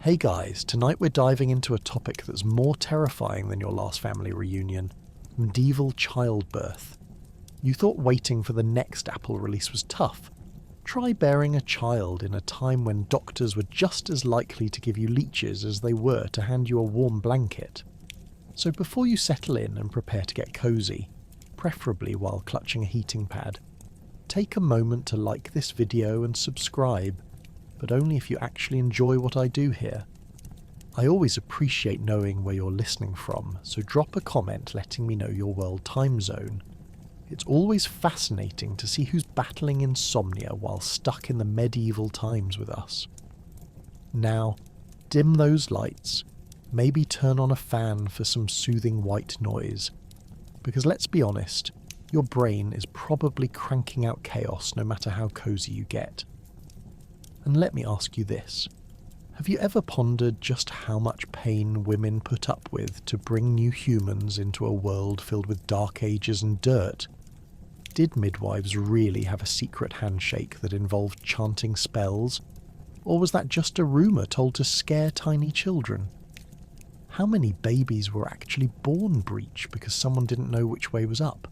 Hey guys, tonight we're diving into a topic that's more terrifying than your last family reunion: medieval childbirth. You thought waiting for the next Apple release was tough. Try bearing a child in a time when doctors were just as likely to give you leeches as they were to hand you a warm blanket. So before you settle in and prepare to get cozy, preferably while clutching a heating pad, take a moment to like this video and subscribe, but only if you actually enjoy what I do here. I always appreciate knowing where you're listening from, so drop a comment letting me know your world time zone. It's always fascinating to see who's battling insomnia while stuck in the medieval times with us. Now, dim those lights, maybe turn on a fan for some soothing white noise, because let's be honest, your brain is probably cranking out chaos no matter how cozy you get. And let me ask you this: have you ever pondered just how much pain women put up with to bring new humans into a world filled with dark ages and dirt? Did midwives really have a secret handshake that involved chanting spells? Or was that just a rumour told to scare tiny children? How many babies were actually born breech because someone didn't know which way was up?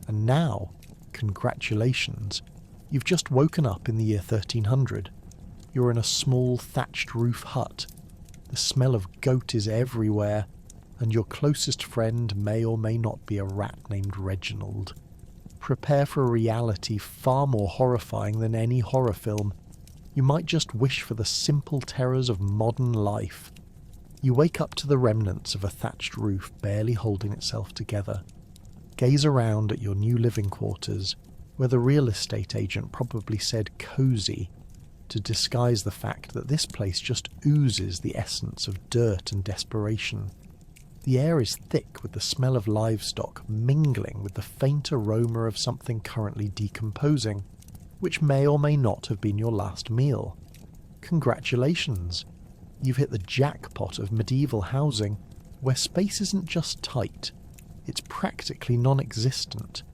And now, congratulations, you've just woken up in the year 1300. You're in a small thatched roof hut. The smell of goat is everywhere, and your closest friend may or may not be a rat named Reginald. Prepare for a reality far more horrifying than any horror film. You might just wish for the simple terrors of modern life. You wake up to the remnants of a thatched roof barely holding itself together. Gaze around at your new living quarters, where the real estate agent probably said cozy, to disguise the fact that this place just oozes the essence of dirt and desperation. The air is thick with the smell of livestock mingling with the faint aroma of something currently decomposing, which may or may not have been your last meal. Congratulations! You've hit the jackpot of medieval housing, where space isn't just tight, it's practically non-existent.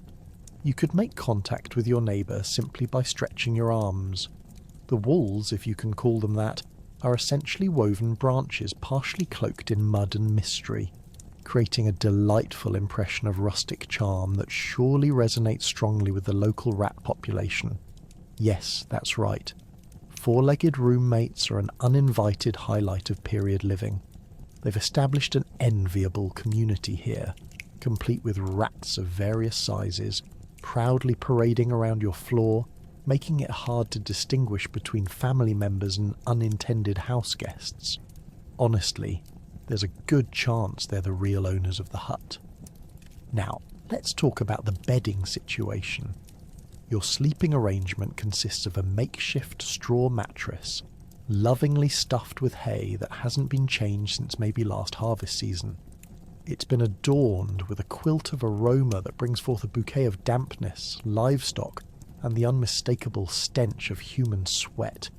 You could make contact with your neighbour simply by stretching your arms. The walls, if you can call them that, are essentially woven branches partially cloaked in mud and mystery, creating a delightful impression of rustic charm that surely resonates strongly with the local rat population. Yes, that's right. Four-legged roommates are an uninvited highlight of period living. They've established an enviable community here, complete with rats of various sizes, proudly parading around your floor, making it hard to distinguish between family members and unintended house guests. Honestly, there's a good chance they're the real owners of the hut. Now, let's talk about the bedding situation. Your sleeping arrangement consists of a makeshift straw mattress, lovingly stuffed with hay that hasn't been changed since maybe last harvest season. It's been adorned with a quilt of aroma that brings forth a bouquet of dampness, livestock, and the unmistakable stench of human sweat.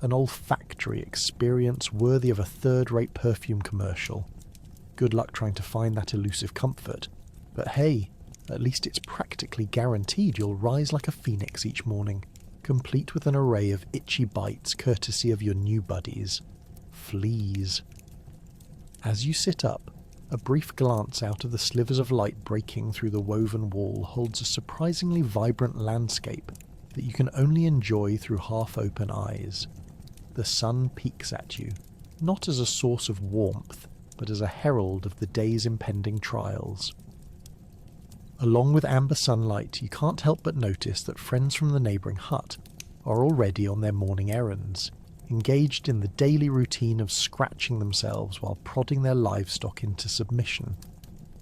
An olfactory experience worthy of a third-rate perfume commercial. Good luck trying to find that elusive comfort, but hey, at least it's practically guaranteed you'll rise like a phoenix each morning, complete with an array of itchy bites courtesy of your new buddies, fleas. As you sit up, a brief glance out of the slivers of light breaking through the woven wall holds a surprisingly vibrant landscape that you can only enjoy through half-open eyes. The sun peeks at you, not as a source of warmth, but as a herald of the day's impending trials. Along with amber sunlight, you can't help but notice that friends from the neighbouring hut are already on their morning errands, engaged in the daily routine of scratching themselves while prodding their livestock into submission.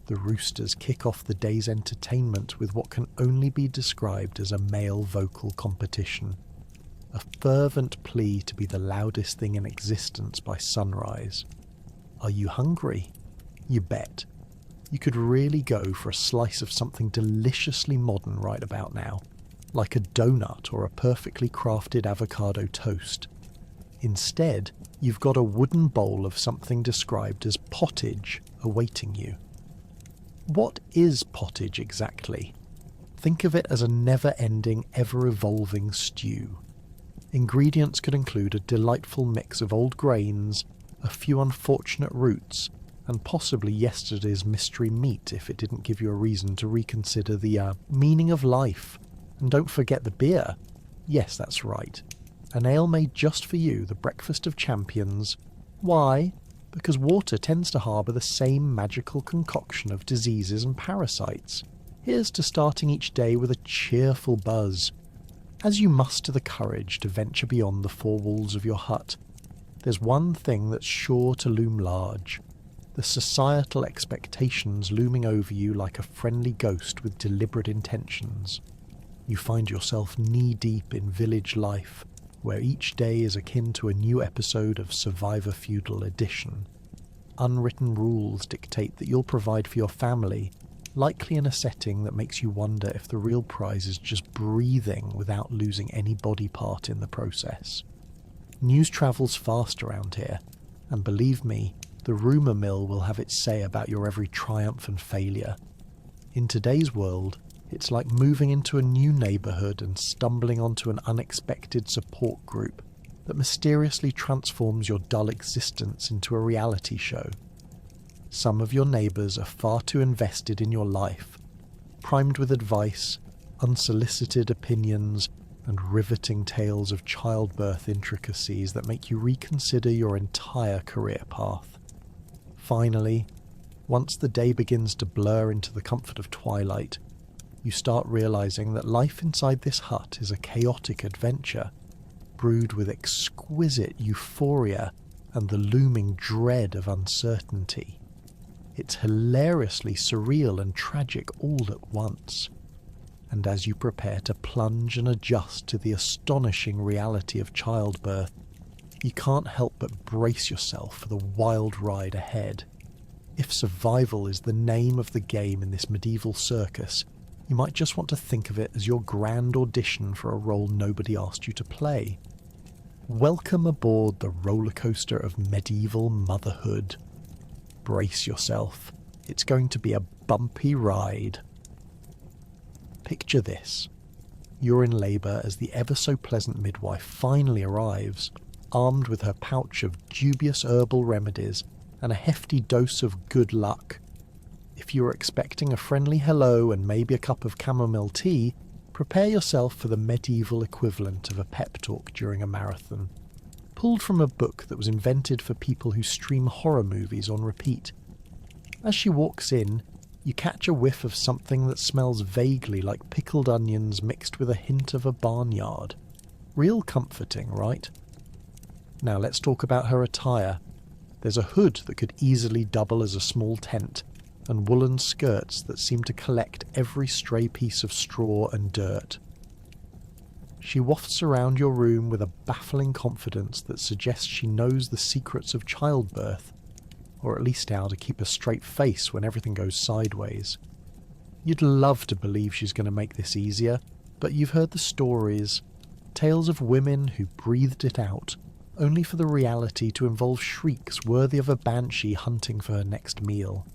The roosters kick off the day's entertainment with what can only be described as a male vocal competition. A fervent plea to be the loudest thing in existence by sunrise. Are you hungry? You bet. You could really go for a slice of something deliciously modern right about now, like a donut or a perfectly crafted avocado toast. Instead, you've got a wooden bowl of something described as pottage awaiting you. What is pottage exactly? Think of it as a never-ending, ever-evolving stew. Ingredients could include a delightful mix of old grains, a few unfortunate roots, and possibly yesterday's mystery meat if it didn't give you a reason to reconsider the meaning of life. And don't forget the beer. Yes, that's right. An ale made just for you, the breakfast of champions. Why? Because water tends to harbour the same magical concoction of diseases and parasites. Here's to starting each day with a cheerful buzz. As you muster the courage to venture beyond the four walls of your hut, there's one thing that's sure to loom large. The societal expectations looming over you like a friendly ghost with deliberate intentions. You find yourself knee-deep in village life, where each day is akin to a new episode of Survivor Feudal Edition. Unwritten rules dictate that you'll provide for your family, likely in a setting that makes you wonder if the real prize is just breathing without losing any body part in the process. News travels fast around here, and believe me, the rumour mill will have its say about your every triumph and failure. In today's world, it's like moving into a new neighbourhood and stumbling onto an unexpected support group that mysteriously transforms your dull existence into a reality show. Some of your neighbours are far too invested in your life, primed with advice, unsolicited opinions, and riveting tales of childbirth intricacies that make you reconsider your entire career path. Finally, once the day begins to blur into the comfort of twilight, you start realising that life inside this hut is a chaotic adventure, brewed with exquisite euphoria and the looming dread of uncertainty. It's hilariously surreal and tragic all at once. And as you prepare to plunge and adjust to the astonishing reality of childbirth, you can't help but brace yourself for the wild ride ahead. If survival is the name of the game in this medieval circus, you might just want to think of it as your grand audition for a role nobody asked you to play. Welcome aboard the roller coaster of medieval motherhood. Brace yourself. It's going to be a bumpy ride. Picture this. You're in labour as the ever-so-pleasant midwife finally arrives, armed with her pouch of dubious herbal remedies and a hefty dose of good luck. If you were expecting a friendly hello and maybe a cup of chamomile tea, prepare yourself for the medieval equivalent of a pep talk during a marathon. Pulled from a book that was invented for people who stream horror movies on repeat. As she walks in, you catch a whiff of something that smells vaguely like pickled onions mixed with a hint of a barnyard. Real comforting, right? Now let's talk about her attire. There's a hood that could easily double as a small tent, and woolen skirts that seem to collect every stray piece of straw and dirt. She wafts around your room with a baffling confidence that suggests she knows the secrets of childbirth, or at least how to keep a straight face when everything goes sideways. You'd love to believe she's going to make this easier, but you've heard the stories, tales of women who breathed it out, only for the reality to involve shrieks worthy of a banshee hunting for her next meal.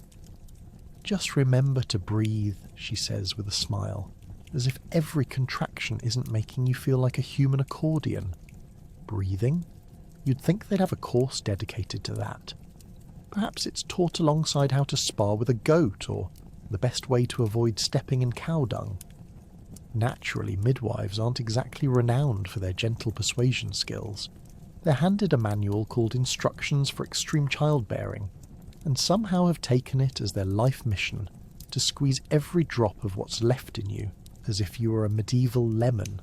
Just remember to breathe, she says with a smile, as if every contraction isn't making you feel like a human accordion. Breathing? You'd think they'd have a course dedicated to that. Perhaps it's taught alongside how to spar with a goat, or the best way to avoid stepping in cow dung. Naturally, midwives aren't exactly renowned for their gentle persuasion skills. They're handed a manual called Instructions for Extreme Childbearing, and somehow have taken it as their life mission to squeeze every drop of what's left in you, as if you were a medieval lemon.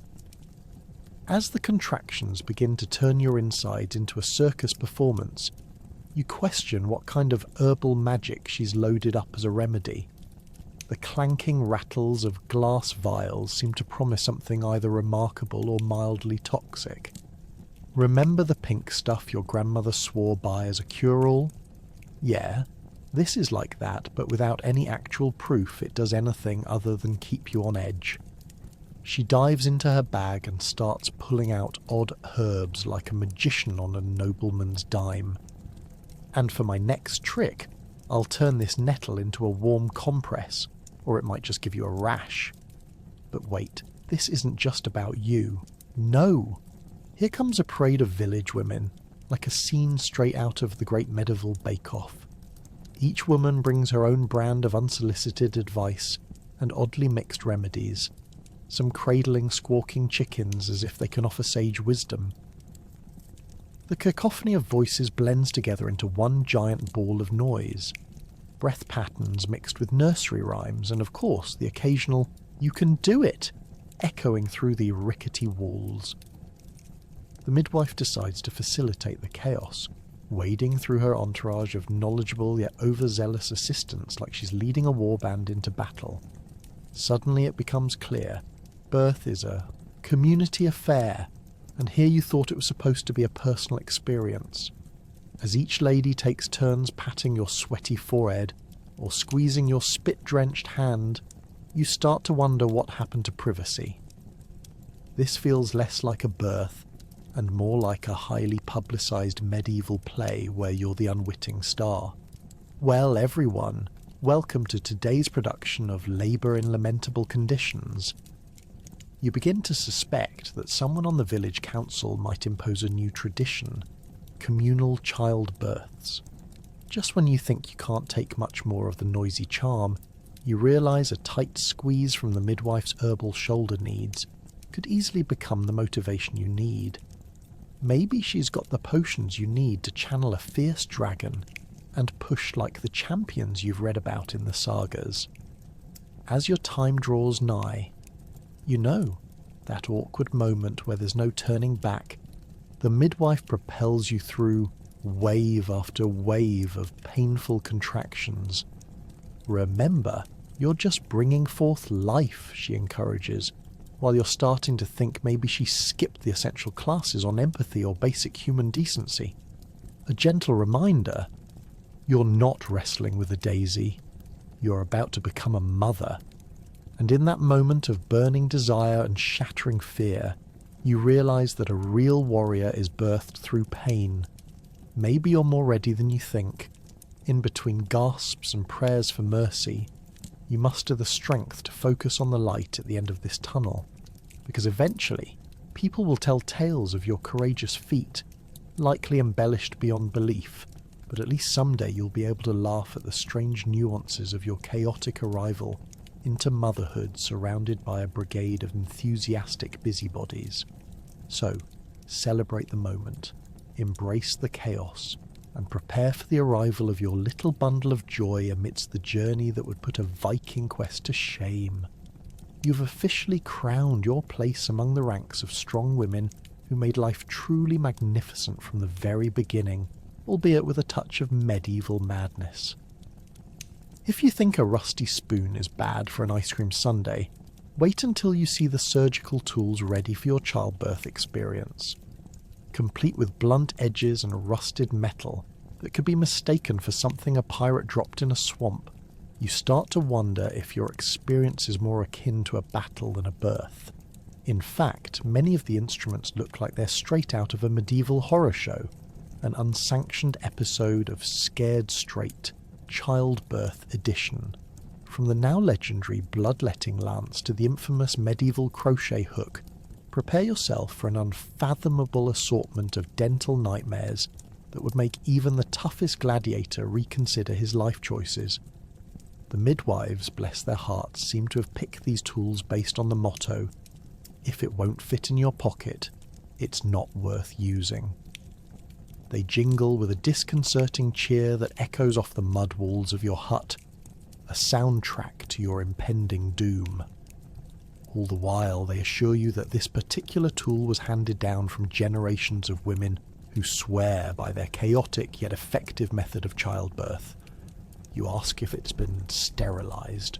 As the contractions begin to turn your insides into a circus performance, you question what kind of herbal magic she's loaded up as a remedy. The clanking rattles of glass vials seem to promise something either remarkable or mildly toxic. Remember the pink stuff your grandmother swore by as a cure-all? Yeah, this is like that, but without any actual proof it does anything other than keep you on edge. She dives into her bag and starts pulling out odd herbs like a magician on a nobleman's dime. And for my next trick, I'll turn this nettle into a warm compress, or it might just give you a rash. But wait, this isn't just about you. No! Here comes a parade of village women, like a scene straight out of the Great Medieval Bake-Off. Each woman brings her own brand of unsolicited advice and oddly mixed remedies, some cradling squawking chickens as if they can offer sage wisdom. The cacophony of voices blends together into one giant ball of noise, breath patterns mixed with nursery rhymes, and of course the occasional "you can do it" echoing through the rickety walls. The midwife decides to facilitate the chaos, wading through her entourage of knowledgeable yet overzealous assistants like she's leading a warband into battle. Suddenly it becomes clear, birth is a community affair, and here you thought it was supposed to be a personal experience. As each lady takes turns patting your sweaty forehead or squeezing your spit-drenched hand, you start to wonder what happened to privacy. This feels less like a birth and more like a highly publicised medieval play where you're the unwitting star. Well, everyone, welcome to today's production of Labour in Lamentable Conditions. You begin to suspect that someone on the village council might impose a new tradition, communal childbirths. Just when you think you can't take much more of the noisy charm, you realise a tight squeeze from the midwife's herbal shoulder needs could easily become the motivation you need. Maybe she's got the potions you need to channel a fierce dragon and push like the champions you've read about in the sagas. As your time draws nigh, you know, that awkward moment where there's no turning back, the midwife propels you through wave after wave of painful contractions. Remember, you're just bringing forth life, she encourages, while you're starting to think maybe she skipped the essential classes on empathy or basic human decency. A gentle reminder, you're not wrestling with a daisy, you're about to become a mother. And in that moment of burning desire and shattering fear, you realise that a real warrior is birthed through pain. Maybe you're more ready than you think. In between gasps and prayers for mercy, you muster the strength to focus on the light at the end of this tunnel, because eventually people will tell tales of your courageous feat, likely embellished beyond belief, but at least someday you'll be able to laugh at the strange nuances of your chaotic arrival into motherhood surrounded by a brigade of enthusiastic busybodies. So, celebrate the moment, embrace the chaos, and prepare for the arrival of your little bundle of joy amidst the journey that would put a Viking quest to shame. You've officially crowned your place among the ranks of strong women who made life truly magnificent from the very beginning, albeit with a touch of medieval madness. If you think a rusty spoon is bad for an ice cream sundae, wait until you see the surgical tools ready for your childbirth experience. Complete with blunt edges and rusted metal that could be mistaken for something a pirate dropped in a swamp, you start to wonder if your experience is more akin to a battle than a birth. In fact, many of the instruments look like they're straight out of a medieval horror show, an unsanctioned episode of Scared Straight, Childbirth Edition. From the now legendary bloodletting lance to the infamous medieval crochet hook, prepare yourself for an unfathomable assortment of dental nightmares that would make even the toughest gladiator reconsider his life choices. The midwives, bless their hearts, seem to have picked these tools based on the motto, "If it won't fit in your pocket, it's not worth using." They jingle with a disconcerting cheer that echoes off the mud walls of your hut, a soundtrack to your impending doom. All the while, they assure you that this particular tool was handed down from generations of women who swear by their chaotic yet effective method of childbirth. You ask if it's been sterilised,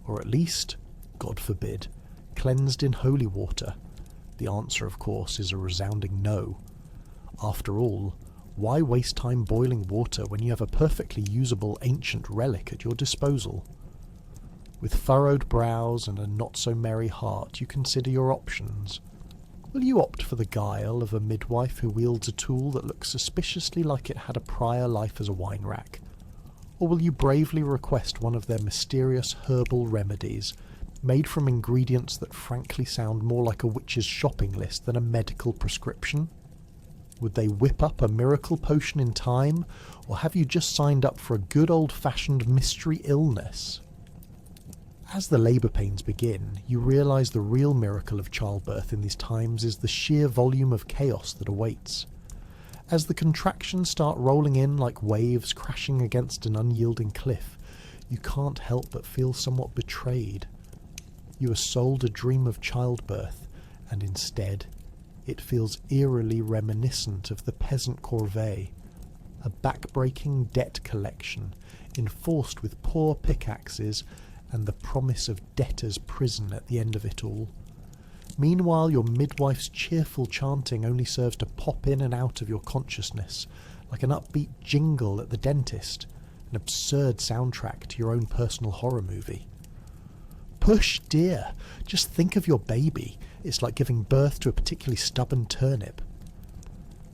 or at least, God forbid, cleansed in holy water. The answer, of course, is a resounding no. After all, why waste time boiling water when you have a perfectly usable ancient relic at your disposal? With furrowed brows and a not-so-merry heart, you consider your options. Will you opt for the guile of a midwife who wields a tool that looks suspiciously like it had a prior life as a wine rack? Or will you bravely request one of their mysterious herbal remedies made from ingredients that frankly sound more like a witch's shopping list than a medical prescription? Would they whip up a miracle potion in time, or have you just signed up for a good old-fashioned mystery illness? As the labour pains begin, you realise the real miracle of childbirth in these times is the sheer volume of chaos that awaits. As the contractions start rolling in like waves crashing against an unyielding cliff, you can't help but feel somewhat betrayed. You are sold a dream of childbirth, and instead, it feels eerily reminiscent of the peasant corvée, a back-breaking debt collection enforced with poor pickaxes and the promise of debtor's prison at the end of it all. Meanwhile, your midwife's cheerful chanting only serves to pop in and out of your consciousness, like an upbeat jingle at the dentist, an absurd soundtrack to your own personal horror movie. Push, dear, just think of your baby. It's like giving birth to a particularly stubborn turnip.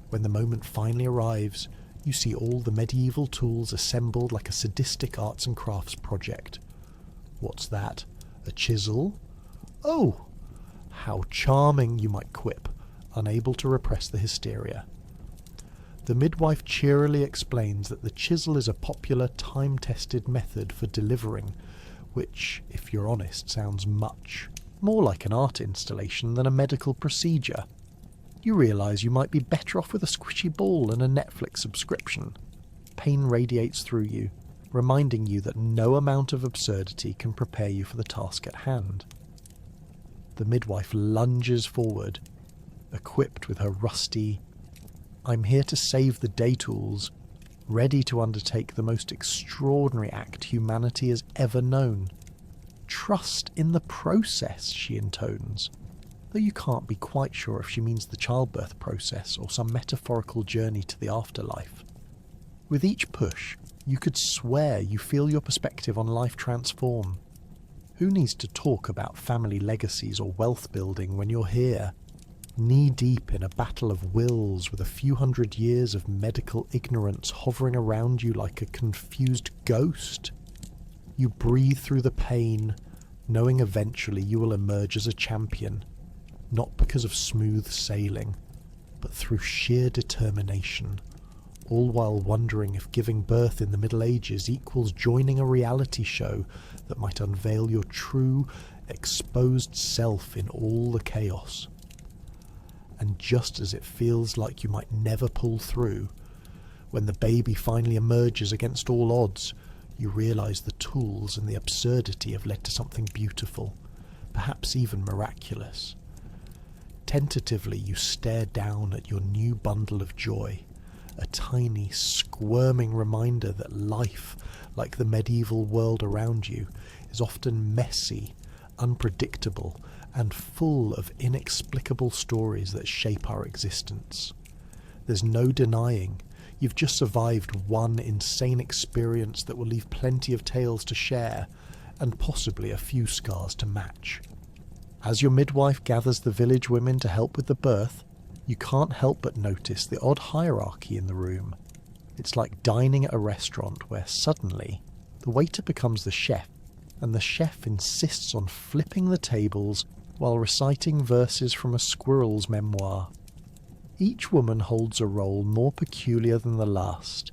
When the moment finally arrives, you see all the medieval tools assembled like a sadistic arts and crafts project. What's that? A chisel? Oh! How charming, you might quip, unable to repress the hysteria. The midwife cheerily explains that the chisel is a popular, time-tested method for delivering, which, if you're honest, sounds much more like an art installation than a medical procedure. You realise you might be better off with a squishy ball and a Netflix subscription. Pain radiates through you, reminding you that no amount of absurdity can prepare you for the task at hand. The midwife lunges forward, equipped with her rusty, "I'm here to save the day" tools, ready to undertake the most extraordinary act humanity has ever known. "Trust in the process," she intones, though you can't be quite sure if she means the childbirth process or some metaphorical journey to the afterlife. With each push, you could swear you feel your perspective on life transform. Who needs to talk about family legacies or wealth building when you're here, knee-deep in a battle of wills with a few hundred years of medical ignorance hovering around you like a confused ghost? You breathe through the pain, knowing eventually you will emerge as a champion, not because of smooth sailing, but through sheer determination, all while wondering if giving birth in the Middle Ages equals joining a reality show that might unveil your true, exposed self in all the chaos. And just as it feels like you might never pull through, when the baby finally emerges against all odds, you realise the tools and the absurdity have led to something beautiful, perhaps even miraculous. Tentatively, you stare down at your new bundle of joy, a tiny, squirming reminder that life, like the medieval world around you, is often messy, unpredictable, and full of inexplicable stories that shape our existence. There's no denying you've just survived one insane experience that will leave plenty of tales to share, and possibly a few scars to match. As your midwife gathers the village women to help with the birth, you can't help but notice the odd hierarchy in the room. It's like dining at a restaurant where suddenly the waiter becomes the chef, and the chef insists on flipping the tables while reciting verses from a squirrel's memoir. Each woman holds a role more peculiar than the last.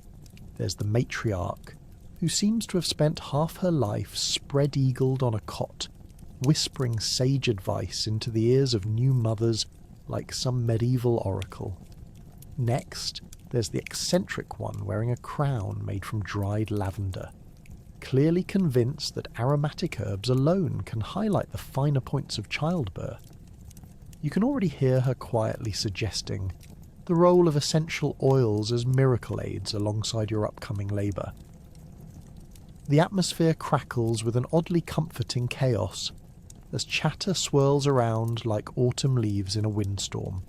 There's the matriarch, who seems to have spent half her life spread-eagled on a cot, whispering sage advice into the ears of new mothers like some medieval oracle. Next, there's the eccentric one wearing a crown made from dried lavender, clearly convinced that aromatic herbs alone can highlight the finer points of childbirth. You can already hear her quietly suggesting the role of essential oils as miracle aids alongside your upcoming labour. The atmosphere crackles with an oddly comforting chaos as chatter swirls around like autumn leaves in a windstorm.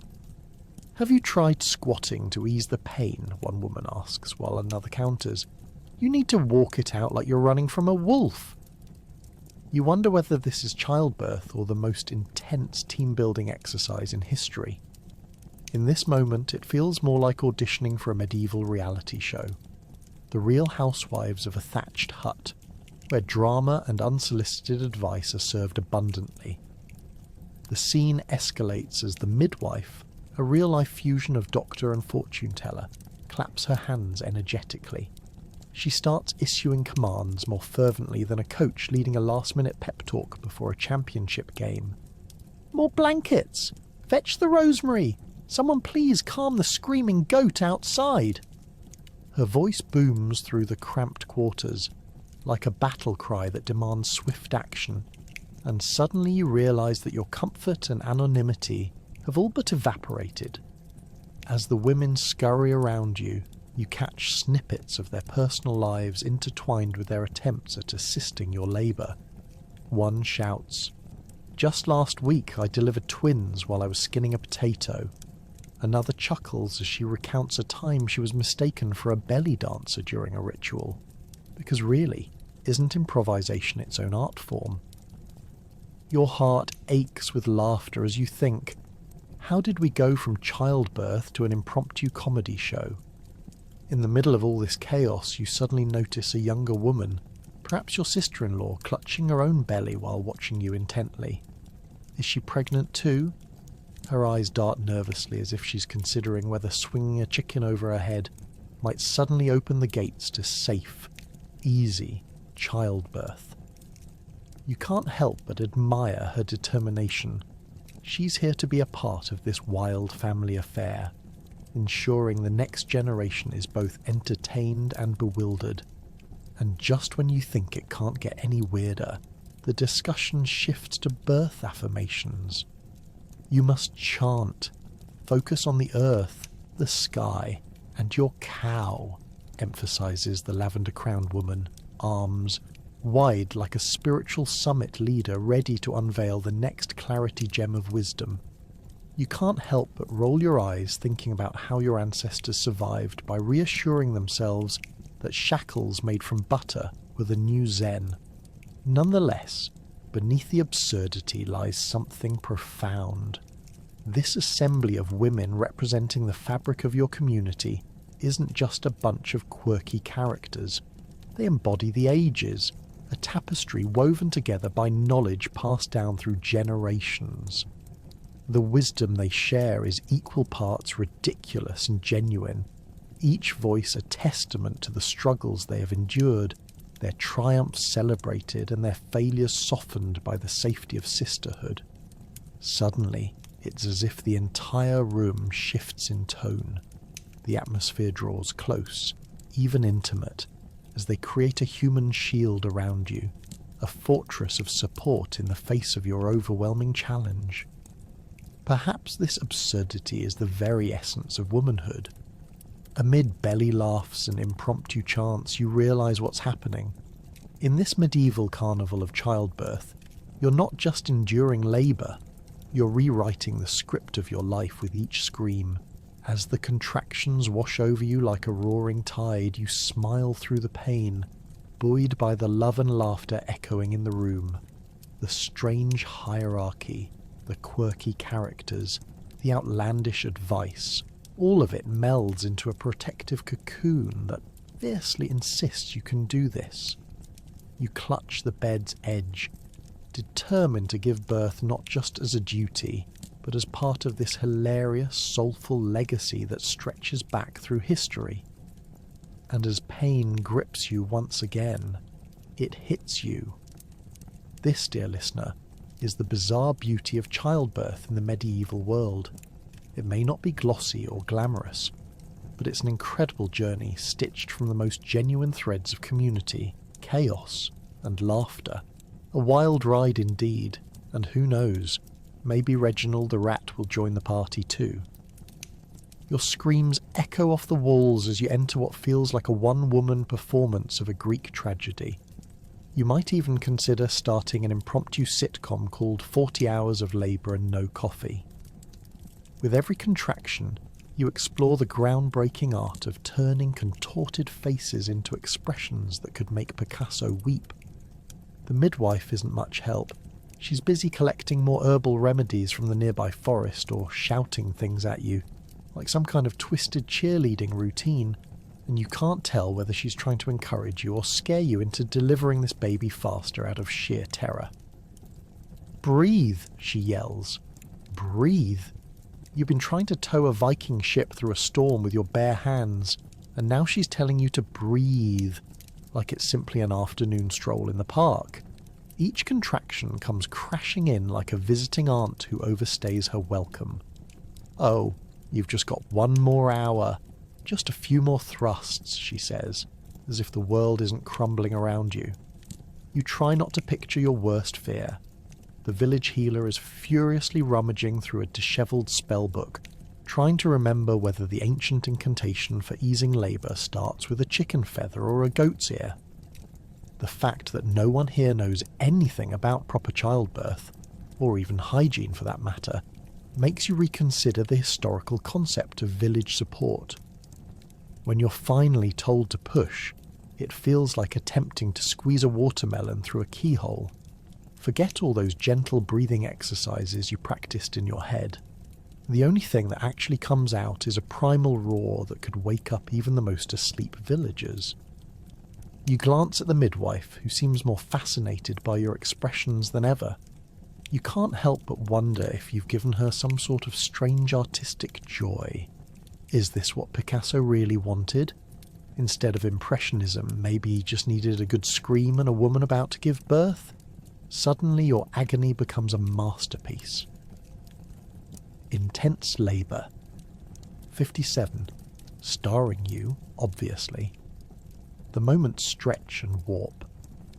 "Have you tried squatting to ease the pain?" one woman asks, while another counters, "You need to walk it out like you're running from a wolf." You wonder whether this is childbirth or the most intense team-building exercise in history. In this moment, it feels more like auditioning for a medieval reality show. The Real Housewives of a Thatched Hut, where drama and unsolicited advice are served abundantly. The scene escalates as the midwife, a real-life fusion of doctor and fortune teller, claps her hands energetically. She starts issuing commands more fervently than a coach leading a last-minute pep talk before a championship game. "More blankets! Fetch the rosemary! Someone please calm the screaming goat outside!" Her voice booms through the cramped quarters, like a battle cry that demands swift action, and suddenly you realise that your comfort and anonymity have all but evaporated. As the women scurry around you, you catch snippets of their personal lives intertwined with their attempts at assisting your labour. One shouts, "Just last week I delivered twins while I was skinning a potato." Another chuckles as she recounts a time she was mistaken for a belly dancer during a ritual. Because really, isn't improvisation its own art form? Your heart aches with laughter as you think, how did we go from childbirth to an impromptu comedy show? In the middle of all this chaos, you suddenly notice a younger woman, perhaps your sister-in-law, clutching her own belly while watching you intently. Is she pregnant too? Her eyes dart nervously as if she's considering whether swinging a chicken over her head might suddenly open the gates to safe, easy childbirth. You can't help but admire her determination. She's here to be a part of this wild family affair, ensuring the next generation is both entertained and bewildered. And just when you think it can't get any weirder, the discussion shifts to birth affirmations. You must chant, focus on the earth, the sky, and your cow, emphasizes the lavender-crowned woman, arms wide like a spiritual summit leader ready to unveil the next clarity gem of wisdom. You can't help but roll your eyes thinking about how your ancestors survived by reassuring themselves that shackles made from butter were the new zen. Nonetheless, beneath the absurdity lies something profound. This assembly of women representing the fabric of your community isn't just a bunch of quirky characters. They embody the ages, a tapestry woven together by knowledge passed down through generations. The wisdom they share is equal parts ridiculous and genuine, each voice a testament to the struggles they have endured, their triumphs celebrated and their failures softened by the safety of sisterhood. Suddenly, it's as if the entire room shifts in tone. The atmosphere draws close, even intimate, as they create a human shield around you, a fortress of support in the face of your overwhelming challenge. Perhaps this absurdity is the very essence of womanhood. Amid belly laughs and impromptu chants, you realise what's happening. In this medieval carnival of childbirth, you're not just enduring labour, you're rewriting the script of your life with each scream. As the contractions wash over you like a roaring tide, you smile through the pain, buoyed by the love and laughter echoing in the room. The strange hierarchy, the quirky characters, the outlandish advice, all of it melds into a protective cocoon that fiercely insists you can do this. You clutch the bed's edge, determined to give birth not just as a duty, but as part of this hilarious, soulful legacy that stretches back through history. And as pain grips you once again, it hits you. This, dear listener, is the bizarre beauty of childbirth in the medieval world. It may not be glossy or glamorous, but it's an incredible journey stitched from the most genuine threads of community, chaos, and laughter. A wild ride indeed, and who knows, maybe Reginald the rat will join the party too. Your screams echo off the walls as you enter what feels like a one-woman performance of a Greek tragedy. You might even consider starting an impromptu sitcom called 40 Hours of Labour and No Coffee. With every contraction, you explore the groundbreaking art of turning contorted faces into expressions that could make Picasso weep. The midwife isn't much help. She's busy collecting more herbal remedies from the nearby forest or shouting things at you, like some kind of twisted cheerleading routine. and you can't tell whether she's trying to encourage you or scare you into delivering this baby faster out of sheer terror. "Breathe," she yells. "Breathe. You've been trying to tow a Viking ship through a storm with your bare hands, and now she's telling you to breathe, like it's simply an afternoon stroll in the park." Each contraction comes crashing in like a visiting aunt who overstays her welcome. "Oh, you've just got one more hour. Just a few more thrusts," she says, as if the world isn't crumbling around you. You try not to picture your worst fear. The village healer is furiously rummaging through a dishevelled spellbook, trying to remember whether the ancient incantation for easing labour starts with a chicken feather or a goat's ear. The fact that no one here knows anything about proper childbirth, or even hygiene for that matter, makes you reconsider the historical concept of village support. When you're finally told to push, it feels like attempting to squeeze a watermelon through a keyhole. Forget all those gentle breathing exercises you practiced in your head. The only thing that actually comes out is a primal roar that could wake up even the most asleep villagers. You glance at the midwife, who seems more fascinated by your expressions than ever. You can't help but wonder if you've given her some sort of strange artistic joy. Is this what Picasso really wanted? Instead of impressionism, maybe he just needed a good scream and a woman about to give birth? Suddenly your agony becomes a masterpiece. Intense labour. 57. Starring you, obviously. The moments stretch and warp.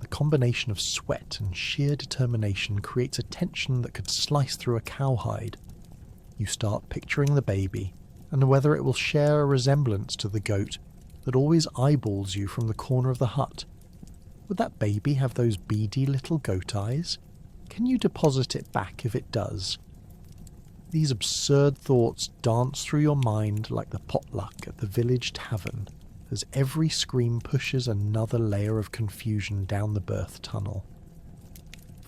The combination of sweat and sheer determination creates a tension that could slice through a cowhide. You start picturing the baby, and whether it will share a resemblance to the goat that always eyeballs you from the corner of the hut. Would that baby have those beady little goat eyes? Can you deposit it back if it does? These absurd thoughts dance through your mind like the potluck at the village tavern, as every scream pushes another layer of confusion down the birth tunnel.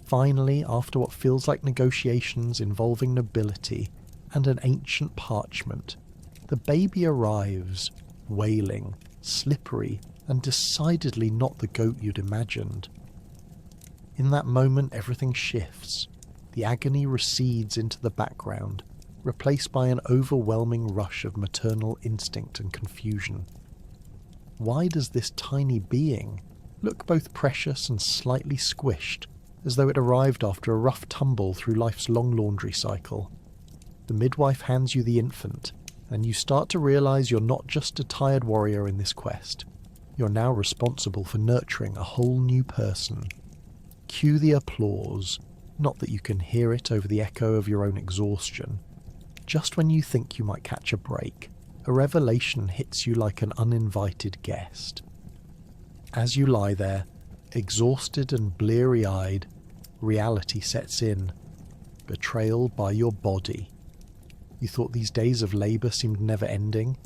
Finally, after what feels like negotiations involving nobility and an ancient parchment, the baby arrives, wailing, slippery, and decidedly not the goat you'd imagined. In that moment, everything shifts. The agony recedes into the background, replaced by an overwhelming rush of maternal instinct and confusion. Why does this tiny being look both precious and slightly squished, as though it arrived after a rough tumble through life's long laundry cycle? The midwife hands you the infant, and you start to realise you're not just a tired warrior in this quest. You're now responsible for nurturing a whole new person. Cue the applause, not that you can hear it over the echo of your own exhaustion. Just when you think you might catch a break, a revelation hits you like an uninvited guest. As you lie there, exhausted and bleary-eyed, reality sets in. Betrayal by your body. You thought these days of labour seemed never-ending,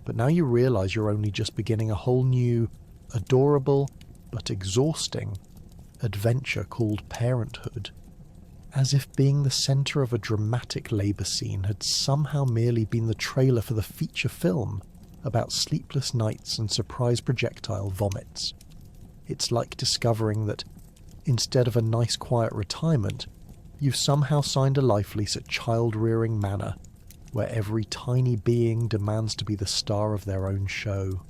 but now you realise you're only just beginning a whole new, adorable, but exhausting, adventure called parenthood. As if being the centre of a dramatic labour scene had somehow merely been the trailer for the feature film about sleepless nights and surprise projectile vomits. It's like discovering that, instead of a nice quiet retirement, you've somehow signed a life lease at Child-Rearing Manor, where every tiny being demands to be the star of their own show.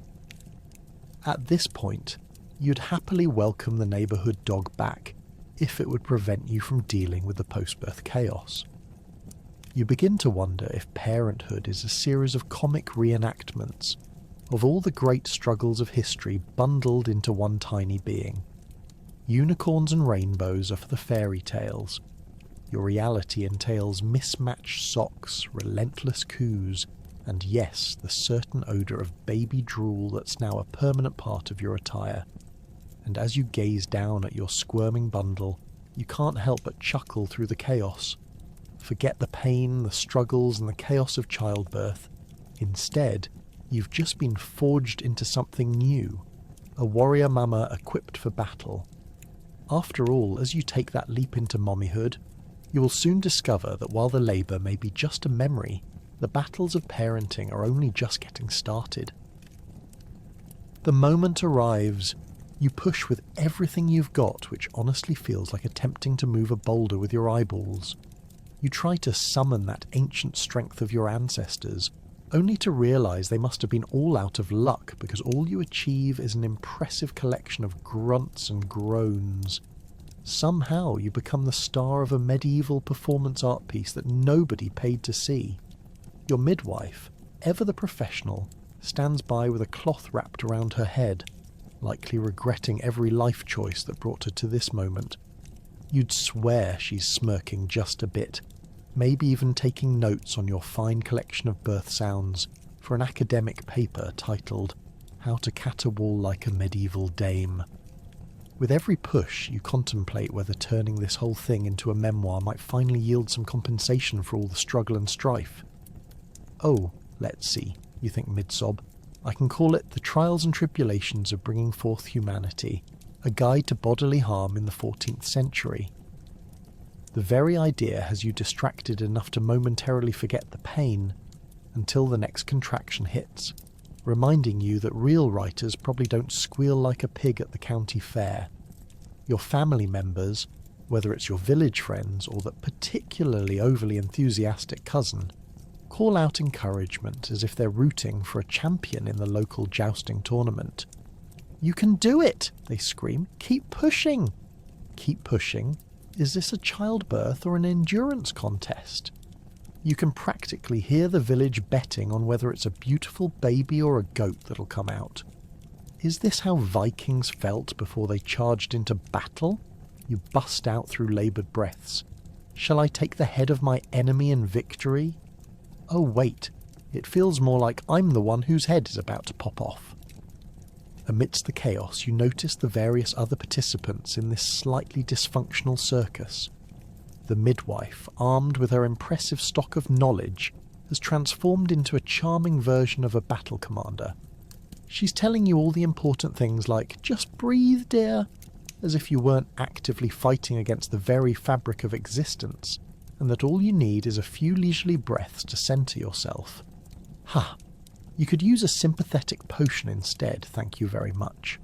At this point, you'd happily welcome the neighbourhood dog back, if it would prevent you from dealing with the post-birth chaos. You begin to wonder if parenthood is a series of comic reenactments of all the great struggles of history bundled into one tiny being. Unicorns and rainbows are for the fairy tales. Your reality entails mismatched socks, relentless coos, and yes, the certain odour of baby drool that's now a permanent part of your attire. And as you gaze down at your squirming bundle, you can't help but chuckle through the chaos. Forget the pain, the struggles, and the chaos of childbirth. Instead, you've just been forged into something new, a warrior mama equipped for battle. After all, as you take that leap into mommyhood, you will soon discover that while the labour may be just a memory, the battles of parenting are only just getting started. The moment arrives. You push with everything you've got, which honestly feels like attempting to move a boulder with your eyeballs. You try to summon that ancient strength of your ancestors, only to realise they must have been all out of luck because all you achieve is an impressive collection of grunts and groans. Somehow you become the star of a medieval performance art piece that nobody paid to see. Your midwife, ever the professional, stands by with a cloth wrapped around her head, likely regretting every life choice that brought her to this moment. You'd swear she's smirking just a bit, maybe even taking notes on your fine collection of birth sounds for an academic paper titled How to Caterwaul Like a Medieval Dame. With every push, you contemplate whether turning this whole thing into a memoir might finally yield some compensation for all the struggle and strife. Oh, let's see, you think mid-sob. I can call it The Trials and Tribulations of Bringing Forth Humanity, a guide to bodily harm in the 14th century. The very idea has you distracted enough to momentarily forget the pain, until the next contraction hits, reminding you that real writers probably don't squeal like a pig at the county fair. Your family members, whether it's your village friends or that particularly overly enthusiastic cousin, call out encouragement as if they're rooting for a champion in the local jousting tournament. "You can do it!" they scream. "Keep pushing!" Keep pushing? Is this a childbirth or an endurance contest? You can practically hear the village betting on whether it's a beautiful baby or a goat that'll come out. Is this how Vikings felt before they charged into battle? You bust out through laboured breaths. Shall I take the head of my enemy in victory? Oh wait, it feels more like I'm the one whose head is about to pop off. Amidst the chaos, you notice the various other participants in this slightly dysfunctional circus. The midwife, armed with her impressive stock of knowledge, has transformed into a charming version of a battle commander. She's telling you all the important things like, "Just breathe, dear," as if you weren't actively fighting against the very fabric of existence, and that all you need is a few leisurely breaths to centre yourself. Ha! You could use a sympathetic potion instead, thank you very much.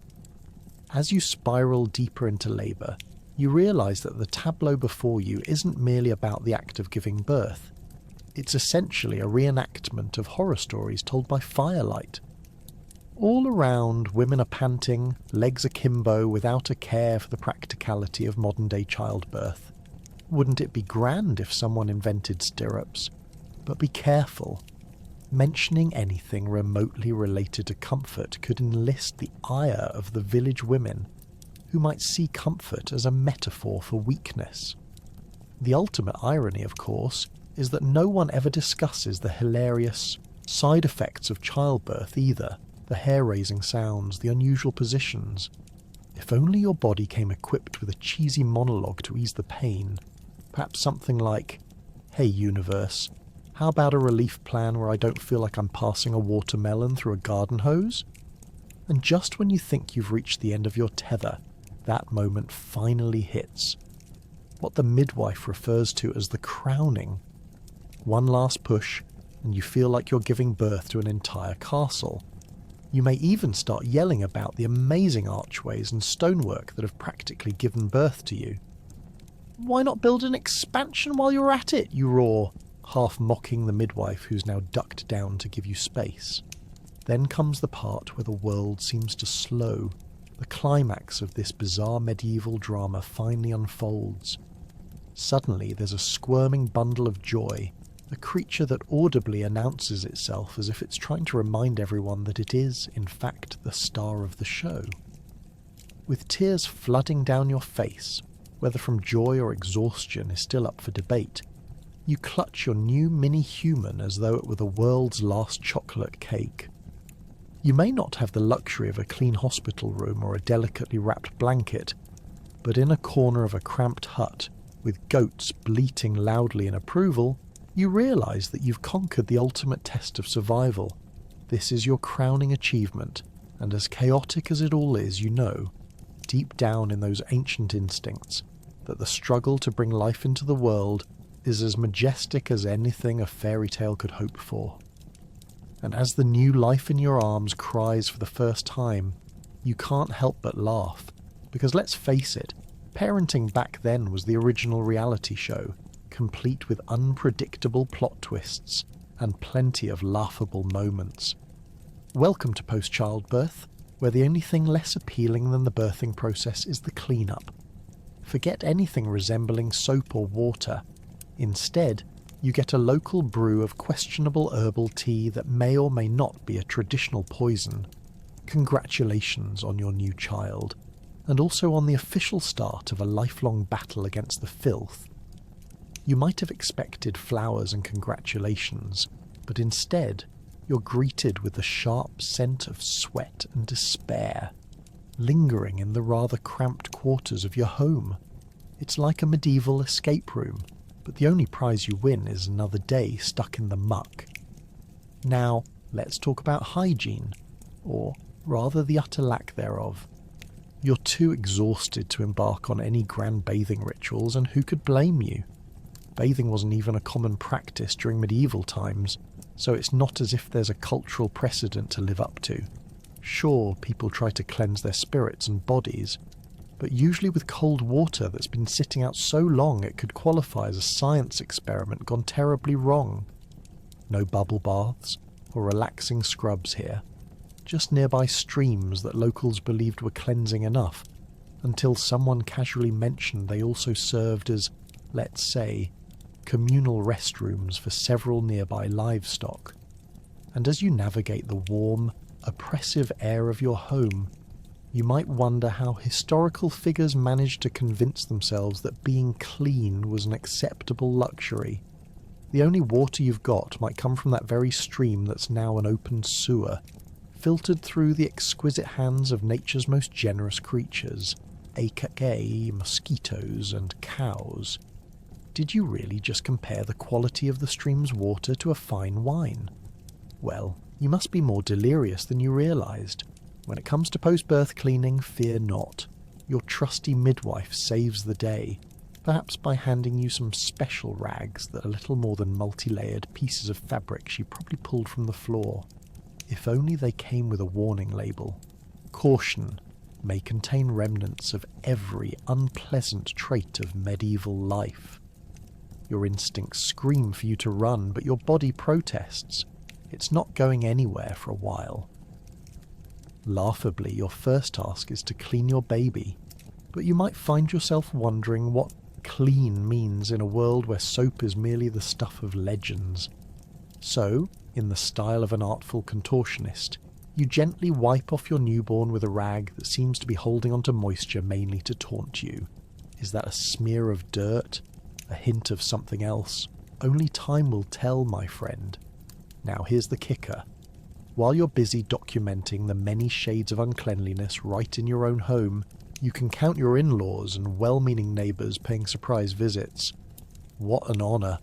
As you spiral deeper into labour, you realise that the tableau before you isn't merely about the act of giving birth. It's essentially a reenactment of horror stories told by firelight. All around, women are panting, legs akimbo, without a care for the practicality of modern-day childbirth. Wouldn't it be grand if someone invented stirrups? But be careful. Mentioning anything remotely related to comfort could enlist the ire of the village women, who might see comfort as a metaphor for weakness. The ultimate irony, of course, is that no one ever discusses the hilarious side effects of childbirth either, the hair-raising sounds, the unusual positions. If only your body came equipped with a cheesy monologue to ease the pain, perhaps something like, "Hey universe, how about a relief plan where I don't feel like I'm passing a watermelon through a garden hose?" And just when you think you've reached the end of your tether, that moment finally hits. What the midwife refers to as the crowning. One last push, and you feel like you're giving birth to an entire castle. You may even start yelling about the amazing archways and stonework that have practically given birth to you. "Why not build an expansion while you're at it?" you roar, half mocking the midwife who's now ducked down to give you space. Then comes the part where the world seems to slow. The climax of this bizarre medieval drama finally unfolds. Suddenly there's a squirming bundle of joy, a creature that audibly announces itself as if it's trying to remind everyone that it is, in fact, the star of the show. With tears flooding down your face, whether from joy or exhaustion is still up for debate, you clutch your new mini-human as though it were the world's last chocolate cake. You may not have the luxury of a clean hospital room or a delicately wrapped blanket, but in a corner of a cramped hut, with goats bleating loudly in approval, you realise that you've conquered the ultimate test of survival. This is your crowning achievement, and as chaotic as it all is, you know, deep down in those ancient instincts, that the struggle to bring life into the world is as majestic as anything a fairy tale could hope for. And as the new life in your arms cries for the first time, you can't help but laugh, because let's face it, parenting back then was the original reality show, complete with unpredictable plot twists and plenty of laughable moments. Welcome to post-childbirth, where the only thing less appealing than the birthing process is the cleanup. Forget anything resembling soap or water. Instead, you get a local brew of questionable herbal tea that may or may not be a traditional poison. Congratulations on your new child, and also on the official start of a lifelong battle against the filth. You might have expected flowers and congratulations, but instead, you're greeted with the sharp scent of sweat and despair, lingering in the rather cramped quarters of your home. It's like a medieval escape room, but the only prize you win is another day stuck in the muck. Now, let's talk about hygiene, or rather the utter lack thereof. You're too exhausted to embark on any grand bathing rituals, and who could blame you? Bathing wasn't even a common practice during medieval times, so it's not as if there's a cultural precedent to live up to. Sure, people try to cleanse their spirits and bodies, but usually with cold water that's been sitting out so long it could qualify as a science experiment gone terribly wrong. No bubble baths or relaxing scrubs here, just nearby streams that locals believed were cleansing enough, until someone casually mentioned they also served as, let's say, communal restrooms for several nearby livestock. And as you navigate the warm, oppressive air of your home, you might wonder how historical figures managed to convince themselves that being clean was an acceptable luxury. The only water you've got might come from that very stream that's now an open sewer, filtered through the exquisite hands of nature's most generous creatures, aka mosquitoes and cows. Did you really just compare the quality of the stream's water to a fine wine? Well, you must be more delirious than you realised. When it comes to post-birth cleaning, fear not. Your trusty midwife saves the day, perhaps by handing you some special rags that are little more than multi-layered pieces of fabric she probably pulled from the floor. If only they came with a warning label. Caution, may contain remnants of every unpleasant trait of medieval life. Your instincts scream for you to run, but your body protests. It's not going anywhere for a while. Laughably, your first task is to clean your baby, but you might find yourself wondering what clean means in a world where soap is merely the stuff of legends. So, in the style of an artful contortionist, you gently wipe off your newborn with a rag that seems to be holding onto moisture mainly to taunt you. Is that a smear of dirt? A hint of something else? Only time will tell, my friend. Now here's the kicker. While you're busy documenting the many shades of uncleanliness right in your own home, you can count your in-laws and well-meaning neighbours paying surprise visits. What an honour.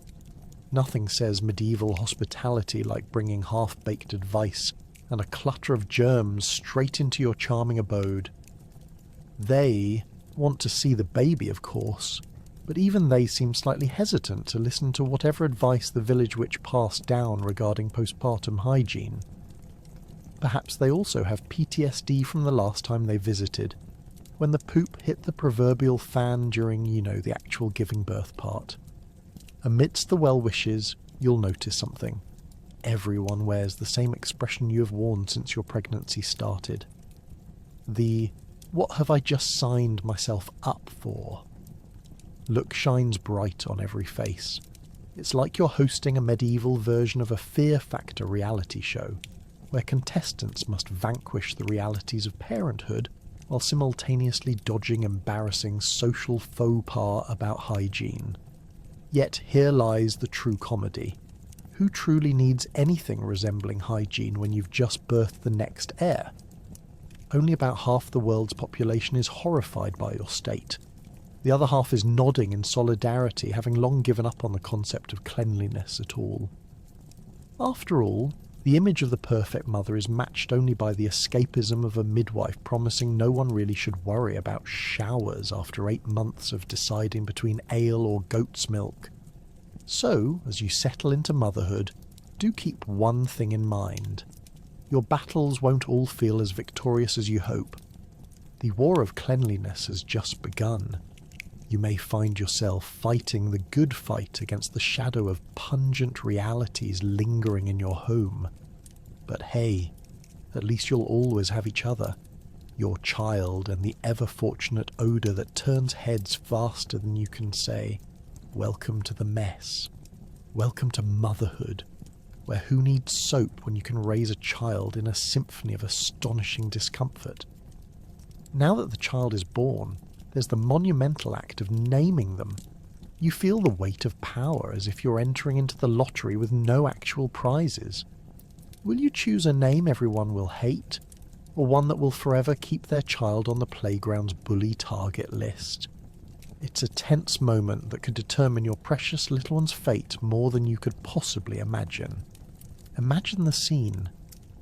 Nothing says medieval hospitality like bringing half-baked advice and a clutter of germs straight into your charming abode. They want to see the baby, of course, but even they seem slightly hesitant to listen to whatever advice the village witch passed down regarding postpartum hygiene. Perhaps they also have PTSD from the last time they visited, when the poop hit the proverbial fan during, the actual giving birth part. Amidst the well wishes, you'll notice something. Everyone wears the same expression you have worn since your pregnancy started. The, what have I just signed myself up for? Look shines bright on every face. It's like you're hosting a medieval version of a Fear Factor reality show, where contestants must vanquish the realities of parenthood while simultaneously dodging embarrassing social faux pas about hygiene. Yet here lies the true comedy. Who truly needs anything resembling hygiene when you've just birthed the next heir? Only about half the world's population is horrified by your state. The other half is nodding in solidarity, having long given up on the concept of cleanliness at all. After all, the image of the perfect mother is matched only by the escapism of a midwife promising no one really should worry about showers after 8 months of deciding between ale or goat's milk. So, as you settle into motherhood, Do keep one thing in mind. Your battles won't all feel as victorious as you hope. The war of cleanliness has just begun. You may find yourself fighting the good fight against the shadow of pungent realities lingering in your home. But hey, at least you'll always have each other, your child, and the ever-fortunate odour that turns heads faster than you can say, "Welcome to the mess. Welcome to motherhood, where who needs soap when you can raise a child in a symphony of astonishing discomfort?" Now that the child is born, there's the monumental act of naming them. You feel the weight of power as if you're entering into the lottery with no actual prizes. Will you choose a name everyone will hate, or one that will forever keep their child on the playground's bully target list? It's a tense moment that could determine your precious little one's fate more than you could possibly imagine. Imagine the scene.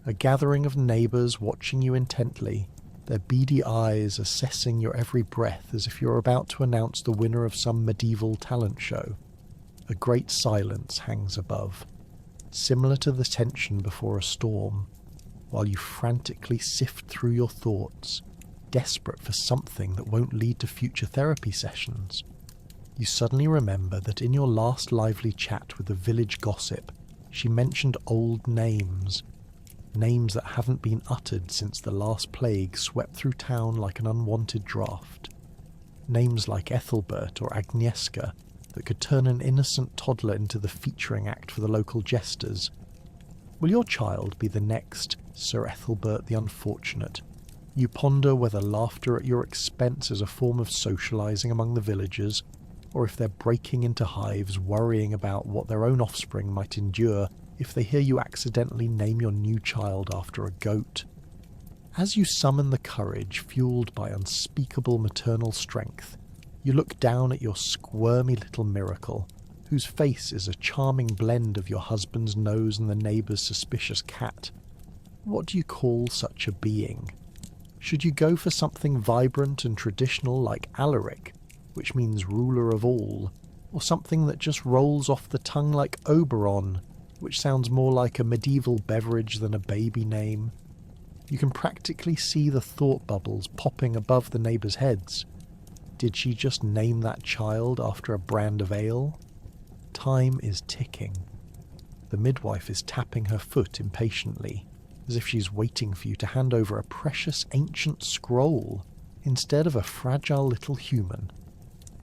A gathering of neighbours watching you intently, their beady eyes assessing your every breath as if you're about to announce the winner of some medieval talent show. A great silence hangs above, similar to the tension before a storm, while you frantically sift through your thoughts, desperate for something that won't lead to future therapy sessions. You suddenly remember that in your last lively chat with the village gossip, she mentioned old names that haven't been uttered since the last plague swept through town like an unwanted draught. Names like Ethelbert or Agnieszka that could turn an innocent toddler into the featuring act for the local jesters. Will your child be the next Sir Ethelbert the Unfortunate? You ponder whether laughter at your expense is a form of socialising among the villagers, or if they're breaking into hives worrying about what their own offspring might endure if they hear you accidentally name your new child after a goat. As you summon the courage fueled by unspeakable maternal strength, you look down at your squirmy little miracle, whose face is a charming blend of your husband's nose and the neighbour's suspicious cat. What do you call such a being? Should you go for something vibrant and traditional like Alaric, which means ruler of all, or something that just rolls off the tongue like Oberon, which sounds more like a medieval beverage than a baby name? You can practically see the thought bubbles popping above the neighbours' heads. Did she just name that child after a brand of ale? Time is ticking. The midwife is tapping her foot impatiently, as if she's waiting for you to hand over a precious ancient scroll instead of a fragile little human.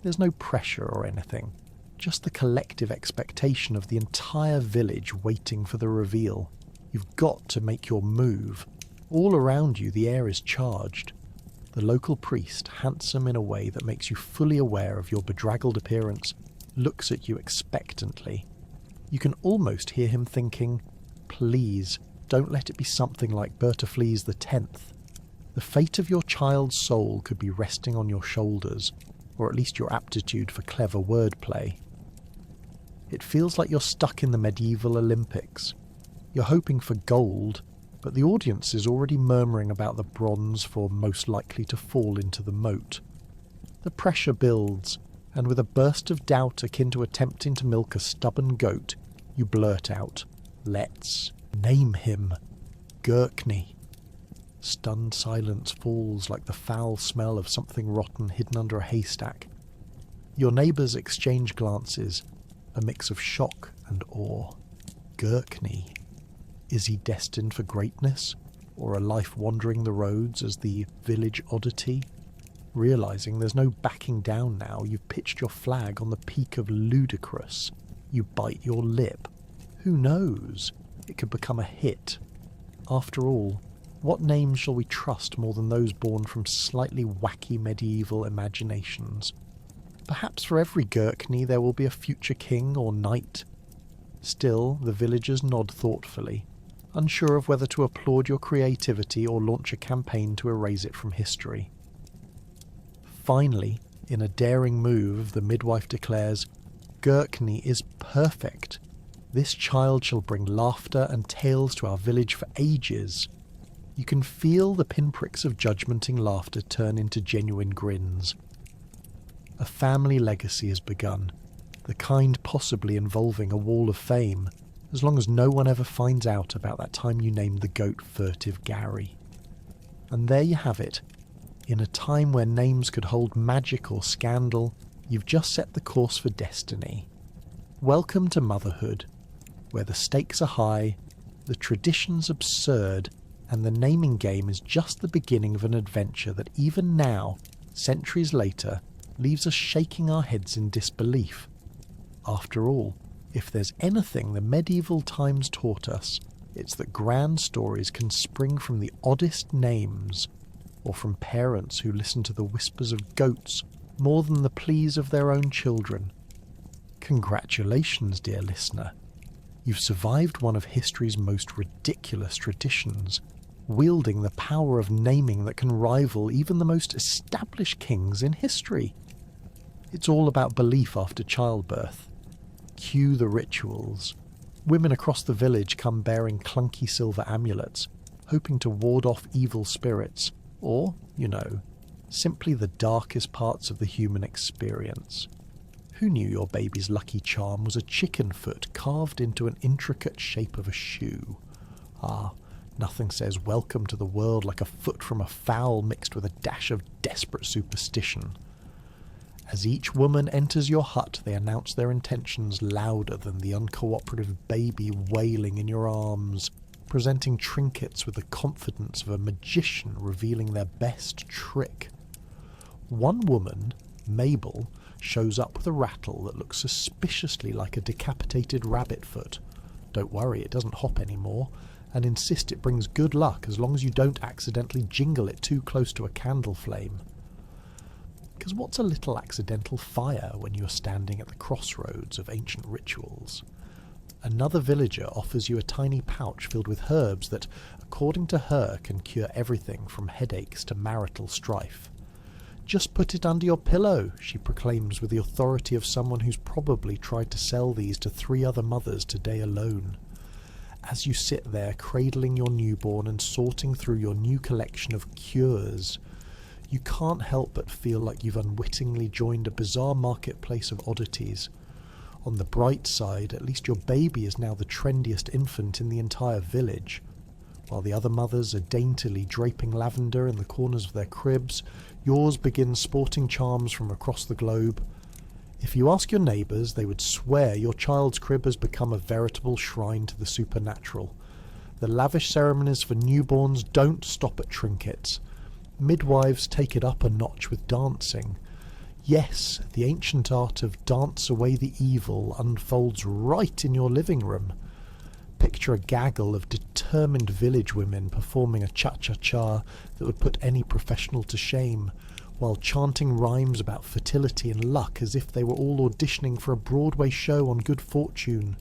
There's no pressure or anything, just the collective expectation of the entire village waiting for the reveal. You've got to make your move. All around you the air is charged. The local priest, handsome in a way that makes you fully aware of your bedraggled appearance, looks at you expectantly. You can almost hear him thinking, "Please, don't let it be something like Bertaflees the 10th. The fate of your child's soul could be resting on your shoulders, or at least your aptitude for clever wordplay." It feels like you're stuck in the medieval Olympics. You're hoping for gold, but the audience is already murmuring about the bronze for most likely to fall into the moat. The pressure builds, and with a burst of doubt akin to attempting to milk a stubborn goat, you blurt out, "Let's name him Gurkney." Stunned silence falls like the foul smell of something rotten hidden under a haystack. Your neighbours exchange glances, a mix of shock and awe. Gurkney. Is he destined for greatness, or a life wandering the roads as the village oddity? Realising there's no backing down now, you've pitched your flag on the peak of ludicrous. You bite your lip. Who knows? It could become a hit. After all, what names shall we trust more than those born from slightly wacky medieval imaginations? Perhaps for every Gurkney there will be a future king or knight. Still, the villagers nod thoughtfully, unsure of whether to applaud your creativity or launch a campaign to erase it from history. Finally, in a daring move, the midwife declares, "Gurkney is perfect. This child shall bring laughter and tales to our village for ages." You can feel the pinpricks of judgmenting laughter turn into genuine grins. A family legacy has begun, the kind possibly involving a wall of fame, as long as no one ever finds out about that time you named the goat Furtive Gary. And there you have it. In a time where names could hold magic or scandal, you've just set the course for destiny. Welcome to motherhood, where the stakes are high, the traditions absurd, and the naming game is just the beginning of an adventure that even now, centuries later, leaves us shaking our heads in disbelief. After all, if there's anything the medieval times taught us, it's that grand stories can spring from the oddest names, or from parents who listen to the whispers of goats more than the pleas of their own children. Congratulations, dear listener. You've survived one of history's most ridiculous traditions, wielding the power of naming that can rival even the most established kings in history. It's all about belief after childbirth. Cue the rituals. Women across the village come bearing clunky silver amulets, hoping to ward off evil spirits, or, simply the darkest parts of the human experience. Who knew your baby's lucky charm was a chicken foot carved into an intricate shape of a shoe? Nothing says welcome to the world like a foot from a fowl mixed with a dash of desperate superstition. As each woman enters your hut, they announce their intentions louder than the uncooperative baby wailing in your arms, presenting trinkets with the confidence of a magician revealing their best trick. One woman, Mabel, shows up with a rattle that looks suspiciously like a decapitated rabbit foot. Don't worry, it doesn't hop anymore, and insist it brings good luck as long as you don't accidentally jingle it too close to a candle flame. Because what's a little accidental fire when you're standing at the crossroads of ancient rituals? Another villager offers you a tiny pouch filled with herbs that, according to her, can cure everything from headaches to marital strife. Just put it under your pillow, she proclaims with the authority of someone who's probably tried to sell these to 3 other mothers today alone. As you sit there cradling your newborn and sorting through your new collection of cures, you can't help but feel like you've unwittingly joined a bizarre marketplace of oddities. On the bright side, at least your baby is now the trendiest infant in the entire village. While the other mothers are daintily draping lavender in the corners of their cribs, yours begins sporting charms from across the globe. If you ask your neighbours, they would swear your child's crib has become a veritable shrine to the supernatural. The lavish ceremonies for newborns don't stop at trinkets. Midwives take it up a notch with dancing. Yes, the ancient art of dance away the evil unfolds right in your living room. Picture a gaggle of determined village women performing a cha-cha-cha that would put any professional to shame, while chanting rhymes about fertility and luck as if they were all auditioning for a Broadway show on good fortune.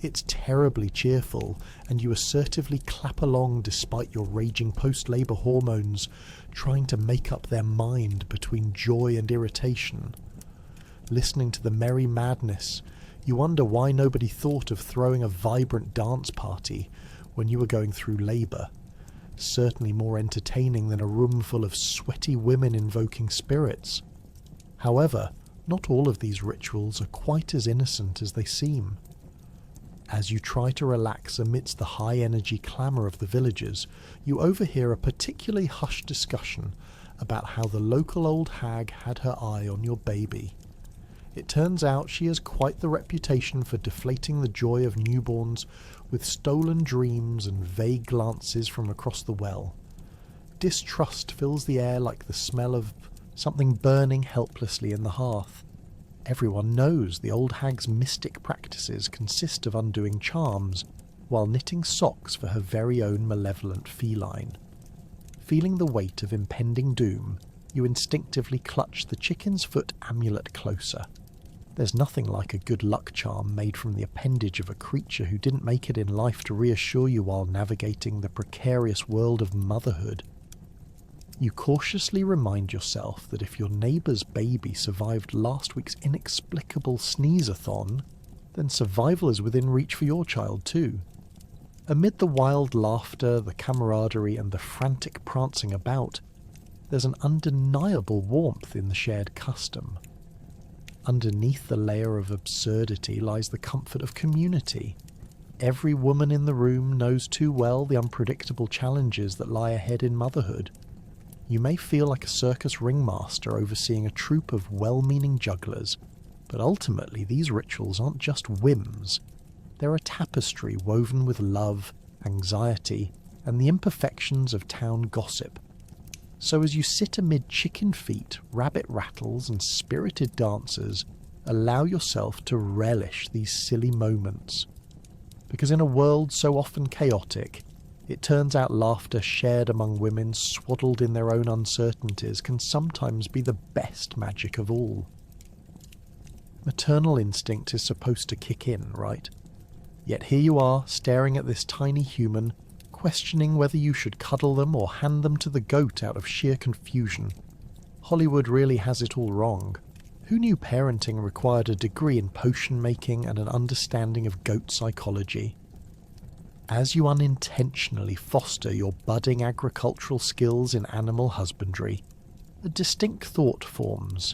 It's terribly cheerful, and you assertively clap along despite your raging post-labour hormones, trying to make up their mind between joy and irritation. Listening to the merry madness, you wonder why nobody thought of throwing a vibrant dance party when you were going through labour. Certainly more entertaining than a room full of sweaty women invoking spirits. However, not all of these rituals are quite as innocent as they seem. As you try to relax amidst the high-energy clamour of the villagers, you overhear a particularly hushed discussion about how the local old hag had her eye on your baby. It turns out she has quite the reputation for deflating the joy of newborns with stolen dreams and vague glances from across the well. Distrust fills the air like the smell of something burning helplessly in the hearth. Everyone knows the old hag's mystic practices consist of undoing charms while knitting socks for her very own malevolent feline. Feeling the weight of impending doom, you instinctively clutch the chicken's foot amulet closer. There's nothing like a good luck charm made from the appendage of a creature who didn't make it in life to reassure you while navigating the precarious world of motherhood. You cautiously remind yourself that if your neighbour's baby survived last week's inexplicable sneeze-a-thon, then survival is within reach for your child too. Amid the wild laughter, the camaraderie, and the frantic prancing about, there's an undeniable warmth in the shared custom. Underneath the layer of absurdity lies the comfort of community. Every woman in the room knows too well the unpredictable challenges that lie ahead in motherhood. You may feel like a circus ringmaster overseeing a troupe of well-meaning jugglers, but ultimately these rituals aren't just whims. They're a tapestry woven with love, anxiety, and the imperfections of town gossip. So as you sit amid chicken feet, rabbit rattles, and spirited dancers, allow yourself to relish these silly moments. Because in a world so often chaotic, it turns out laughter shared among women swaddled in their own uncertainties can sometimes be the best magic of all. Maternal instinct is supposed to kick in, right? Yet here you are, staring at this tiny human, questioning whether you should cuddle them or hand them to the goat out of sheer confusion. Hollywood really has it all wrong. Who knew parenting required a degree in potion making and an understanding of goat psychology? As you unintentionally foster your budding agricultural skills in animal husbandry, a distinct thought forms.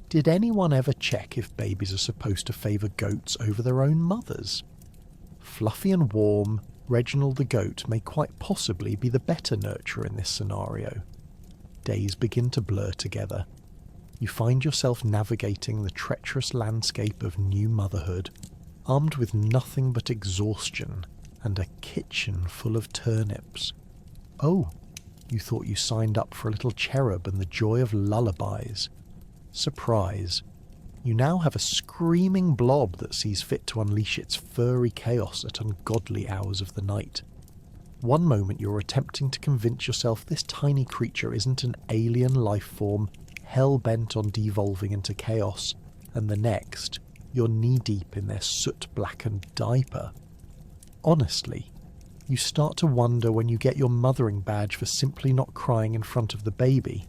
Did anyone ever check if babies are supposed to favour goats over their own mothers? Fluffy and warm, Reginald the goat may quite possibly be the better nurturer in this scenario. Days begin to blur together. You find yourself navigating the treacherous landscape of new motherhood, armed with nothing but exhaustion and a kitchen full of turnips. Oh, you thought you signed up for a little cherub and the joy of lullabies. Surprise. You now have a screaming blob that sees fit to unleash its furry chaos at ungodly hours of the night. One moment you're attempting to convince yourself this tiny creature isn't an alien life form hell-bent on devolving into chaos, and the next, you're knee-deep in their soot-blackened diaper. Honestly, you start to wonder when you get your mothering badge for simply not crying in front of the baby.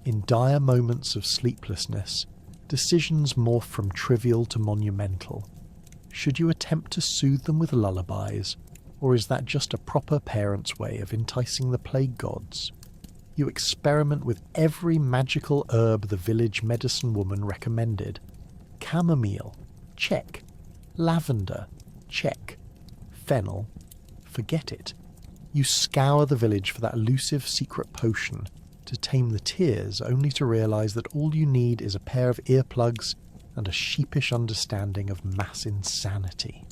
In dire moments of sleeplessness, decisions morph from trivial to monumental. Should you attempt to soothe them with lullabies, or is that just a proper parent's way of enticing the plague gods? You experiment with every magical herb the village medicine woman recommended. Chamomile, check. Lavender, check. Fennel, forget it. You scour the village for that elusive secret potion to tame the tears, only to realise that all you need is a pair of earplugs and a sheepish understanding of mass insanity.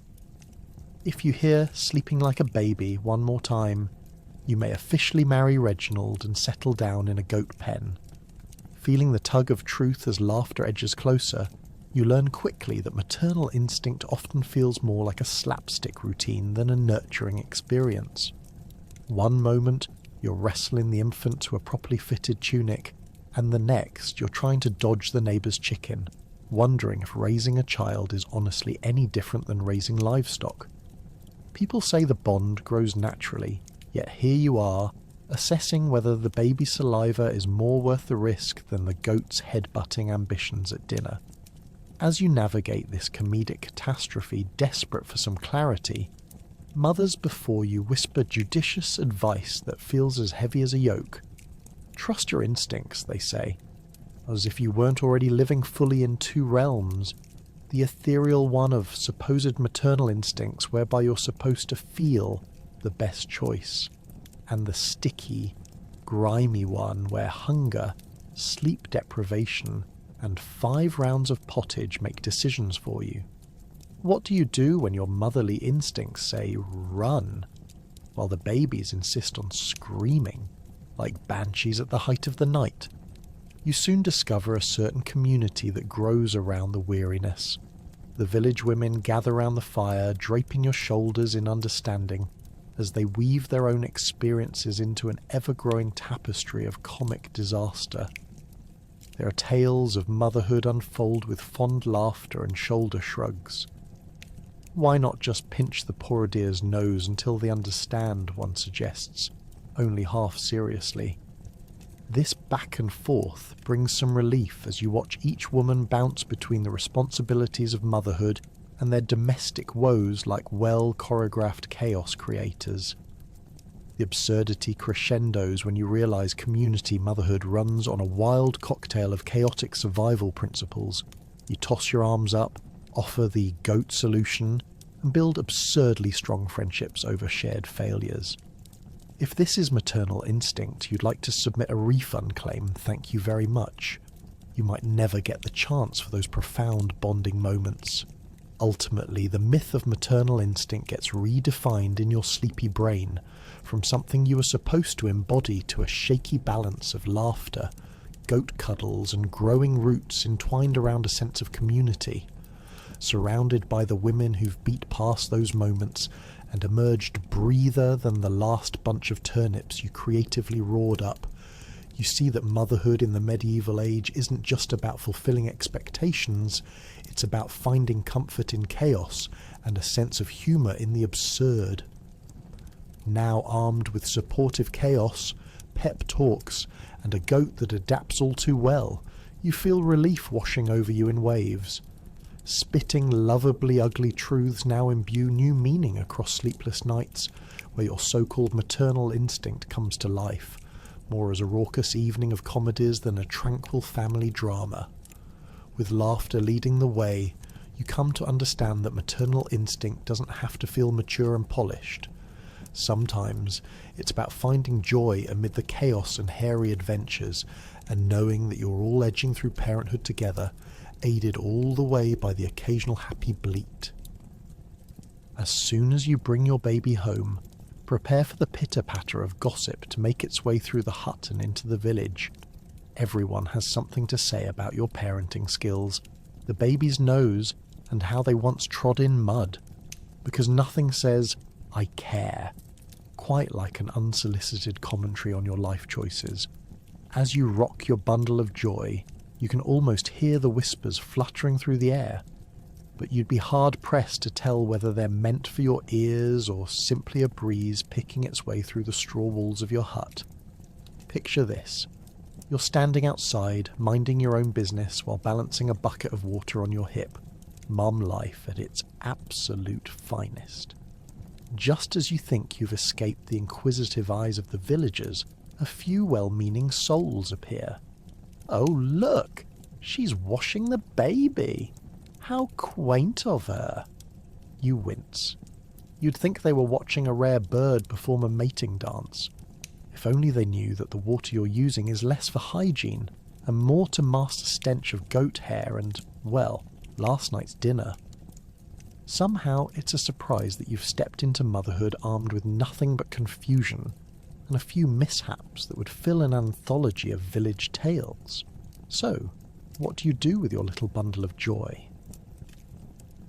If you hear "sleeping like a baby" one more time, you may officially marry Reginald and settle down in a goat pen. Feeling the tug of truth as laughter edges closer, you learn quickly that maternal instinct often feels more like a slapstick routine than a nurturing experience. One moment, you're wrestling the infant to a properly fitted tunic, and the next, you're trying to dodge the neighbour's chicken, wondering if raising a child is honestly any different than raising livestock. People say the bond grows naturally, yet here you are, assessing whether the baby's saliva is more worth the risk than the goat's head-butting ambitions at dinner. As you navigate this comedic catastrophe desperate for some clarity, mothers before you whisper judicious advice that feels as heavy as a yoke. Trust your instincts, they say, as if you weren't already living fully in two realms, the ethereal one of supposed maternal instincts whereby you're supposed to feel the best choice, and the sticky, grimy one where hunger, sleep deprivation, and 5 rounds of pottage make decisions for you. What do you do when your motherly instincts say run, while the babies insist on screaming, like banshees at the height of the night? You soon discover a certain community that grows around the weariness. The village women gather round the fire, draping your shoulders in understanding, as they weave their own experiences into an ever-growing tapestry of comic disaster. There are tales of motherhood unfold with fond laughter and shoulder shrugs. Why not just pinch the poor dear's nose until they understand, one suggests, only half seriously. This back and forth brings some relief as you watch each woman bounce between the responsibilities of motherhood and their domestic woes like well-choreographed chaos creators. The absurdity crescendos when you realise community motherhood runs on a wild cocktail of chaotic survival principles. You toss your arms up, offer the goat solution, and build absurdly strong friendships over shared failures. If this is maternal instinct, you'd like to submit a refund claim, thank you very much. You might never get the chance for those profound bonding moments. Ultimately, the myth of maternal instinct gets redefined in your sleepy brain, from something you were supposed to embody to a shaky balance of laughter, goat cuddles, and growing roots entwined around a sense of community. Surrounded by the women who've beat past those moments and emerged breather than the last bunch of turnips you creatively roared up, you see that motherhood in the medieval age isn't just about fulfilling expectations, it's about finding comfort in chaos and a sense of humour in the absurd. Now armed with supportive chaos, pep talks, and a goat that adapts all too well, you feel relief washing over you in waves. Spitting lovably ugly truths now imbue new meaning across sleepless nights, where your so-called maternal instinct comes to life, more as a raucous evening of comedies than a tranquil family drama. With laughter leading the way, you come to understand that maternal instinct doesn't have to feel mature and polished. Sometimes it's about finding joy amid the chaos and hairy adventures, and knowing that you're all edging through parenthood together, aided all the way by the occasional happy bleat. As soon as you bring your baby home, prepare for the pitter-patter of gossip to make its way through the hut and into the village. Everyone has something to say about your parenting skills, the baby's nose, and how they once trod in mud, because nothing says, "I care," quite like an unsolicited commentary on your life choices. As you rock your bundle of joy, you can almost hear the whispers fluttering through the air, but you'd be hard-pressed to tell whether they're meant for your ears or simply a breeze picking its way through the straw walls of your hut. Picture this. You're standing outside, minding your own business while balancing a bucket of water on your hip. Mum life at its absolute finest. Just as you think you've escaped the inquisitive eyes of the villagers, a few well-meaning souls appear. "Oh, look! She's washing the baby! How quaint of her!" You wince. You'd think they were watching a rare bird perform a mating dance. If only they knew that the water you're using is less for hygiene and more to mask the stench of goat hair and, well, last night's dinner. Somehow it's a surprise that you've stepped into motherhood armed with nothing but confusion and a few mishaps that would fill an anthology of village tales. So, what do you do with your little bundle of joy?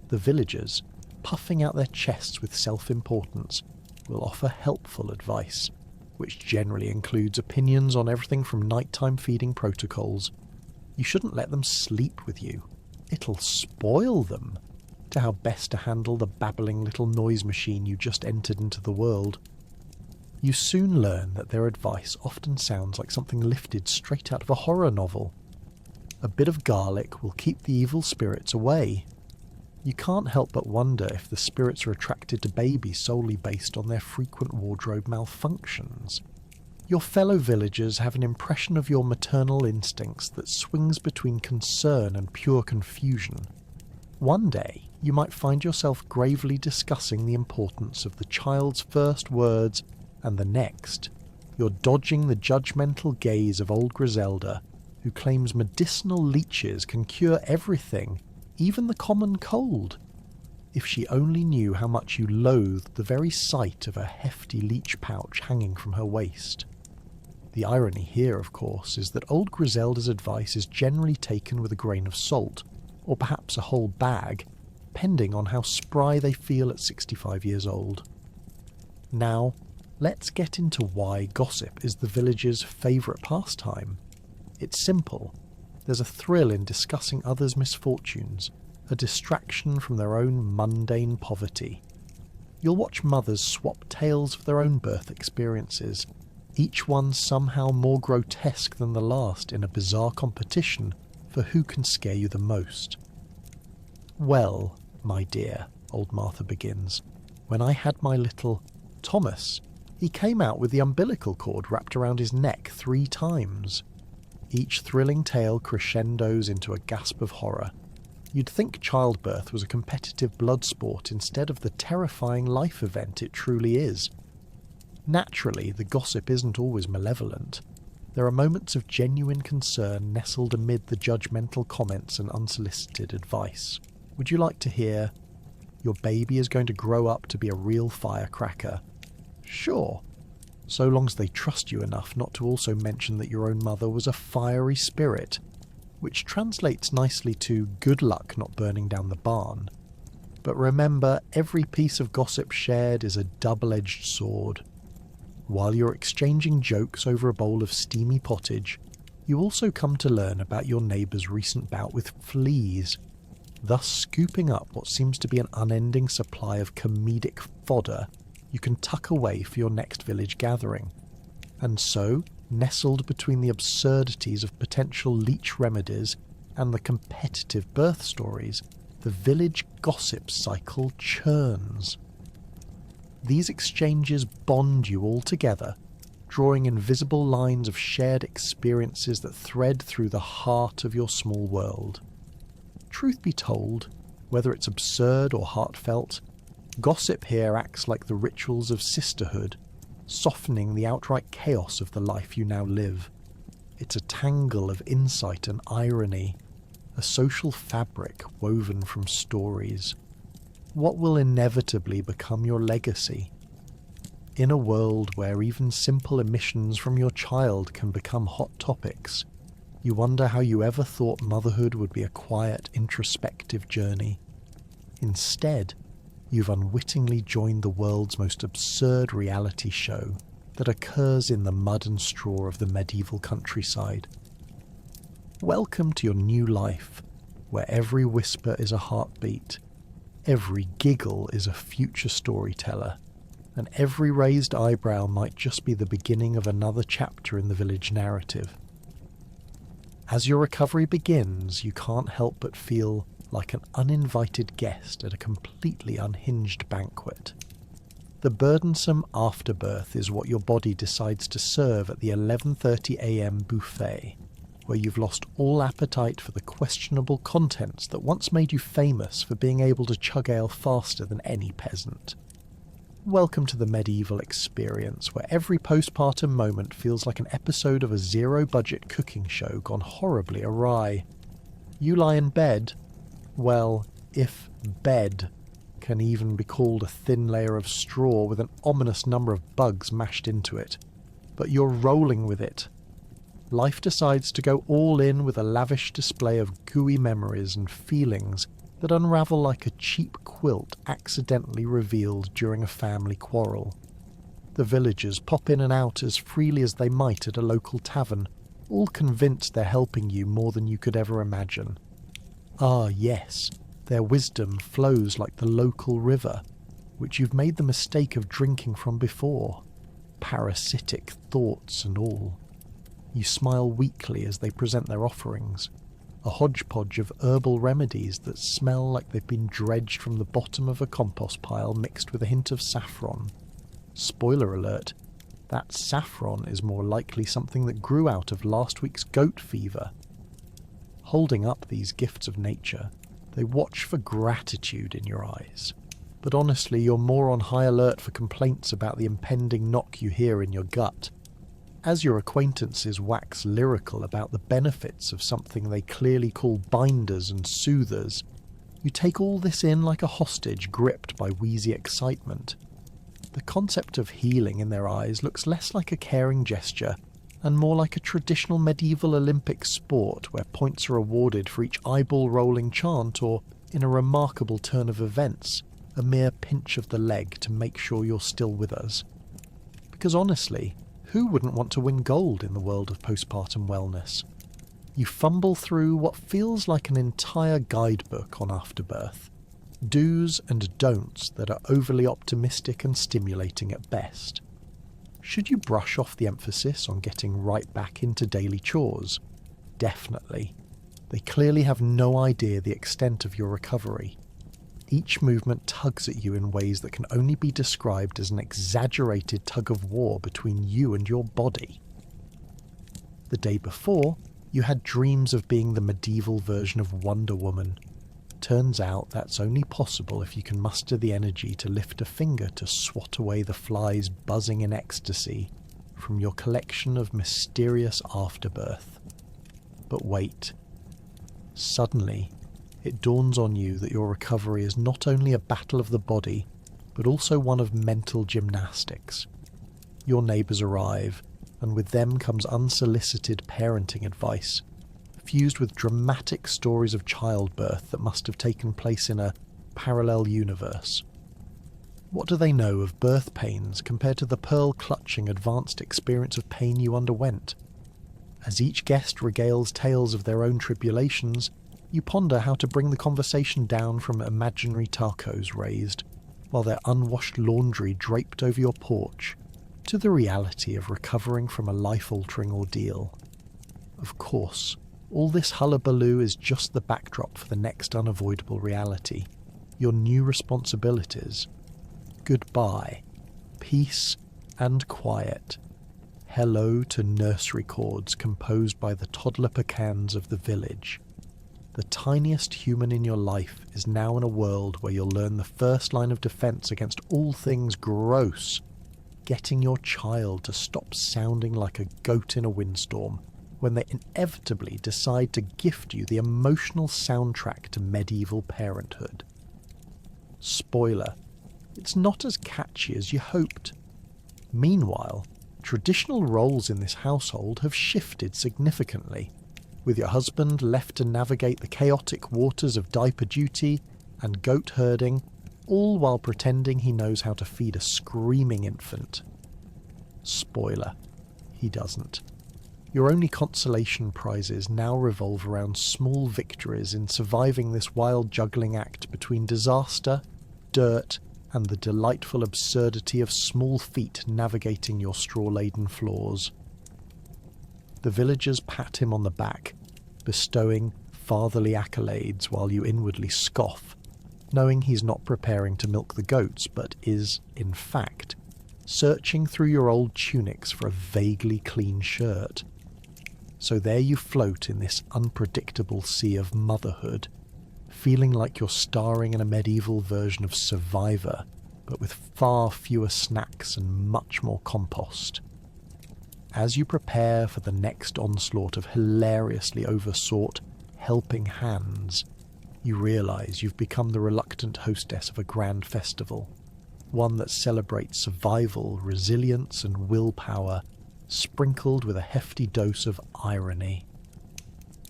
The villagers, puffing out their chests with self-importance, will offer helpful advice, which generally includes opinions on everything from nighttime feeding protocols. You shouldn't let them sleep with you. It'll spoil them. To how best to handle the babbling little noise machine you just entered into the world. You soon learn that their advice often sounds like something lifted straight out of a horror novel. A bit of garlic will keep the evil spirits away. You can't help but wonder if the spirits are attracted to babies solely based on their frequent wardrobe malfunctions. Your fellow villagers have an impression of your maternal instincts that swings between concern and pure confusion. One day, you might find yourself gravely discussing the importance of the child's first words, and the next, you're dodging the judgmental gaze of old Griselda, who claims medicinal leeches can cure everything, even the common cold. If she only knew how much you loathed the very sight of a hefty leech pouch hanging from her waist. The irony here, of course, is that old Griselda's advice is generally taken with a grain of salt, or perhaps a whole bag, depending on how spry they feel at 65 years old. Now, let's get into why gossip is the villagers' favourite pastime. It's simple. There's a thrill in discussing others' misfortunes, a distraction from their own mundane poverty. You'll watch mothers swap tales of their own birth experiences, each one somehow more grotesque than the last in a bizarre competition for who can scare you the most. "Well, my dear," old Martha begins, "when I had my little Thomas, he came out with the umbilical cord wrapped around his neck 3 times. Each thrilling tale crescendos into a gasp of horror. You'd think childbirth was a competitive blood sport instead of the terrifying life event it truly is. Naturally, the gossip isn't always malevolent. There are moments of genuine concern nestled amid the judgmental comments and unsolicited advice. Would you like to hear, "Your baby is going to grow up to be a real firecracker"? Sure, so long as they trust you enough not to also mention that your own mother was a fiery spirit, which translates nicely to good luck not burning down the barn. But remember, every piece of gossip shared is a double-edged sword. While you're exchanging jokes over a bowl of steamy pottage, you also come to learn about your neighbour's recent bout with fleas, thus scooping up what seems to be an unending supply of comedic fodder you can tuck away for your next village gathering. And so, nestled between the absurdities of potential leech remedies and the competitive birth stories, the village gossip cycle churns. These exchanges bond you all together, drawing invisible lines of shared experiences that thread through the heart of your small world. Truth be told, whether it's absurd or heartfelt, gossip here acts like the rituals of sisterhood, softening the outright chaos of the life you now live. It's a tangle of insight and irony, a social fabric woven from stories. What will inevitably become your legacy? In a world where even simple emissions from your child can become hot topics, you wonder how you ever thought motherhood would be a quiet, introspective journey. Instead, you've unwittingly joined the world's most absurd reality show that occurs in the mud and straw of the medieval countryside. Welcome to your new life, where every whisper is a heartbeat, every giggle is a future storyteller, and every raised eyebrow might just be the beginning of another chapter in the village narrative. As your recovery begins, you can't help but feel like an uninvited guest at a completely unhinged banquet. The burdensome afterbirth is what your body decides to serve at the 11:30 a.m. buffet, where you've lost all appetite for the questionable contents that once made you famous for being able to chug ale faster than any peasant. Welcome to the medieval experience, where every postpartum moment feels like an episode of a zero-budget cooking show gone horribly awry. You lie in bed, well, if bed can even be called a thin layer of straw with an ominous number of bugs mashed into it, but you're rolling with it. Life decides to go all in with a lavish display of gooey memories and feelings that unravel like a cheap quilt accidentally revealed during a family quarrel. The villagers pop in and out as freely as they might at a local tavern, all convinced they're helping you more than you could ever imagine. Ah yes, their wisdom flows like the local river, which you've made the mistake of drinking from before, parasitic thoughts and all. You smile weakly as they present their offerings, a hodgepodge of herbal remedies that smell like they've been dredged from the bottom of a compost pile mixed with a hint of saffron. Spoiler alert, that saffron is more likely something that grew out of last week's goat fever. Holding up these gifts of nature, they watch for gratitude in your eyes. But honestly, you're more on high alert for complaints about the impending knock you hear in your gut. As your acquaintances wax lyrical about the benefits of something they clearly call binders and soothers, you take all this in like a hostage gripped by wheezy excitement. The concept of healing in their eyes looks less like a caring gesture and more like a traditional medieval Olympic sport where points are awarded for each eyeball-rolling chant or, in a remarkable turn of events, a mere pinch of the leg to make sure you're still with us. Because honestly, who wouldn't want to win gold in the world of postpartum wellness? You fumble through what feels like an entire guidebook on afterbirth. Do's and don'ts that are overly optimistic and stimulating at best. Should you brush off the emphasis on getting right back into daily chores? Definitely. They clearly have no idea the extent of your recovery. Each movement tugs at you in ways that can only be described as an exaggerated tug-of-war between you and your body. The day before, you had dreams of being the medieval version of Wonder Woman. Turns out that's only possible if you can muster the energy to lift a finger to swat away the flies buzzing in ecstasy from your collection of mysterious afterbirth. But wait. Suddenly, it dawns on you that your recovery is not only a battle of the body, but also one of mental gymnastics. Your neighbours arrive, and with them comes unsolicited parenting advice, fused with dramatic stories of childbirth that must have taken place in a parallel universe. What do they know of birth pains compared to the pearl-clutching advanced experience of pain you underwent? As each guest regales tales of their own tribulations, you ponder how to bring the conversation down from imaginary tacos raised, while their unwashed laundry draped over your porch, to the reality of recovering from a life-altering ordeal. Of course, all this hullabaloo is just the backdrop for the next unavoidable reality, your new responsibilities. Goodbye, peace and quiet. Hello to nursery chords composed by the toddler pecans of the village. The tiniest human in your life is now in a world where you'll learn the first line of defense against all things gross, getting your child to stop sounding like a goat in a windstorm when they inevitably decide to gift you the emotional soundtrack to medieval parenthood. Spoiler, it's not as catchy as you hoped. Meanwhile, traditional roles in this household have shifted significantly, with your husband left to navigate the chaotic waters of diaper duty and goat herding, all while pretending he knows how to feed a screaming infant. Spoiler, he doesn't. Your only consolation prizes now revolve around small victories in surviving this wild juggling act between disaster, dirt, and the delightful absurdity of small feet navigating your straw-laden floors. The villagers pat him on the back, bestowing fatherly accolades while you inwardly scoff, knowing he's not preparing to milk the goats but is, in fact, searching through your old tunics for a vaguely clean shirt. So there you float in this unpredictable sea of motherhood, feeling like you're starring in a medieval version of Survivor, but with far fewer snacks and much more compost. As you prepare for the next onslaught of hilariously oversought helping hands, you realise you've become the reluctant hostess of a grand festival, one that celebrates survival, resilience and willpower, sprinkled with a hefty dose of irony.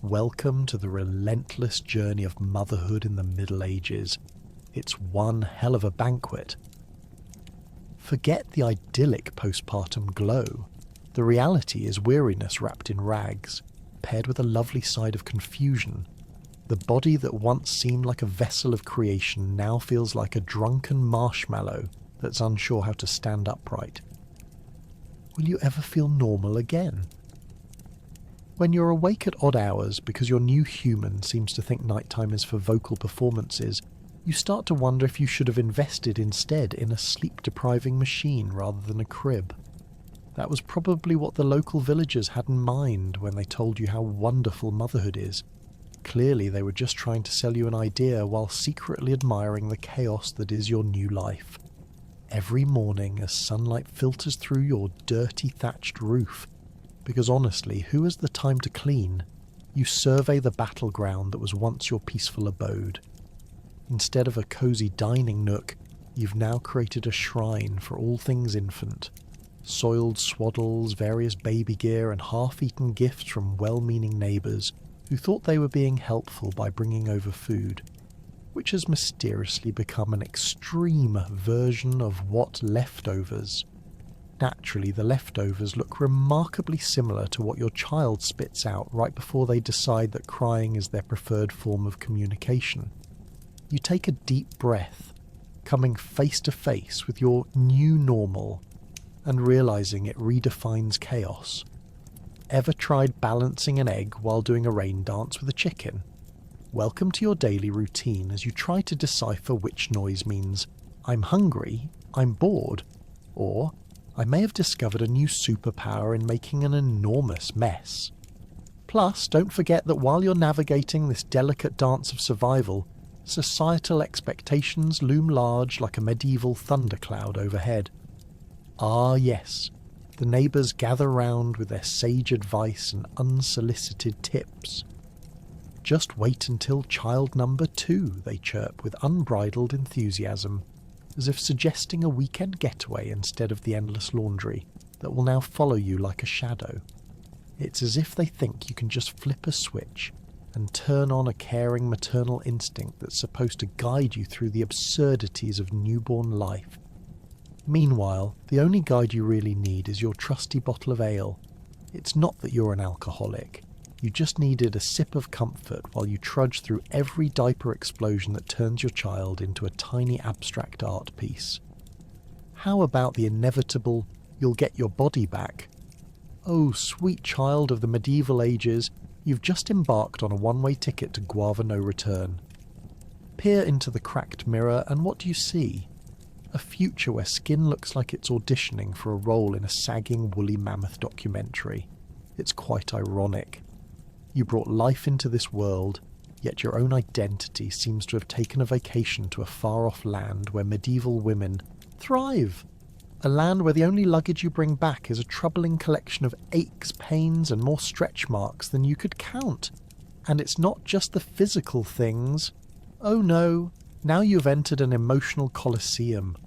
Welcome to the relentless journey of motherhood in the Middle Ages. It's one hell of a banquet. Forget the idyllic postpartum glow. The reality is weariness wrapped in rags, paired with a lovely side of confusion. The body that once seemed like a vessel of creation now feels like a drunken marshmallow that's unsure how to stand upright. Will you ever feel normal again? When you're awake at odd hours because your new human seems to think nighttime is for vocal performances, you start to wonder if you should have invested instead in a sleep-depriving machine rather than a crib. That was probably what the local villagers had in mind when they told you how wonderful motherhood is. Clearly they were just trying to sell you an idea while secretly admiring the chaos that is your new life. Every morning as sunlight filters through your dirty thatched roof, because honestly, who has the time to clean? You survey the battleground that was once your peaceful abode. Instead of a cosy dining nook, you've now created a shrine for all things infant. Soiled swaddles, various baby gear, and half-eaten gifts from well-meaning neighbours who thought they were being helpful by bringing over food, which has mysteriously become an extreme version of what leftovers. Naturally, the leftovers look remarkably similar to what your child spits out right before they decide that crying is their preferred form of communication. You take a deep breath, coming face to face with your new normal, and realising it redefines chaos. Ever tried balancing an egg while doing a rain dance with a chicken? Welcome to your daily routine as you try to decipher which noise means "I'm hungry," "I'm bored," or "I may have discovered a new superpower in making an enormous mess." Plus, don't forget that while you're navigating this delicate dance of survival, Societal expectations loom large like a medieval thundercloud overhead. Ah yes, the neighbours gather round with their sage advice and unsolicited tips. Just wait until child number 2, they chirp with unbridled enthusiasm, as if suggesting a weekend getaway instead of the endless laundry that will now follow you like a shadow. It's as if they think you can just flip a switch and turn on a caring maternal instinct that's supposed to guide you through the absurdities of newborn life. Meanwhile, the only guide you really need is your trusty bottle of ale. It's not that you're an alcoholic. You just needed a sip of comfort while you trudge through every diaper explosion that turns your child into a tiny abstract art piece. How about the inevitable, you'll get your body back? Oh, sweet child of the medieval ages, you've just embarked on a one-way ticket to Guava no return. Peer into the cracked mirror and what do you see? A future where skin looks like it's auditioning for a role in a sagging woolly mammoth documentary. It's quite ironic. You brought life into this world, yet your own identity seems to have taken a vacation to a far-off land where medieval women thrive. A land where the only luggage you bring back is a troubling collection of aches, pains, and more stretch marks than you could count. And it's not just the physical things. Oh no, now you've entered an emotional coliseum.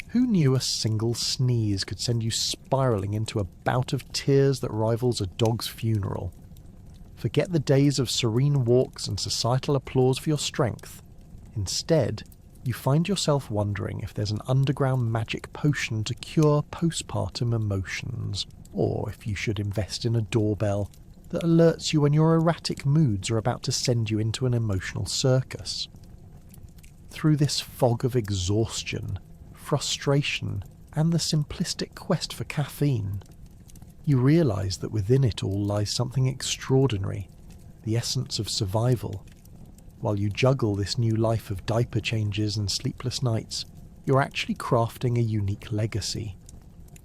Who knew a single sneeze could send you spiralling into a bout of tears that rivals a dog's funeral? Forget the days of serene walks and societal applause for your strength. Instead, you find yourself wondering if there's an underground magic potion to cure postpartum emotions, or if you should invest in a doorbell that alerts you when your erratic moods are about to send you into an emotional circus. Through this fog of exhaustion, frustration, and the simplistic quest for caffeine, you realise that within it all lies something extraordinary, the essence of survival. While you juggle this new life of diaper changes and sleepless nights, you're actually crafting a unique legacy.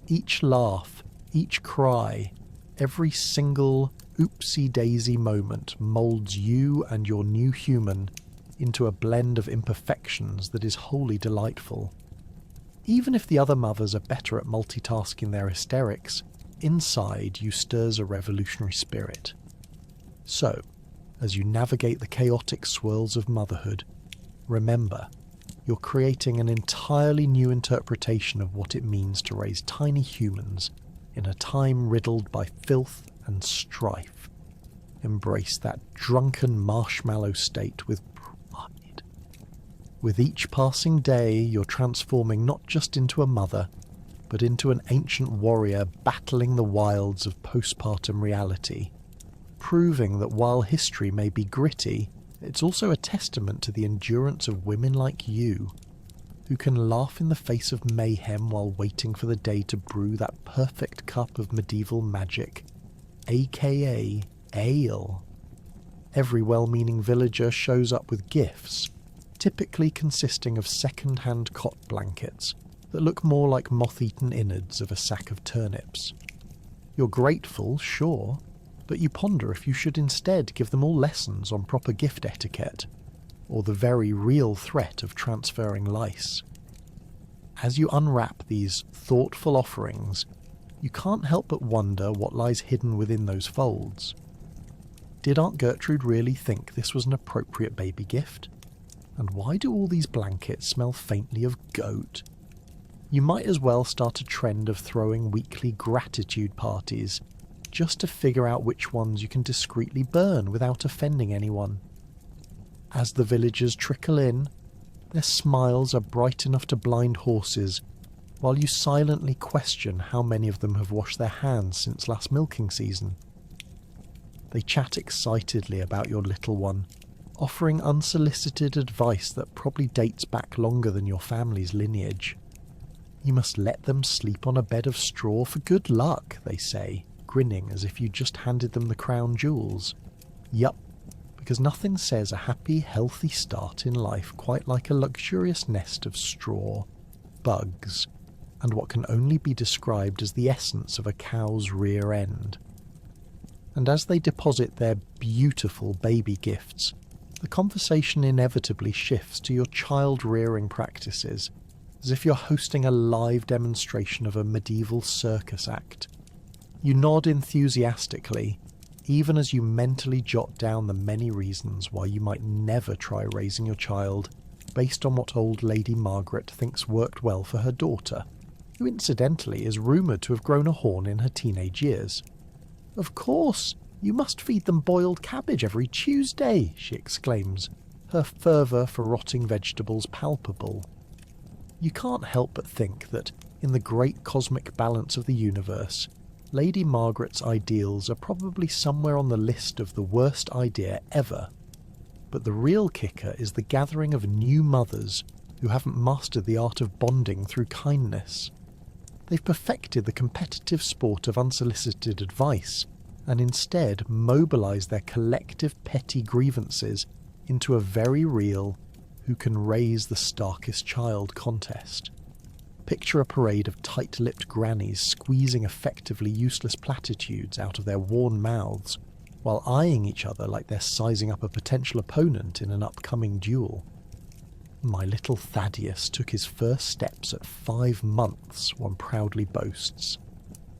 Each laugh, each cry, every single oopsie-daisy moment moulds you and your new human into a blend of imperfections that is wholly delightful. Even if the other mothers are better at multitasking their hysterics, inside you stirs a revolutionary spirit. So, as you navigate the chaotic swirls of motherhood, remember, you're creating an entirely new interpretation of what it means to raise tiny humans in a time riddled by filth and strife. Embrace that drunken marshmallow state with pride. With each passing day, you're transforming not just into a mother, but into an ancient warrior battling the wilds of postpartum reality, proving that while history may be gritty, it's also a testament to the endurance of women like you, who can laugh in the face of mayhem while waiting for the day to brew that perfect cup of medieval magic, aka ale. Every well-meaning villager shows up with gifts, typically consisting of second-hand cot blankets that look more like moth-eaten innards of a sack of turnips. You're grateful, sure, but you ponder if you should instead give them all lessons on proper gift etiquette, or the very real threat of transferring lice. As you unwrap these thoughtful offerings, you can't help but wonder what lies hidden within those folds. Did Aunt Gertrude really think this was an appropriate baby gift? And why do all these blankets smell faintly of goat? You might as well start a trend of throwing weekly gratitude parties, just to figure out which ones you can discreetly burn without offending anyone. As the villagers trickle in, their smiles are bright enough to blind horses, while you silently question how many of them have washed their hands since last milking season. They chat excitedly about your little one, offering unsolicited advice that probably dates back longer than your family's lineage. You must let them sleep on a bed of straw for good luck, they say, grinning as if you just handed them the crown jewels. Yup, because nothing says a happy, healthy start in life quite like a luxurious nest of straw, bugs, and what can only be described as the essence of a cow's rear end. And as they deposit their beautiful baby gifts, The conversation inevitably shifts to your child-rearing practices, as if you're hosting a live demonstration of a medieval circus act. You nod enthusiastically, even as you mentally jot down the many reasons why you might never try raising your child based on what old Lady Margaret thinks worked well for her daughter, who incidentally is rumoured to have grown a horn in her teenage years. "Of course, you must feed them boiled cabbage every Tuesday," she exclaims, her fervour for rotting vegetables palpable. You can't help but think that, in the great cosmic balance of the universe, Lady Margaret's ideals are probably somewhere on the list of the worst idea ever. But the real kicker is the gathering of new mothers who haven't mastered the art of bonding through kindness. They've perfected the competitive sport of unsolicited advice, and instead mobilise their collective petty grievances into a very real "who can raise the starkest child" contest. Picture a parade of tight-lipped grannies squeezing effectively useless platitudes out of their worn mouths, while eyeing each other like they're sizing up a potential opponent in an upcoming duel. "My little Thaddeus took his first steps at 5 months," one proudly boasts.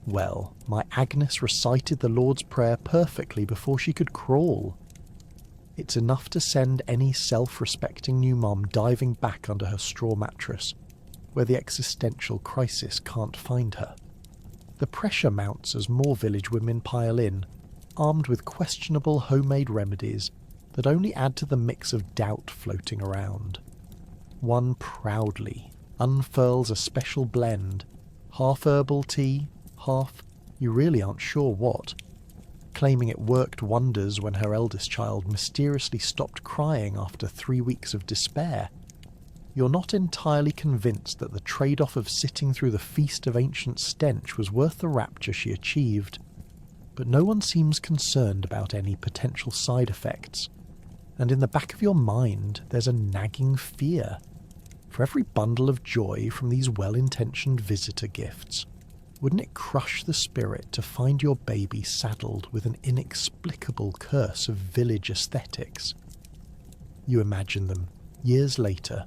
"Well, my Agnes recited the Lord's Prayer perfectly before she could crawl." It's enough to send any self-respecting new mom diving back under her straw mattress, where the existential crisis can't find her. The pressure mounts as more village women pile in, armed with questionable homemade remedies that only add to the mix of doubt floating around. One proudly unfurls a special blend, half herbal tea, half you really aren't sure what, claiming it worked wonders when her eldest child mysteriously stopped crying after 3 weeks of despair. You're not entirely convinced that the trade-off of sitting through the feast of ancient stench was worth the rapture she achieved, but no one seems concerned about any potential side effects, and in the back of your mind there's a nagging fear. For every bundle of joy from these well-intentioned visitor gifts, wouldn't it crush the spirit to find your baby saddled with an inexplicable curse of village aesthetics? You imagine them, years later,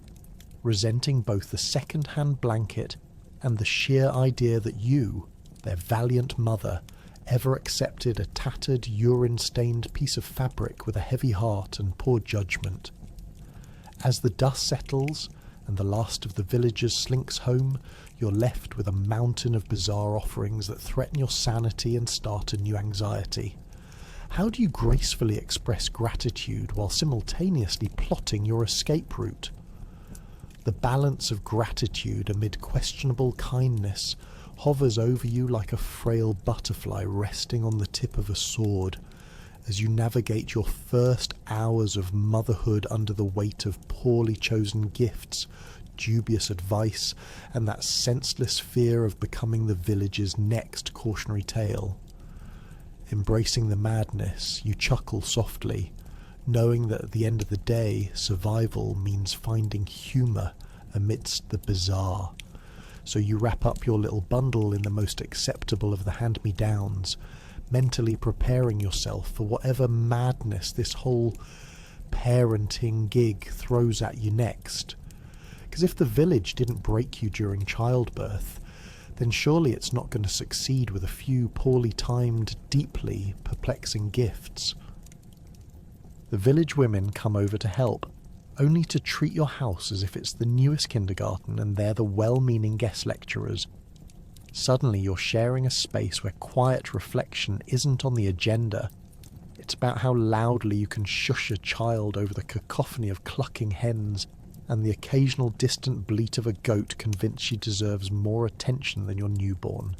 resenting both the second-hand blanket and the sheer idea that you, their valiant mother, ever accepted a tattered, urine-stained piece of fabric with a heavy heart and poor judgment. As the dust settles and the last of the villagers slinks home, you're left with a mountain of bizarre offerings that threaten your sanity and start a new anxiety. How do you gracefully express gratitude while simultaneously plotting your escape route? The balance of gratitude amid questionable kindness hovers over you like a frail butterfly resting on the tip of a sword as you navigate your first hours of motherhood under the weight of poorly chosen gifts, dubious advice, and that senseless fear of becoming the village's next cautionary tale. Embracing the madness, you chuckle softly, knowing that at the end of the day, survival means finding humour amidst the bizarre. So you wrap up your little bundle in the most acceptable of the hand-me-downs, mentally preparing yourself for whatever madness this whole parenting gig throws at you next. Because if the village didn't break you during childbirth, then surely it's not going to succeed with a few poorly timed, deeply perplexing gifts. The village women come over to help, only to treat your house as if it's the newest kindergarten and they're the well-meaning guest lecturers. Suddenly you're sharing a space where quiet reflection isn't on the agenda. It's about how loudly you can shush a child over the cacophony of clucking hens and the occasional distant bleat of a goat convinced she deserves more attention than your newborn.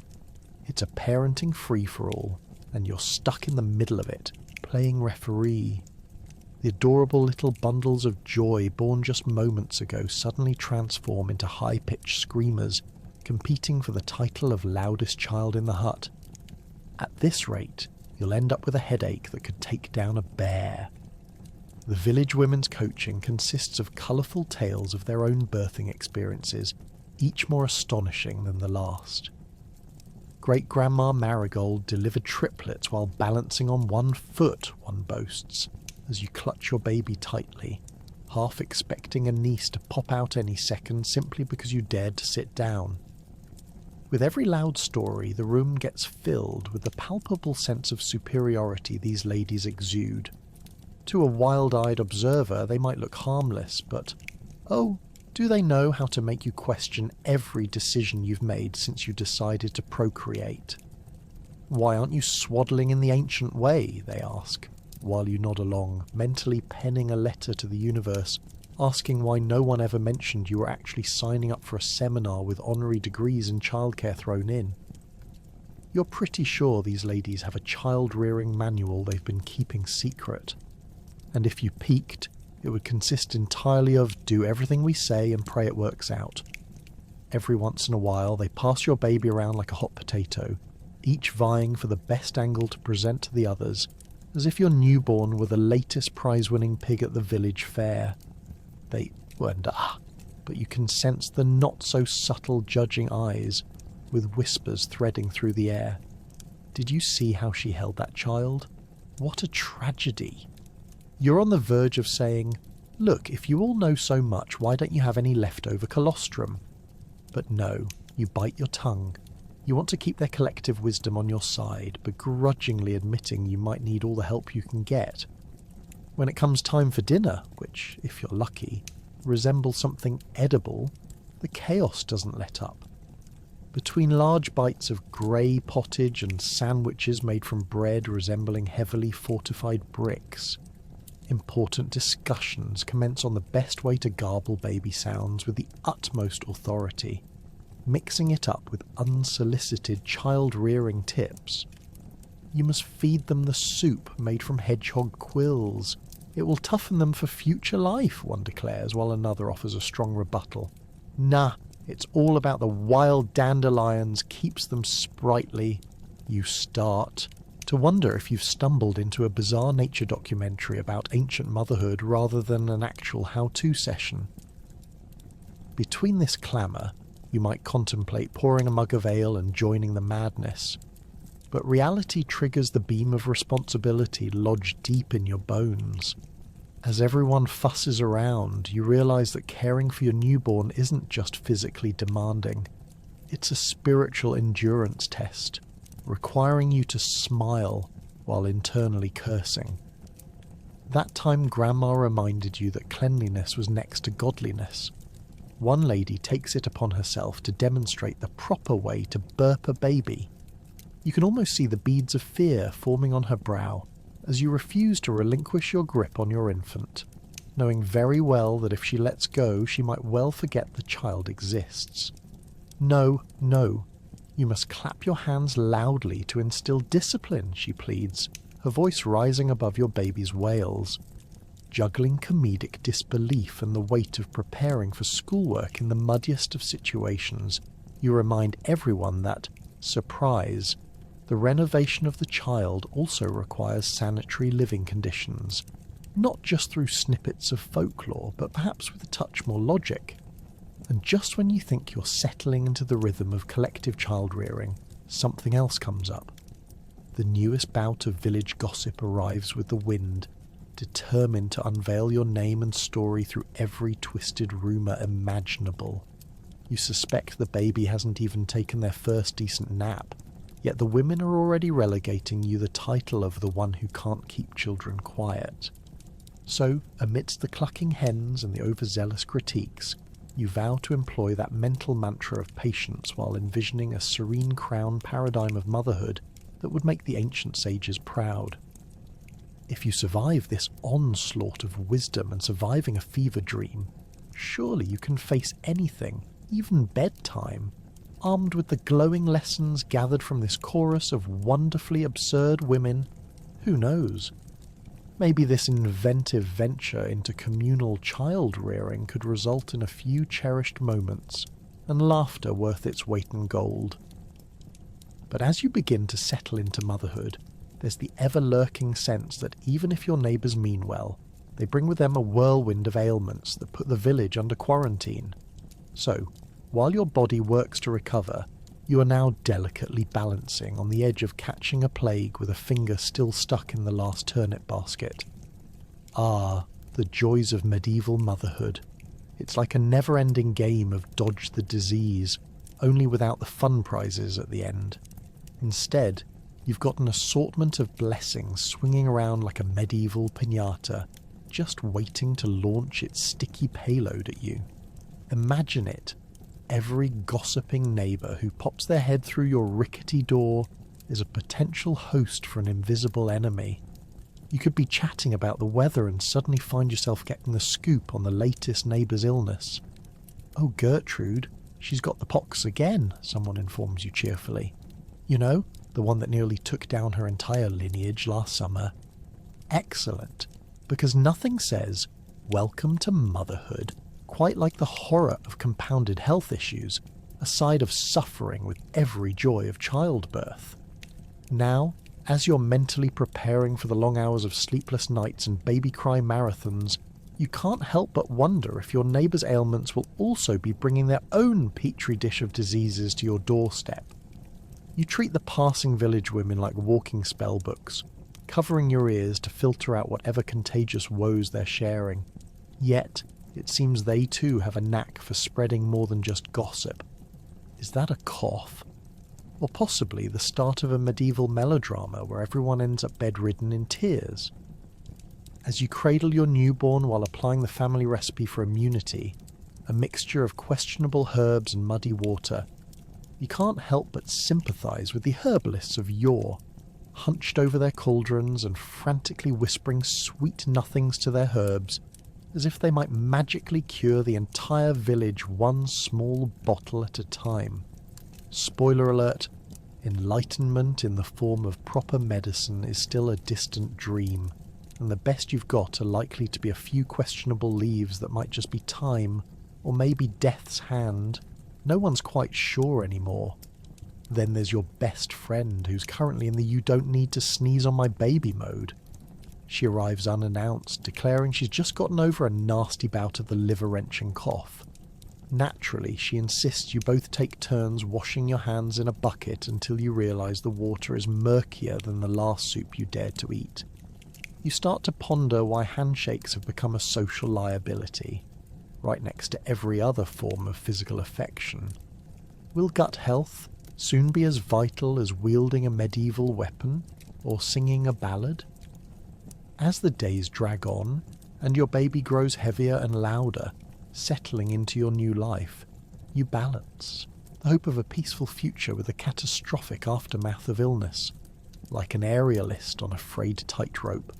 It's a parenting free-for-all, and you're stuck in the middle of it, playing referee. The adorable little bundles of joy born just moments ago suddenly transform into high-pitched screamers, competing for the title of loudest child in the hut. At this rate, you'll end up with a headache that could take down a bear. The village women's coaching consists of colourful tales of their own birthing experiences, each more astonishing than the last. Great-Grandma Marigold delivered triplets while balancing on one foot, one boasts, as you clutch your baby tightly, half expecting a niece to pop out any second simply because you dared to sit down. With every loud story, the room gets filled with the palpable sense of superiority these ladies exude. To a wild-eyed observer, they might look harmless, but, oh, do they know how to make you question every decision you've made since you decided to procreate? Why aren't you swaddling in the ancient way, they ask, while you nod along, mentally penning a letter to the universe, asking why no one ever mentioned you were actually signing up for a seminar with honorary degrees in childcare thrown in. You're pretty sure these ladies have a child-rearing manual they've been keeping secret. And if you peeked, it would consist entirely of do everything we say and pray it works out. Every once in a while, they pass your baby around like a hot potato, each vying for the best angle to present to the others, as if your newborn were the latest prize-winning pig at the village fair. They weren't, but you can sense the not-so-subtle judging eyes, with whispers threading through the air. Did you see how she held that child? What a tragedy! You're on the verge of saying, look, if you all know so much, why don't you have any leftover colostrum? But no, you bite your tongue. You want to keep their collective wisdom on your side, begrudgingly admitting you might need all the help you can get. When it comes time for dinner, which, if you're lucky, resembles something edible, the chaos doesn't let up. Between large bites of grey pottage and sandwiches made from bread resembling heavily fortified bricks, important discussions commence on the best way to garble baby sounds with the utmost authority, mixing it up with unsolicited child-rearing tips. You must feed them the soup made from hedgehog quills. It will toughen them for future life, one declares, while another offers a strong rebuttal. Nah, it's all about the wild dandelions, keeps them sprightly. You start to wonder if you've stumbled into a bizarre nature documentary about ancient motherhood rather than an actual how-to session. Between this clamour, you might contemplate pouring a mug of ale and joining the madness. But reality triggers the beam of responsibility lodged deep in your bones. As everyone fusses around, you realise that caring for your newborn isn't just physically demanding. It's a spiritual endurance test, requiring you to smile while internally cursing. That time Grandma reminded you that cleanliness was next to godliness. One lady takes it upon herself to demonstrate the proper way to burp a baby. You can almost see the beads of fear forming on her brow as you refuse to relinquish your grip on your infant, knowing very well that if she lets go, she might well forget the child exists. No, no, you must clap your hands loudly to instill discipline, she pleads, her voice rising above your baby's wails. Juggling comedic disbelief and the weight of preparing for schoolwork in the muddiest of situations, you remind everyone that, surprise, the renovation of the child also requires sanitary living conditions, not just through snippets of folklore, but perhaps with a touch more logic. And just when you think you're settling into the rhythm of collective child-rearing, something else comes up. The newest bout of village gossip arrives with the wind, determined to unveil your name and story through every twisted rumour imaginable. You suspect the baby hasn't even taken their first decent nap, yet the women are already relegating you the title of the one who can't keep children quiet. So, amidst the clucking hens and the overzealous critiques, you vow to employ that mental mantra of patience while envisioning a serene crown paradigm of motherhood that would make the ancient sages proud. If you survive this onslaught of wisdom and surviving a fever dream, surely you can face anything, even bedtime, armed with the glowing lessons gathered from this chorus of wonderfully absurd women. Who knows? Maybe this inventive venture into communal child-rearing could result in a few cherished moments and laughter worth its weight in gold. But as you begin to settle into motherhood, there's the ever-lurking sense that even if your neighbours mean well, they bring with them a whirlwind of ailments that put the village under quarantine. So, while your body works to recover, you are now delicately balancing on the edge of catching a plague with a finger still stuck in the last turnip basket. Ah, the joys of medieval motherhood. It's like a never-ending game of dodge the disease, only without the fun prizes at the end. Instead, you've got an assortment of blessings swinging around like a medieval piñata, just waiting to launch its sticky payload at you. Imagine it. Every gossiping neighbour who pops their head through your rickety door is a potential host for an invisible enemy. You could be chatting about the weather and suddenly find yourself getting the scoop on the latest neighbour's illness. "Oh, Gertrude, she's got the pox again," someone informs you cheerfully. "You know, the one that nearly took down her entire lineage last summer." Excellent, because nothing says, "Welcome to motherhood," quite like the horror of compounded health issues, a side of suffering with every joy of childbirth. Now, as you're mentally preparing for the long hours of sleepless nights and baby cry marathons, you can't help but wonder if your neighbour's ailments will also be bringing their own petri dish of diseases to your doorstep. You treat the passing village women like walking spell books, covering your ears to filter out whatever contagious woes they're sharing. Yet, it seems they too have a knack for spreading more than just gossip. Is that a cough? Or possibly the start of a medieval melodrama where everyone ends up bedridden in tears? As you cradle your newborn while applying the family recipe for immunity, a mixture of questionable herbs and muddy water, you can't help but sympathise with the herbalists of yore, hunched over their cauldrons and frantically whispering sweet nothings to their herbs, as if they might magically cure the entire village one small bottle at a time. Spoiler alert, enlightenment in the form of proper medicine is still a distant dream, and the best you've got are likely to be a few questionable leaves that might just be time, or maybe death's hand. No one's quite sure anymore. Then there's your best friend who's currently in the "you don't need to sneeze on my baby" mode. She arrives unannounced, declaring she's just gotten over a nasty bout of the liver-wrenching cough. Naturally, she insists you both take turns washing your hands in a bucket until you realise the water is murkier than the last soup you dared to eat. You start to ponder why handshakes have become a social liability, right next to every other form of physical affection. Will gut health soon be as vital as wielding a medieval weapon or singing a ballad? As the days drag on, and your baby grows heavier and louder, settling into your new life, you balance the hope of a peaceful future with the catastrophic aftermath of illness, like an aerialist on a frayed tightrope.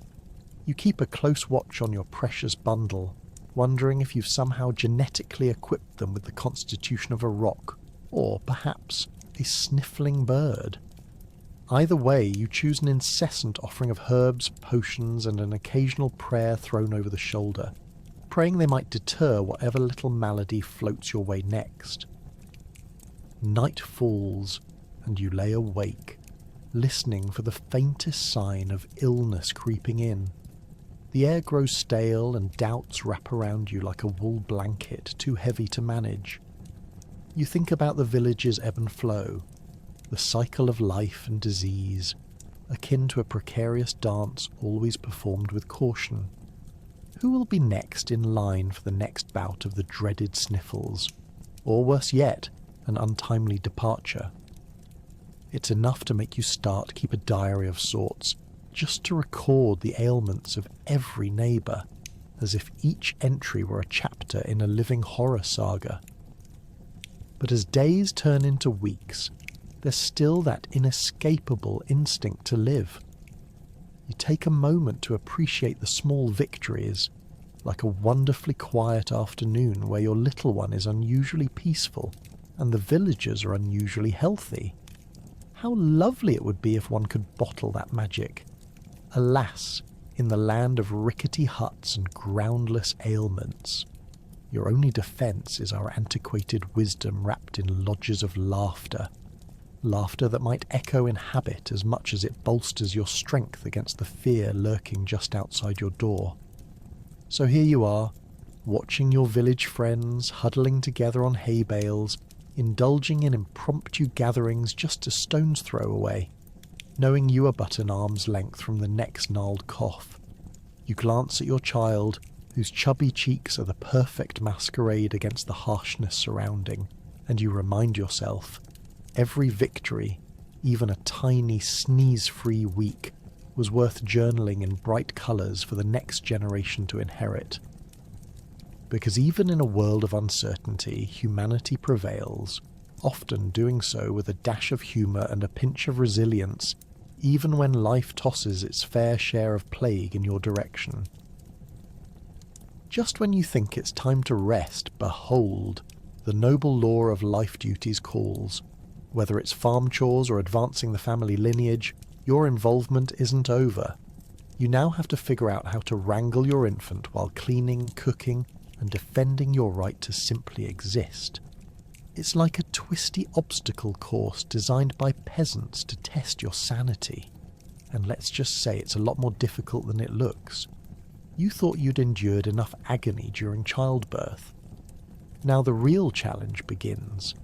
You keep a close watch on your precious bundle, wondering if you've somehow genetically equipped them with the constitution of a rock, or perhaps a sniffling bird. Either way, you choose an incessant offering of herbs, potions, and an occasional prayer thrown over the shoulder, praying they might deter whatever little malady floats your way next. Night falls, and you lay awake, listening for the faintest sign of illness creeping in. The air grows stale and doubts wrap around you like a wool blanket too heavy to manage. You think about the village's ebb and flow, the cycle of life and disease, akin to a precarious dance always performed with caution. Who will be next in line for the next bout of the dreaded sniffles, or worse yet, an untimely departure? It's enough to make you keep a diary of sorts, just to record the ailments of every neighbour, as if each entry were a chapter in a living horror saga. But as days turn into weeks, there's still that inescapable instinct to live. You take a moment to appreciate the small victories, like a wonderfully quiet afternoon where your little one is unusually peaceful and the villagers are unusually healthy. How lovely it would be if one could bottle that magic. Alas, in the land of rickety huts and groundless ailments, your only defence is our antiquated wisdom wrapped in lodges of laughter. Laughter that might echo in habit as much as it bolsters your strength against the fear lurking just outside your door. So here you are, watching your village friends huddling together on hay bales, indulging in impromptu gatherings just a stone's throw away, knowing you are but an arm's length from the next gnarled cough. You glance at your child, whose chubby cheeks are the perfect masquerade against the harshness surrounding, and you remind yourself, every victory, even a tiny sneeze-free week, was worth journaling in bright colours for the next generation to inherit. Because even in a world of uncertainty, humanity prevails, often doing so with a dash of humour and a pinch of resilience, even when life tosses its fair share of plague in your direction. Just when you think it's time to rest, behold, the noble law of life duties calls. Whether it's farm chores or advancing the family lineage, your involvement isn't over. You now have to figure out how to wrangle your infant while cleaning, cooking, and defending your right to simply exist. It's like a twisty obstacle course designed by peasants to test your sanity. And let's just say it's a lot more difficult than it looks. You thought you'd endured enough agony during childbirth. Now the real challenge begins.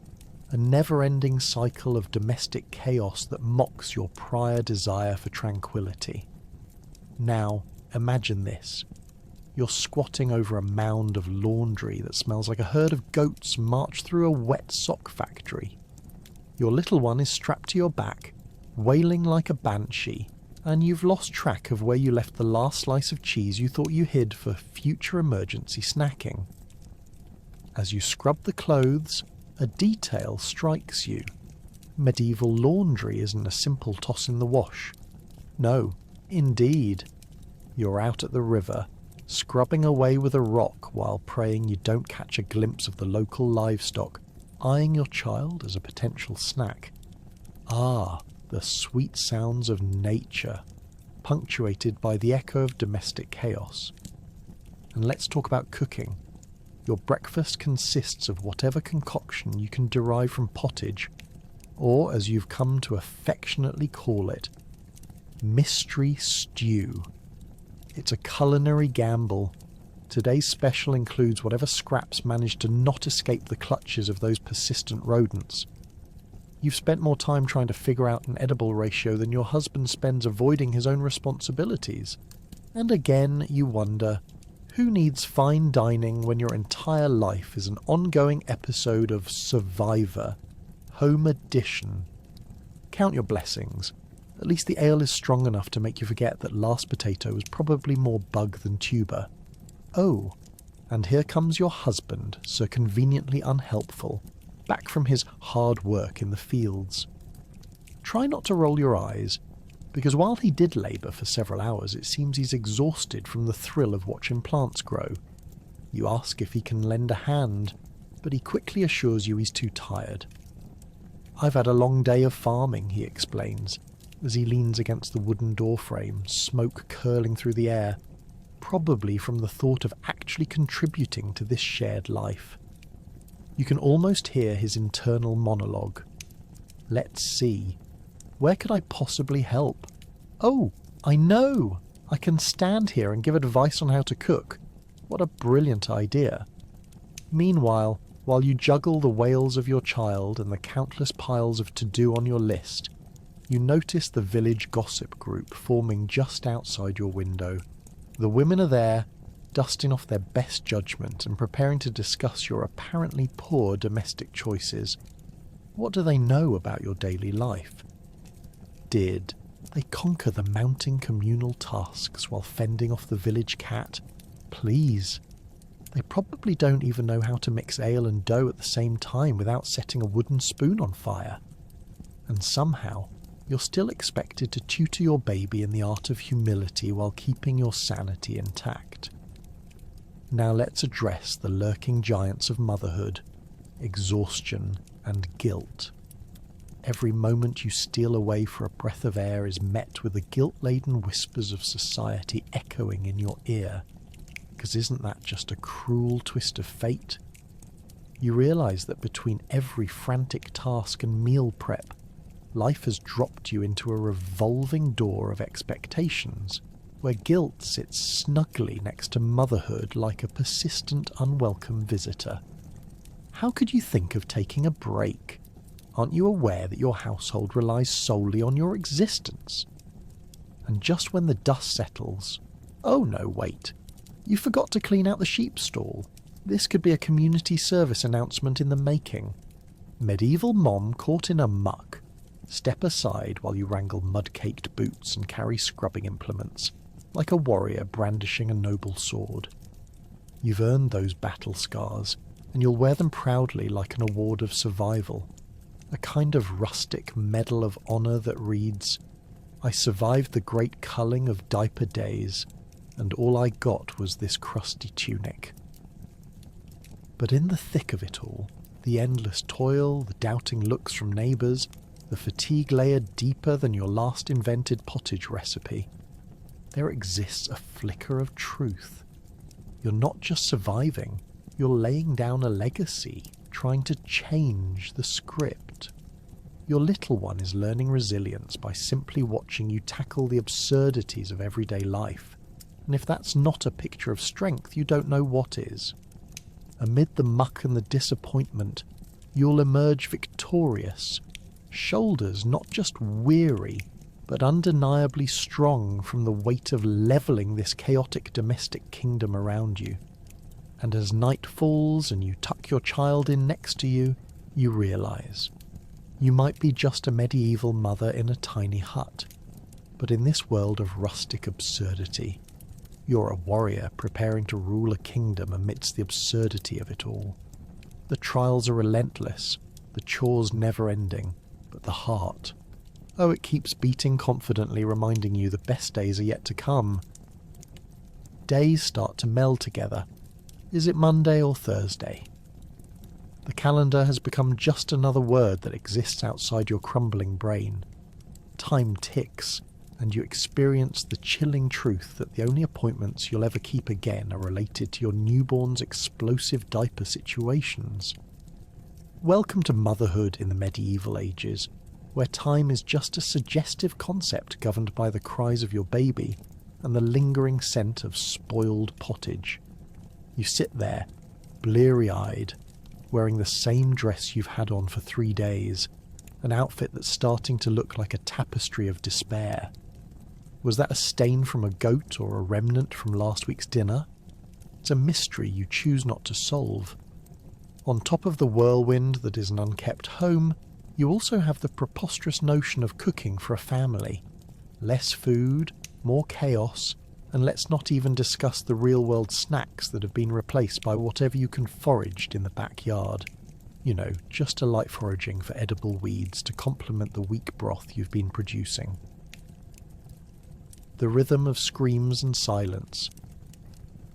A never-ending cycle of domestic chaos that mocks your prior desire for tranquility. Now, imagine this. You're squatting over a mound of laundry that smells like a herd of goats marched through a wet sock factory. Your little one is strapped to your back, wailing like a banshee, and you've lost track of where you left the last slice of cheese you thought you hid for future emergency snacking. As you scrub the clothes, a detail strikes you. Medieval laundry isn't a simple toss in the wash. No, indeed. You're out at the river, scrubbing away with a rock while praying you don't catch a glimpse of the local livestock, eyeing your child as a potential snack. Ah, the sweet sounds of nature, punctuated by the echo of domestic chaos. And let's talk about cooking. Your breakfast consists of whatever concoction you can derive from pottage, or as you've come to affectionately call it, mystery stew. It's a culinary gamble. Today's special includes whatever scraps manage to not escape the clutches of those persistent rodents. You've spent more time trying to figure out an edible ratio than your husband spends avoiding his own responsibilities. And again, you wonder, who needs fine dining when your entire life is an ongoing episode of Survivor, Home Edition? Count your blessings. At least the ale is strong enough to make you forget that last potato was probably more bug than tuber. Oh, and here comes your husband, so conveniently unhelpful, back from his hard work in the fields. Try not to roll your eyes, because while he did labour for several hours, it seems he's exhausted from the thrill of watching plants grow. You ask if he can lend a hand, but he quickly assures you he's too tired. I've had a long day of farming, he explains, as he leans against the wooden doorframe, smoke curling through the air, probably from the thought of actually contributing to this shared life. You can almost hear his internal monologue. Let's see. Where could I possibly help? Oh, I know! I can stand here and give advice on how to cook. What a brilliant idea. Meanwhile, while you juggle the wails of your child and the countless piles of to-do on your list, you notice the village gossip group forming just outside your window. The women are there, dusting off their best judgment and preparing to discuss your apparently poor domestic choices. What do they know about your daily life? Did they conquer the mounting communal tasks while fending off the village cat? Please. They probably don't even know how to mix ale and dough at the same time without setting a wooden spoon on fire. And somehow, you're still expected to tutor your baby in the art of humility while keeping your sanity intact. Now let's address the lurking giants of motherhood, exhaustion and guilt. Every moment you steal away for a breath of air is met with the guilt-laden whispers of society echoing in your ear. Because isn't that just a cruel twist of fate? You realise that between every frantic task and meal prep, life has dropped you into a revolving door of expectations, where guilt sits snugly next to motherhood like a persistent, unwelcome visitor. How could you think of taking a break? Aren't you aware that your household relies solely on your existence? And just when the dust settles, Oh no, wait. You forgot to clean out the sheep stall. This could be a community service announcement in the making. Medieval mom caught in a muck. Step aside while you wrangle mud-caked boots and carry scrubbing implements, like a warrior brandishing a noble sword. You've earned those battle scars, and you'll wear them proudly like an award of survival. A kind of rustic medal of honour that reads, "I survived the great culling of diaper days, and all I got was this crusty tunic." But in the thick of it all, the endless toil, the doubting looks from neighbours, the fatigue layered deeper than your last invented pottage recipe, there exists a flicker of truth. You're not just surviving, you're laying down a legacy, trying to change the script. Your little one is learning resilience by simply watching you tackle the absurdities of everyday life, and if that's not a picture of strength, you don't know what is. Amid the muck and the disappointment, you'll emerge victorious, shoulders not just weary, but undeniably strong from the weight of levelling this chaotic domestic kingdom around you. And as night falls and you tuck your child in next to you, you realise you might be just a medieval mother in a tiny hut, but in this world of rustic absurdity, you're a warrior preparing to rule a kingdom amidst the absurdity of it all. The trials are relentless, the chores never-ending, but the heart, oh, it keeps beating confidently, reminding you the best days are yet to come. Days start to meld together. Is it Monday or Thursday? The calendar has become just another word that exists outside your crumbling brain. Time ticks, and you experience the chilling truth that the only appointments you'll ever keep again are related to your newborn's explosive diaper situations. Welcome to motherhood in the medieval ages, where time is just a suggestive concept governed by the cries of your baby and the lingering scent of spoiled pottage. You sit there, bleary-eyed, wearing the same dress you've had on for 3 days, an outfit that's starting to look like a tapestry of despair. Was that a stain from a goat or a remnant from last week's dinner? It's a mystery you choose not to solve. On top of the whirlwind that is an unkept home, you also have the preposterous notion of cooking for a family. Less food, more chaos, and let's not even discuss the real-world snacks that have been replaced by whatever you can foraged in the backyard. You know, just a light foraging for edible weeds to complement the weak broth you've been producing. The rhythm of screams and silence.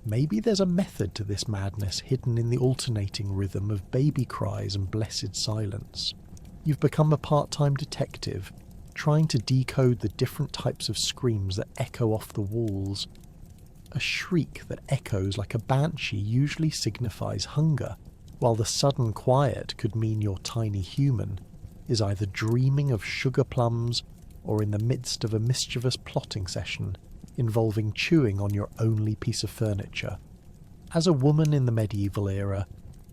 Maybe there's a method to this madness hidden in the alternating rhythm of baby cries and blessed silence. You've become a part-time detective, trying to decode the different types of screams that echo off the walls. A shriek that echoes like a banshee usually signifies hunger, while the sudden quiet could mean your tiny human is either dreaming of sugar plums or in the midst of a mischievous plotting session involving chewing on your only piece of furniture. As a woman in the medieval era,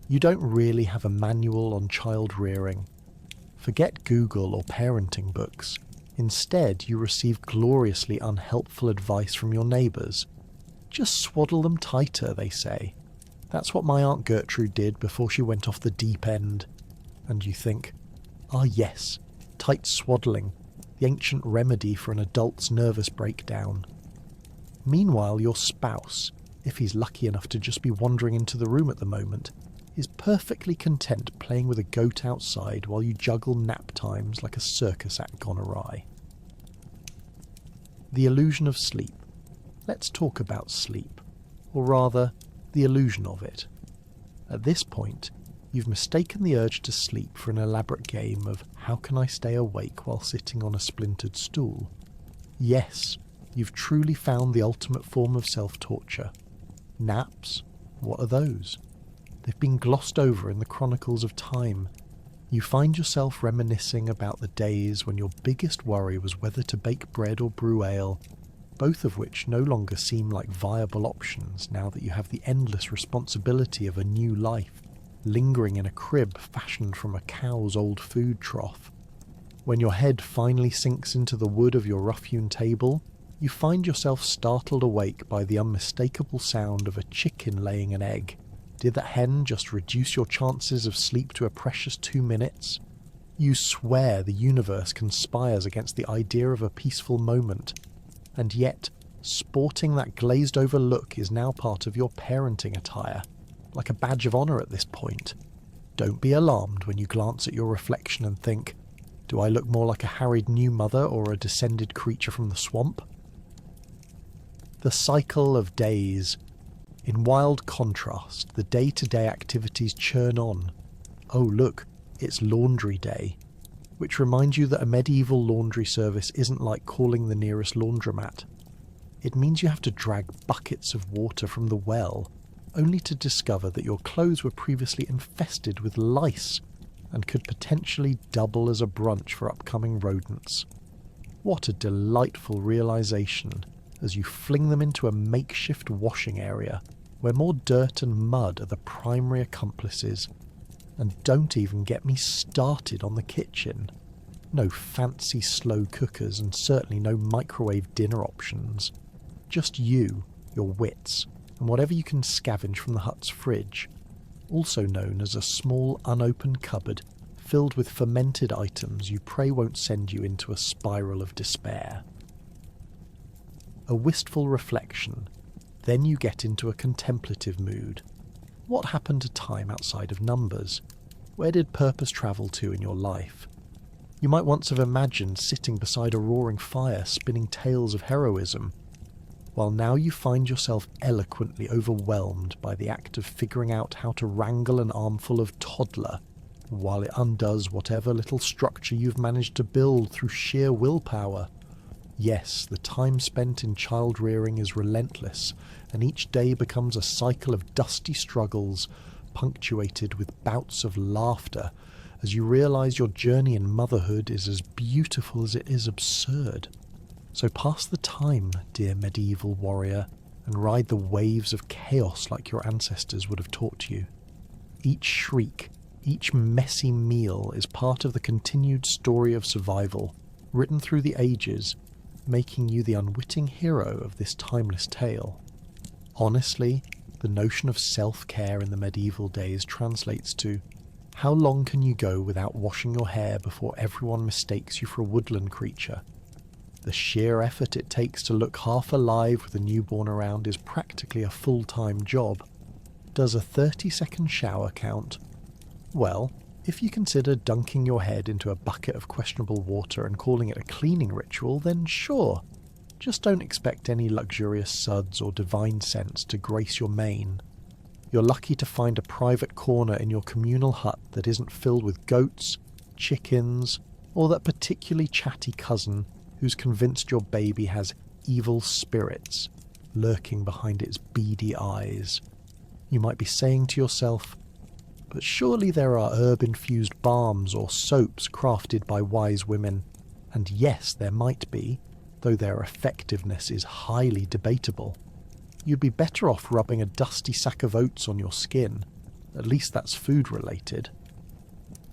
you don't really have a manual on child rearing. Forget Google or parenting books. Instead, you receive gloriously unhelpful advice from your neighbours. Just swaddle them tighter, they say. That's what my Aunt Gertrude did before she went off the deep end. And you think, ah yes, tight swaddling, the ancient remedy for an adult's nervous breakdown. Meanwhile, your spouse, if he's lucky enough to just be wandering into the room at the moment, is perfectly content playing with a goat outside while you juggle nap times like a circus act gone awry. The illusion of sleep. Let's talk about sleep, or rather, the illusion of it. At this point, you've mistaken the urge to sleep for an elaborate game of how can I stay awake while sitting on a splintered stool. Yes, you've truly found the ultimate form of self-torture. Naps? What are those? They've been glossed over in the chronicles of time. You find yourself reminiscing about the days when your biggest worry was whether to bake bread or brew ale, both of which no longer seem like viable options now that you have the endless responsibility of a new life, lingering in a crib fashioned from a cow's old food trough. When your head finally sinks into the wood of your rough-hewn table, you find yourself startled awake by the unmistakable sound of a chicken laying an egg. Did that hen just reduce your chances of sleep to a precious 2 minutes? You swear the universe conspires against the idea of a peaceful moment, and yet sporting that glazed-over look is now part of your parenting attire, like a badge of honour at this point. Don't be alarmed when you glance at your reflection and think, do I look more like a harried new mother or a descended creature from the swamp? The cycle of days. In wild contrast, the day-to-day activities churn on. Oh look, it's laundry day. Which reminds you that a medieval laundry service isn't like calling the nearest laundromat. It means you have to drag buckets of water from the well, only to discover that your clothes were previously infested with lice and could potentially double as a brunch for upcoming rodents. What a delightful realization as you fling them into a makeshift washing area where more dirt and mud are the primary accomplices. And don't even get me started on the kitchen. No fancy slow cookers and certainly no microwave dinner options. Just you, your wits, and whatever you can scavenge from the hut's fridge, also known as a small unopened cupboard filled with fermented items you pray won't send you into a spiral of despair. A wistful reflection, then you get into a contemplative mood. What happened to time outside of numbers? Where did purpose travel to in your life? You might once have imagined sitting beside a roaring fire spinning tales of heroism, while now you find yourself eloquently overwhelmed by the act of figuring out how to wrangle an armful of toddler while it undoes whatever little structure you've managed to build through sheer willpower. Yes, the time spent in child rearing is relentless, and each day becomes a cycle of dusty struggles, punctuated with bouts of laughter, as you realise your journey in motherhood is as beautiful as it is absurd. So pass the time, dear medieval warrior, and ride the waves of chaos like your ancestors would have taught you. Each shriek, each messy meal is part of the continued story of survival, written through the ages, making you the unwitting hero of this timeless tale. Honestly, the notion of self-care in the medieval days translates to, how long can you go without washing your hair before everyone mistakes you for a woodland creature? The sheer effort it takes to look half alive with a newborn around is practically a full-time job. Does a 30-second shower count? Well, if you consider dunking your head into a bucket of questionable water and calling it a cleaning ritual, then sure. Just don't expect any luxurious suds or divine scents to grace your mane. You're lucky to find a private corner in your communal hut that isn't filled with goats, chickens, or that particularly chatty cousin who's convinced your baby has evil spirits lurking behind its beady eyes. You might be saying to yourself, but surely there are herb-infused balms or soaps crafted by wise women. And yes, there might be, though their effectiveness is highly debatable. You'd be better off rubbing a dusty sack of oats on your skin. At least that's food-related.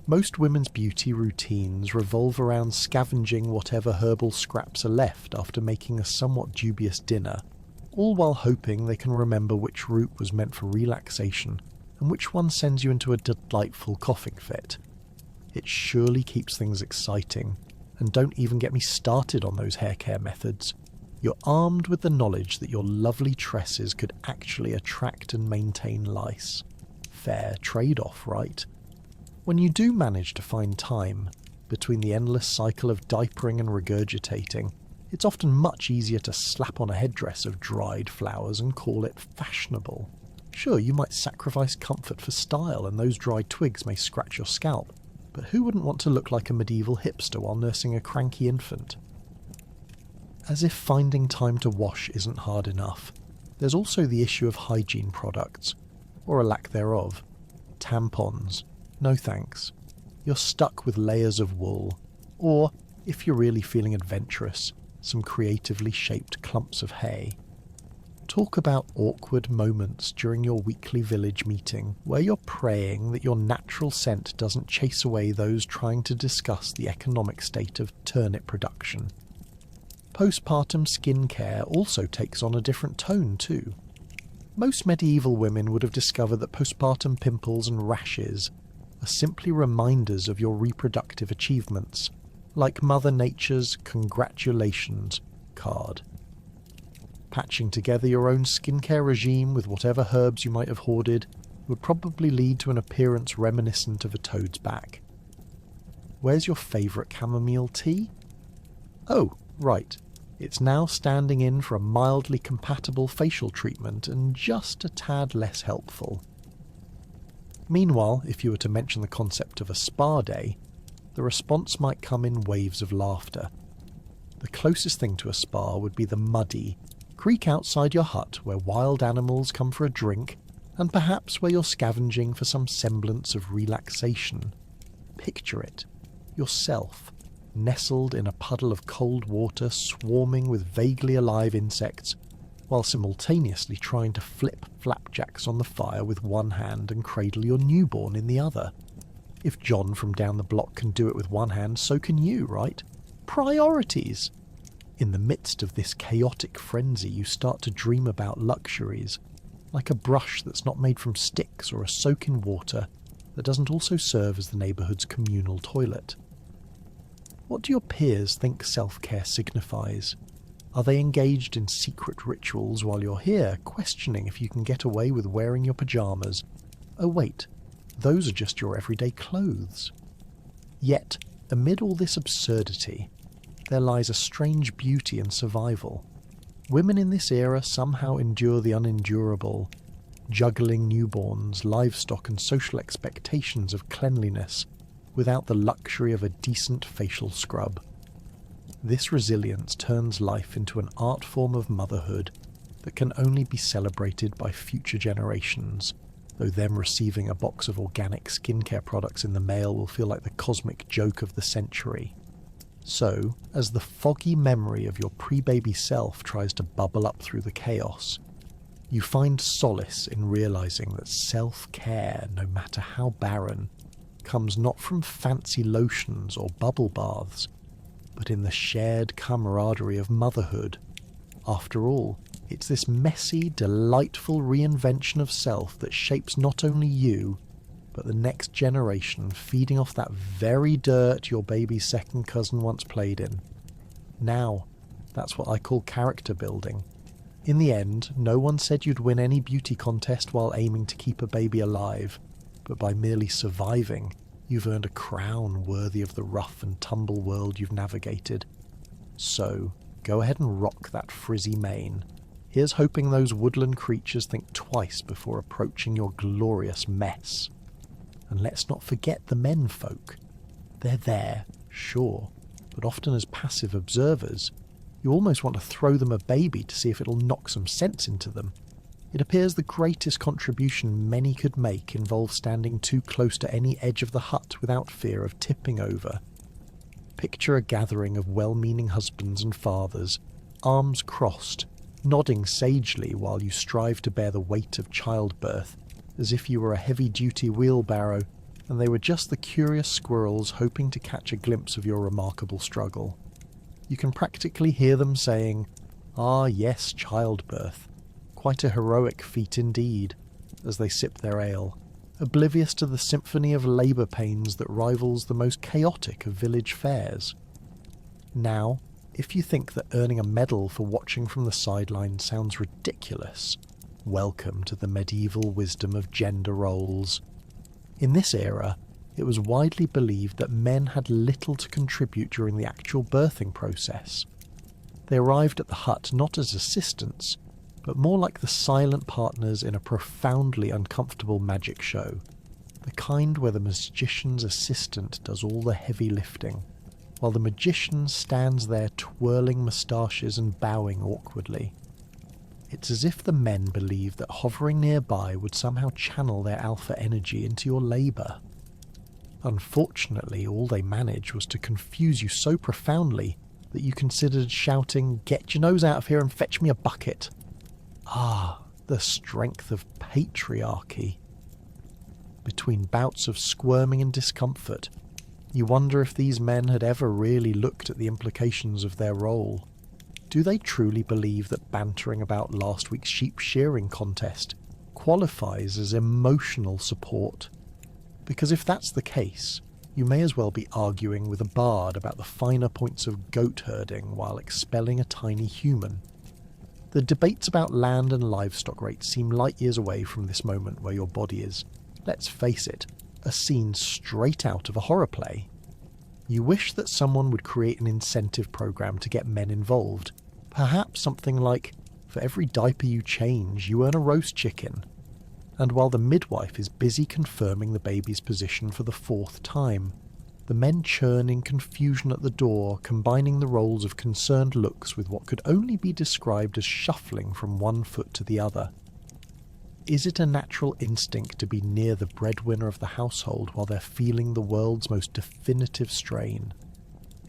Most women's beauty routines revolve around scavenging whatever herbal scraps are left after making a somewhat dubious dinner, all while hoping they can remember which root was meant for relaxation and which one sends you into a delightful coughing fit. It surely keeps things exciting, and don't even get me started on those hair care methods. You're armed with the knowledge that your lovely tresses could actually attract and maintain lice. Fair trade-off, right? When you do manage to find time, between the endless cycle of diapering and regurgitating, it's often much easier to slap on a headdress of dried flowers and call it fashionable. Sure, you might sacrifice comfort for style, and those dried twigs may scratch your scalp, but who wouldn't want to look like a medieval hipster while nursing a cranky infant? As if finding time to wash isn't hard enough, there's also the issue of hygiene products, or a lack thereof. Tampons. No thanks. You're stuck with layers of wool, or, if you're really feeling adventurous, some creatively shaped clumps of hay. Talk about awkward moments during your weekly village meeting where you're praying that your natural scent doesn't chase away those trying to discuss the economic state of turnip production. Postpartum skincare also takes on a different tone too. Most medieval women would have discovered that postpartum pimples and rashes are simply reminders of your reproductive achievements, like Mother Nature's congratulations card. Patching together your own skincare regime with whatever herbs you might have hoarded would probably lead to an appearance reminiscent of a toad's back. Where's your favourite chamomile tea? Oh, right. It's now standing in for a mildly compatible facial treatment and just a tad less helpful. Meanwhile, if you were to mention the concept of a spa day, the response might come in waves of laughter. The closest thing to a spa would be the muddy creek outside your hut where wild animals come for a drink, and perhaps where you're scavenging for some semblance of relaxation. Picture it. Yourself, nestled in a puddle of cold water swarming with vaguely alive insects, while simultaneously trying to flip flapjacks on the fire with one hand and cradle your newborn in the other. If John from down the block can do it with one hand, so can you, right? Priorities! In the midst of this chaotic frenzy, you start to dream about luxuries, like a brush that's not made from sticks or a soak in water that doesn't also serve as the neighbourhood's communal toilet. What do your peers think self-care signifies? Are they engaged in secret rituals while you're here, questioning if you can get away with wearing your pyjamas? Oh wait, those are just your everyday clothes. Yet, amid all this absurdity, there lies a strange beauty in survival. Women in this era somehow endure the unendurable, juggling newborns, livestock and social expectations of cleanliness, without the luxury of a decent facial scrub. This resilience turns life into an art form of motherhood that can only be celebrated by future generations, though them receiving a box of organic skincare products in the mail will feel like the cosmic joke of the century. So, as the foggy memory of your pre-baby self tries to bubble up through the chaos, you find solace in realizing that self-care, no matter how barren, comes not from fancy lotions or bubble baths, but in the shared camaraderie of motherhood. After all, it's this messy, delightful reinvention of self that shapes not only you, but the next generation, feeding off that very dirt your baby's second cousin once played in. Now, that's what I call character building. In the end, no one said you'd win any beauty contest while aiming to keep a baby alive, but by merely surviving, you've earned a crown worthy of the rough and tumble world you've navigated. So, go ahead and rock that frizzy mane. Here's hoping those woodland creatures think twice before approaching your glorious mess. And let's not forget the men folk. They're there, sure, but often as passive observers. You almost want to throw them a baby to see if it'll knock some sense into them. It appears the greatest contribution many could make involves standing too close to any edge of the hut without fear of tipping over. Picture a gathering of well-meaning husbands and fathers, arms crossed, nodding sagely while you strive to bear the weight of childbirth, as if you were a heavy-duty wheelbarrow, and they were just the curious squirrels hoping to catch a glimpse of your remarkable struggle. You can practically hear them saying, "Ah yes, childbirth. Quite a heroic feat indeed," as they sip their ale, oblivious to the symphony of labour pains that rivals the most chaotic of village fairs. Now, if you think that earning a medal for watching from the sidelines sounds ridiculous, welcome to the medieval wisdom of gender roles. In this era, it was widely believed that men had little to contribute during the actual birthing process. They arrived at the hut not as assistants, but more like the silent partners in a profoundly uncomfortable magic show, the kind where the magician's assistant does all the heavy lifting, while the magician stands there twirling moustaches and bowing awkwardly. It's as if the men believed that hovering nearby would somehow channel their alpha energy into your labour. Unfortunately, all they managed was to confuse you so profoundly that you considered shouting, "Get your nose out of here and fetch me a bucket." Ah, the strength of patriarchy. Between bouts of squirming and discomfort, you wonder if these men had ever really looked at the implications of their role. Do they truly believe that bantering about last week's sheep shearing contest qualifies as emotional support? Because if that's the case, you may as well be arguing with a bard about the finer points of goat herding while expelling a tiny human. The debates about land and livestock rates seem light years away from this moment where your body is, let's face it, a scene straight out of a horror play. You wish that someone would create an incentive program to get men involved. Perhaps something like, for every diaper you change, you earn a roast chicken. And while the midwife is busy confirming the baby's position for the 4th time, the men churn in confusion at the door, combining the roles of concerned looks with what could only be described as shuffling from one foot to the other. Is it a natural instinct to be near the breadwinner of the household while they're feeling the world's most definitive strain?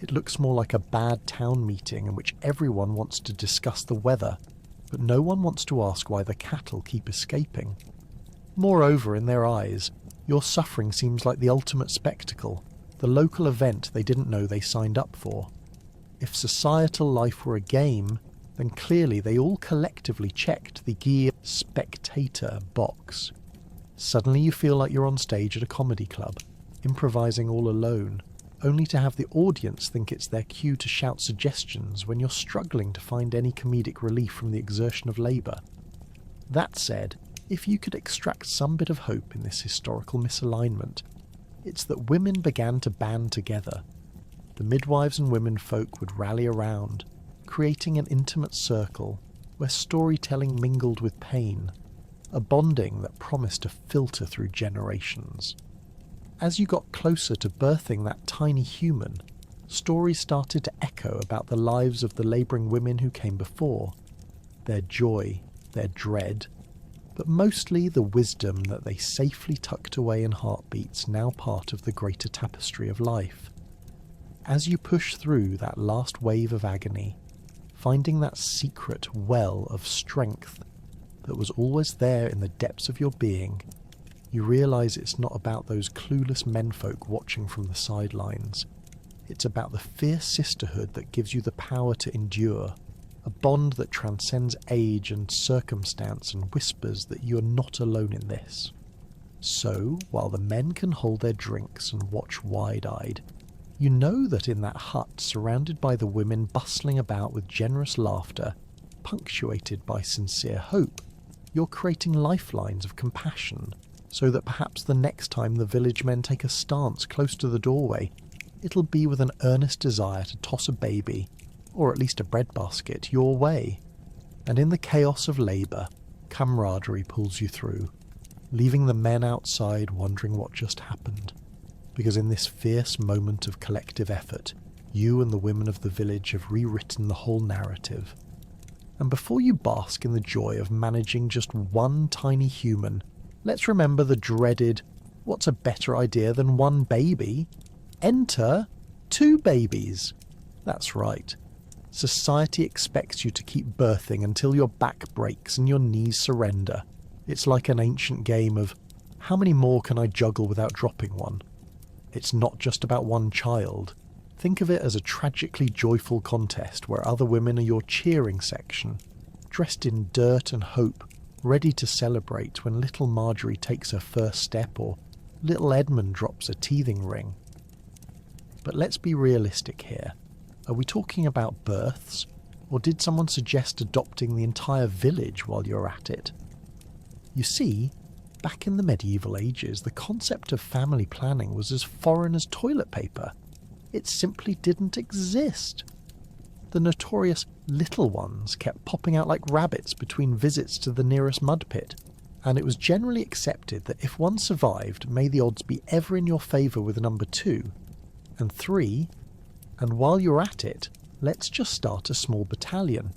It looks more like a bad town meeting in which everyone wants to discuss the weather, but no one wants to ask why the cattle keep escaping. Moreover, in their eyes, your suffering seems like the ultimate spectacle, the local event they didn't know they signed up for. If societal life were a game, then clearly they all collectively checked the gear spectator box. Suddenly you feel like you're on stage at a comedy club, improvising all alone, only to have the audience think it's their cue to shout suggestions when you're struggling to find any comedic relief from the exertion of labour. That said, if you could extract some bit of hope in this historical misalignment, it's that women began to band together. The midwives and women folk would rally around, creating an intimate circle where storytelling mingled with pain, a bonding that promised to filter through generations. As you got closer to birthing that tiny human, stories started to echo about the lives of the labouring women who came before, their joy, their dread, but mostly the wisdom that they safely tucked away in heartbeats now part of the greater tapestry of life. As you push through that last wave of agony, finding that secret well of strength that was always there in the depths of your being, you realise it's not about those clueless menfolk watching from the sidelines. It's about the fierce sisterhood that gives you the power to endure, a bond that transcends age and circumstance and whispers that you are not alone in this. So, while the men can hold their drinks and watch wide-eyed, you know that in that hut, surrounded by the women bustling about with generous laughter, punctuated by sincere hope, you're creating lifelines of compassion, so that perhaps the next time the village men take a stance close to the doorway, it'll be with an earnest desire to toss a baby, or at least a breadbasket, your way. And in the chaos of labour, camaraderie pulls you through, leaving the men outside wondering what just happened. Because in this fierce moment of collective effort, you and the women of the village have rewritten the whole narrative. And before you bask in the joy of managing just one tiny human, let's remember the dreaded, what's a better idea than one baby? Enter 2 babies. That's right. Society expects you to keep birthing until your back breaks and your knees surrender. It's like an ancient game of, how many more can I juggle without dropping one? It's not just about one child. Think of it as a tragically joyful contest where other women are your cheering section, dressed in dirt and hope, ready to celebrate when little Marjorie takes her first step or little Edmund drops a teething ring. But let's be realistic here. Are we talking about births, or did someone suggest adopting the entire village while you're at it? You see, back in the medieval ages, the concept of family planning was as foreign as toilet paper. It simply didn't exist. The notorious little ones kept popping out like rabbits between visits to the nearest mud pit, and it was generally accepted that if one survived, may the odds be ever in your favour with number 2 and 3, and while you're at it, let's just start a small battalion.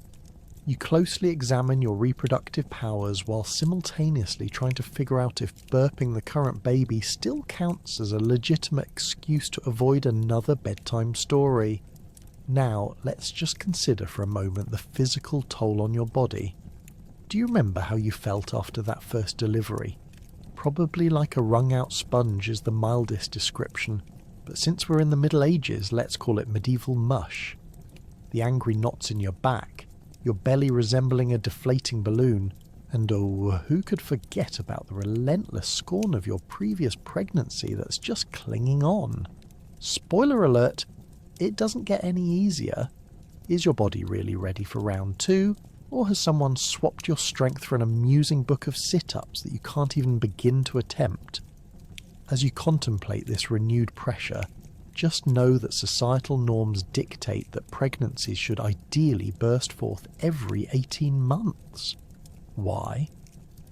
You closely examine your reproductive powers while simultaneously trying to figure out if burping the current baby still counts as a legitimate excuse to avoid another bedtime story. Now, let's just consider for a moment the physical toll on your body. Do you remember how you felt after that first delivery? Probably like a wrung-out sponge is the mildest description, but since we're in the Middle Ages, let's call it medieval mush. the angry knots in your back, your belly resembling a deflating balloon, and oh, who could forget about the relentless scorn of your previous pregnancy that's just clinging on? Spoiler alert, it doesn't get any easier. Is your body really ready for round 2, or has someone swapped your strength for an amusing book of sit-ups that you can't even begin to attempt? As you contemplate this renewed pressure, just know that societal norms dictate that pregnancies should ideally burst forth every 18 months. Why?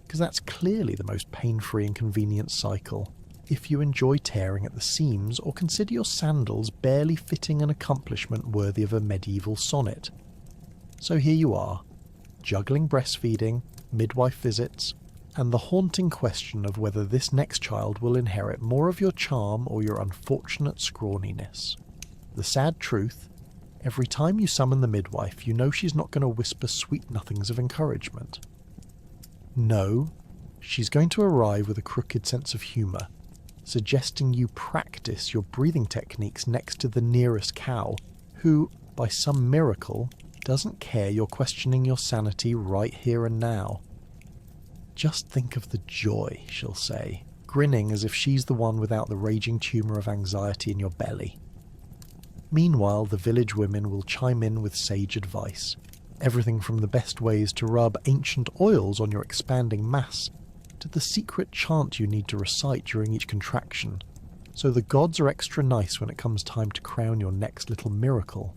Because that's clearly the most pain-free and convenient cycle. If you enjoy tearing at the seams or consider your sandals barely fitting an accomplishment worthy of a medieval sonnet. So here you are, juggling breastfeeding, midwife visits, and the haunting question of whether this next child will inherit more of your charm or your unfortunate scrawniness. The sad truth, every time you summon the midwife, you know she's not going to whisper sweet nothings of encouragement. No, she's going to arrive with a crooked sense of humour, suggesting you practice your breathing techniques next to the nearest cow, who, by some miracle, doesn't care you're questioning your sanity right here and now. Just think of the joy, she'll say, grinning as if she's the one without the raging tumour of anxiety in your belly. Meanwhile, the village women will chime in with sage advice. Everything from the best ways to rub ancient oils on your expanding mass, to the secret chant you need to recite during each contraction, so the gods are extra nice when it comes time to crown your next little miracle.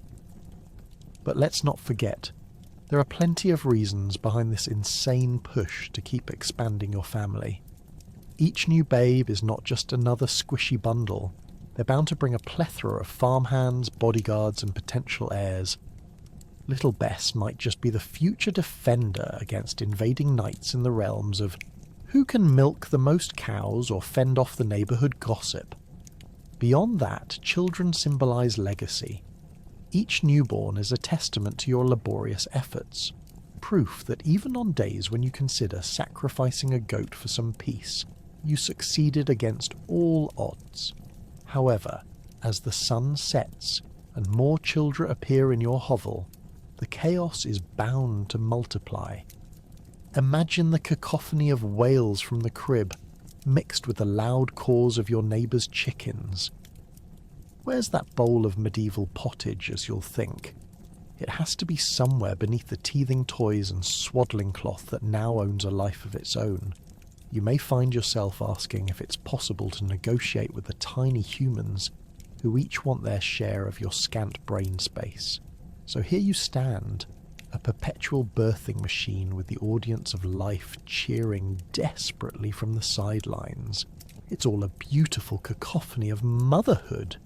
But let's not forget, there are plenty of reasons behind this insane push to keep expanding your family. Each new babe is not just another squishy bundle. They're bound to bring a plethora of farmhands, bodyguards, and potential heirs. Little Bess might just be the future defender against invading knights in the realms of who can milk the most cows or fend off the neighbourhood gossip. Beyond that, children symbolise legacy. Each newborn is a testament to your laborious efforts, proof that even on days when you consider sacrificing a goat for some peace, you succeeded against all odds. However, as the sun sets and more children appear in your hovel, the chaos is bound to multiply. Imagine the cacophony of wails from the crib, mixed with the loud caws of your neighbour's chickens. Where's that bowl of medieval pottage, as you'll think? It has to be somewhere beneath the teething toys and swaddling cloth that now owns a life of its own. You may find yourself asking if it's possible to negotiate with the tiny humans who each want their share of your scant brain space. So here you stand, a perpetual birthing machine with the audience of life cheering desperately from the sidelines. It's all a beautiful cacophony of motherhood.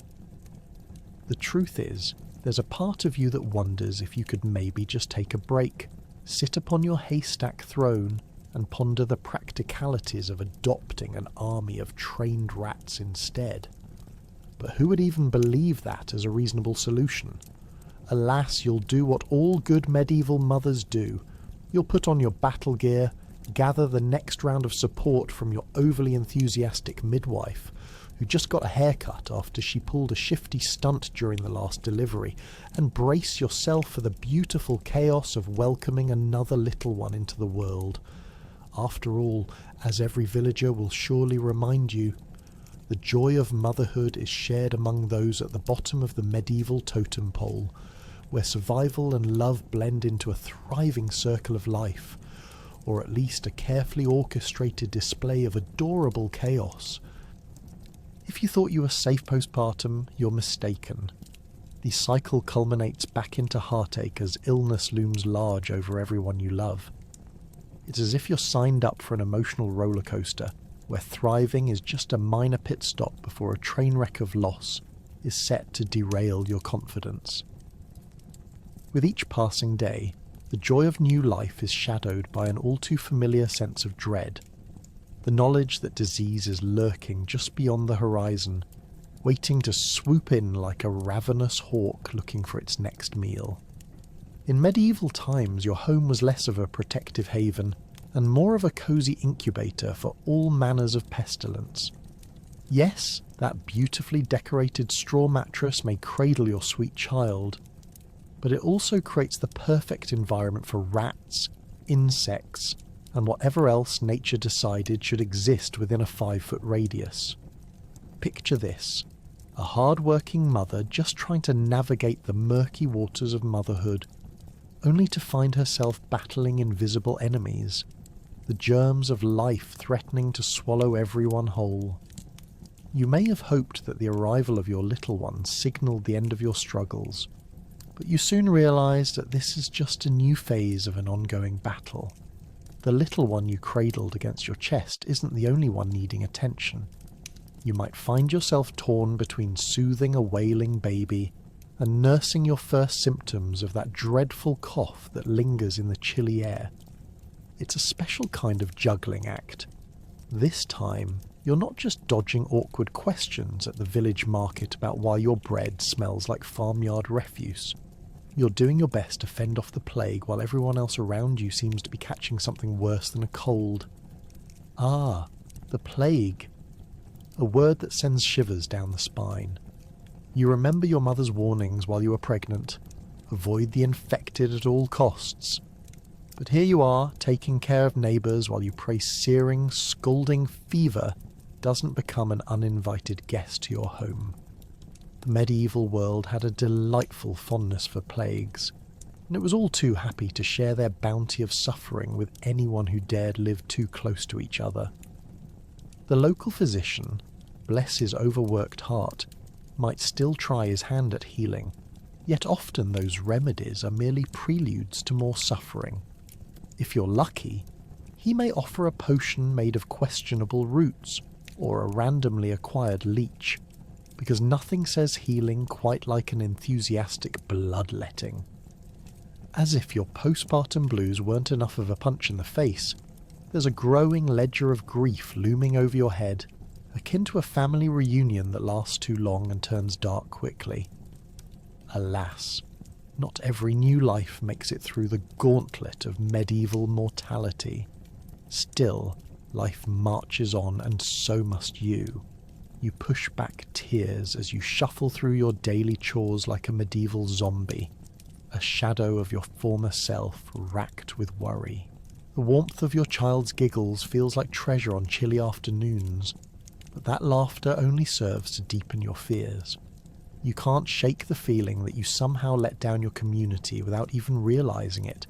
The truth is, there's a part of you that wonders if you could maybe just take a break, sit upon your haystack throne, and ponder the practicalities of adopting an army of trained rats instead. But who would even believe that as a reasonable solution? Alas, you'll do what all good medieval mothers do. You'll put on your battle gear, gather the next round of support from your overly enthusiastic midwife, who just got a haircut after she pulled a shifty stunt during the last delivery, and brace yourself for the beautiful chaos of welcoming another little one into the world. After all, as every villager will surely remind you, the joy of motherhood is shared among those at the bottom of the medieval totem pole, where survival and love blend into a thriving circle of life, or at least a carefully orchestrated display of adorable chaos. If you thought you were safe postpartum, you're mistaken. The cycle culminates back into heartache as illness looms large over everyone you love. It's as if you're signed up for an emotional roller coaster, where thriving is just a minor pit stop before a train wreck of loss is set to derail your confidence. With each passing day, the joy of new life is shadowed by an all too familiar sense of dread. The knowledge that disease is lurking just beyond the horizon, waiting to swoop in like a ravenous hawk looking for its next meal. In medieval times, your home was less of a protective haven and more of a cosy incubator for all manners of pestilence. Yes, that beautifully decorated straw mattress may cradle your sweet child, but it also creates the perfect environment for rats, insects, and whatever else nature decided should exist within a 5-foot radius. Picture this: a hard-working mother just trying to navigate the murky waters of motherhood, only to find herself battling invisible enemies, the germs of life threatening to swallow everyone whole. You may have hoped that the arrival of your little one signalled the end of your struggles, but you soon realised that this is just a new phase of an ongoing battle. The little one you cradled against your chest isn't the only one needing attention. You might find yourself torn between soothing a wailing baby and nursing your first symptoms of that dreadful cough that lingers in the chilly air. It's a special kind of juggling act. This time, you're not just dodging awkward questions at the village market about why your bread smells like farmyard refuse. You're doing your best to fend off the plague while everyone else around you seems to be catching something worse than a cold. Ah, the plague. A word that sends shivers down the spine. You remember your mother's warnings while you were pregnant. Avoid the infected at all costs. But here you are, taking care of neighbours while you pray searing, scalding fever doesn't become an uninvited guest to your home. The medieval world had a delightful fondness for plagues, and it was all too happy to share their bounty of suffering with anyone who dared live too close to each other. The local physician, bless his overworked heart, might still try his hand at healing, yet often those remedies are merely preludes to more suffering. If you're lucky, he may offer a potion made of questionable roots or a randomly acquired leech, because nothing says healing quite like an enthusiastic bloodletting. As if your postpartum blues weren't enough of a punch in the face, there's a growing ledger of grief looming over your head, akin to a family reunion that lasts too long and turns dark quickly. Alas, not every new life makes it through the gauntlet of medieval mortality. Still, life marches on, and so must you. You push back tears as you shuffle through your daily chores like a medieval zombie, a shadow of your former self racked with worry. The warmth of your child's giggles feels like treasure on chilly afternoons, but that laughter only serves to deepen your fears. You can't shake the feeling that you somehow let down your community without even realising it,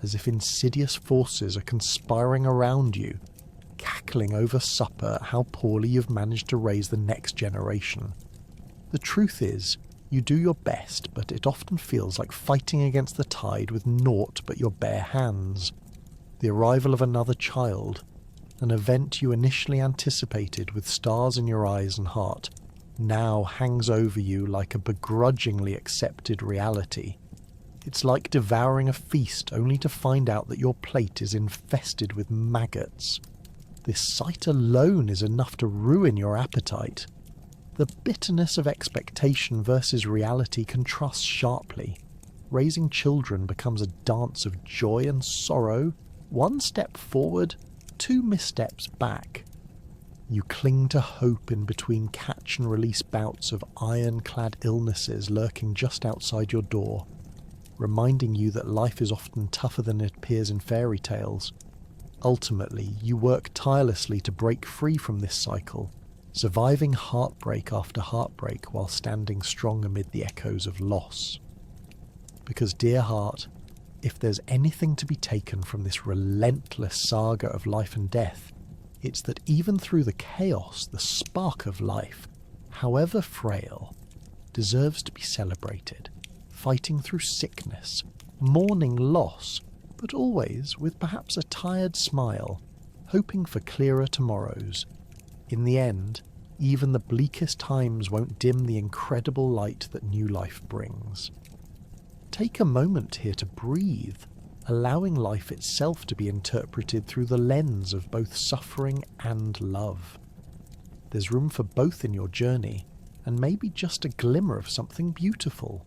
as if insidious forces are conspiring around you, cackling over supper at how poorly you've managed to raise the next generation. The truth is, you do your best, but it often feels like fighting against the tide with naught but your bare hands. The arrival of another child, an event you initially anticipated with stars in your eyes and heart, now hangs over you like a begrudgingly accepted reality. It's like devouring a feast only to find out that your plate is infested with maggots. This sight alone is enough to ruin your appetite. The bitterness of expectation versus reality contrasts sharply. Raising children becomes a dance of joy and sorrow, one step forward, 2 missteps back. You cling to hope in between catch and release bouts of ironclad illnesses lurking just outside your door, reminding you that life is often tougher than it appears in fairy tales. Ultimately, you work tirelessly to break free from this cycle, surviving heartbreak after heartbreak while standing strong amid the echoes of loss. Because, dear heart, if there's anything to be taken from this relentless saga of life and death, it's that even through the chaos, the spark of life, however frail, deserves to be celebrated, fighting through sickness, mourning loss, but always with perhaps a tired smile, hoping for clearer tomorrows. In the end, even the bleakest times won't dim the incredible light that new life brings. Take a moment here to breathe, allowing life itself to be interpreted through the lens of both suffering and love. There's room for both in your journey, and maybe just a glimmer of something beautiful.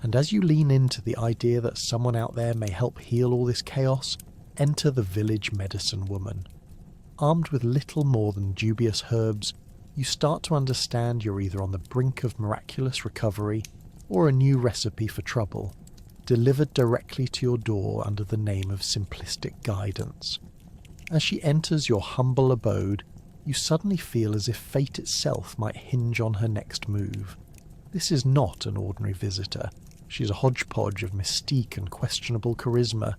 And as you lean into the idea that someone out there may help heal all this chaos, enter the village medicine woman. Armed with little more than dubious herbs, you start to understand you're either on the brink of miraculous recovery, or a new recipe for trouble, delivered directly to your door under the name of simplistic guidance. As she enters your humble abode, you suddenly feel as if fate itself might hinge on her next move. This is not an ordinary visitor. She's a hodgepodge of mystique and questionable charisma,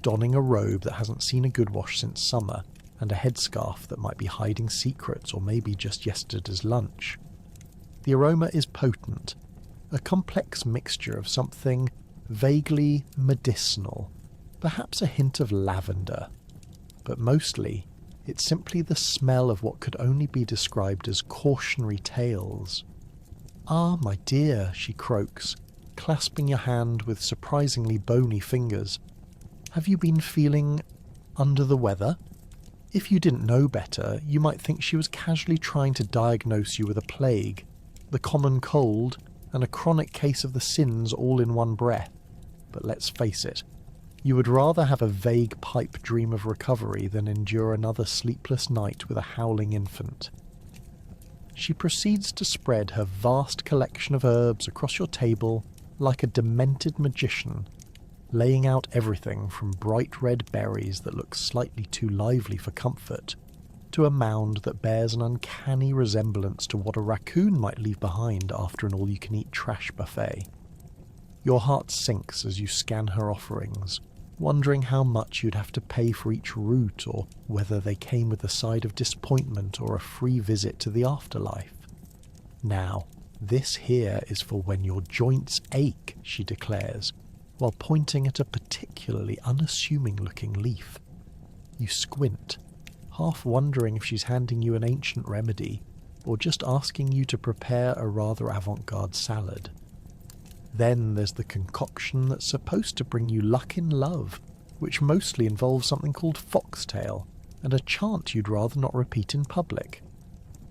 donning a robe that hasn't seen a good wash since summer, and a headscarf that might be hiding secrets or maybe just yesterday's lunch. The aroma is potent, a complex mixture of something vaguely medicinal, perhaps a hint of lavender, but mostly it's simply the smell of what could only be described as cautionary tales. "Ah, my dear," she croaks, clasping your hand with surprisingly bony fingers. "Have you been feeling under the weather?" If you didn't know better, you might think she was casually trying to diagnose you with a plague, the common cold, and a chronic case of the sins all in one breath. But let's face it, you would rather have a vague pipe dream of recovery than endure another sleepless night with a howling infant. She proceeds to spread her vast collection of herbs across your table like a demented magician, laying out everything from bright red berries that look slightly too lively for comfort, to a mound that bears an uncanny resemblance to what a raccoon might leave behind after an all-you-can-eat trash buffet. Your heart sinks as you scan her offerings, wondering how much you'd have to pay for each root, or whether they came with a side of disappointment or a free visit to the afterlife. "Now, this here is for when your joints ache," she declares, while pointing at a particularly unassuming-looking leaf. You squint, half wondering if she's handing you an ancient remedy, or just asking you to prepare a rather avant-garde salad. Then there's the concoction that's supposed to bring you luck in love, which mostly involves something called foxtail, and a chant you'd rather not repeat in public.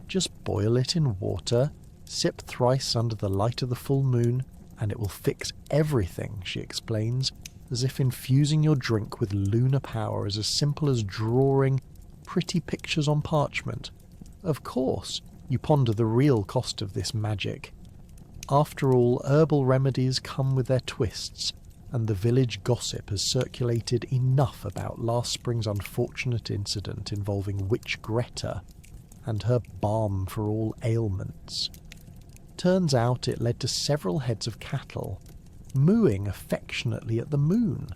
Just boil it in water, sip thrice under the light of the full moon, and it will fix everything, she explains, as if infusing your drink with lunar power is as simple as drawing pretty pictures on parchment. Of course, you ponder the real cost of this magic. After all, herbal remedies come with their twists, and the village gossip has circulated enough about last spring's unfortunate incident involving Witch Greta and her balm for all ailments. Turns out it led to several heads of cattle mooing affectionately at the moon,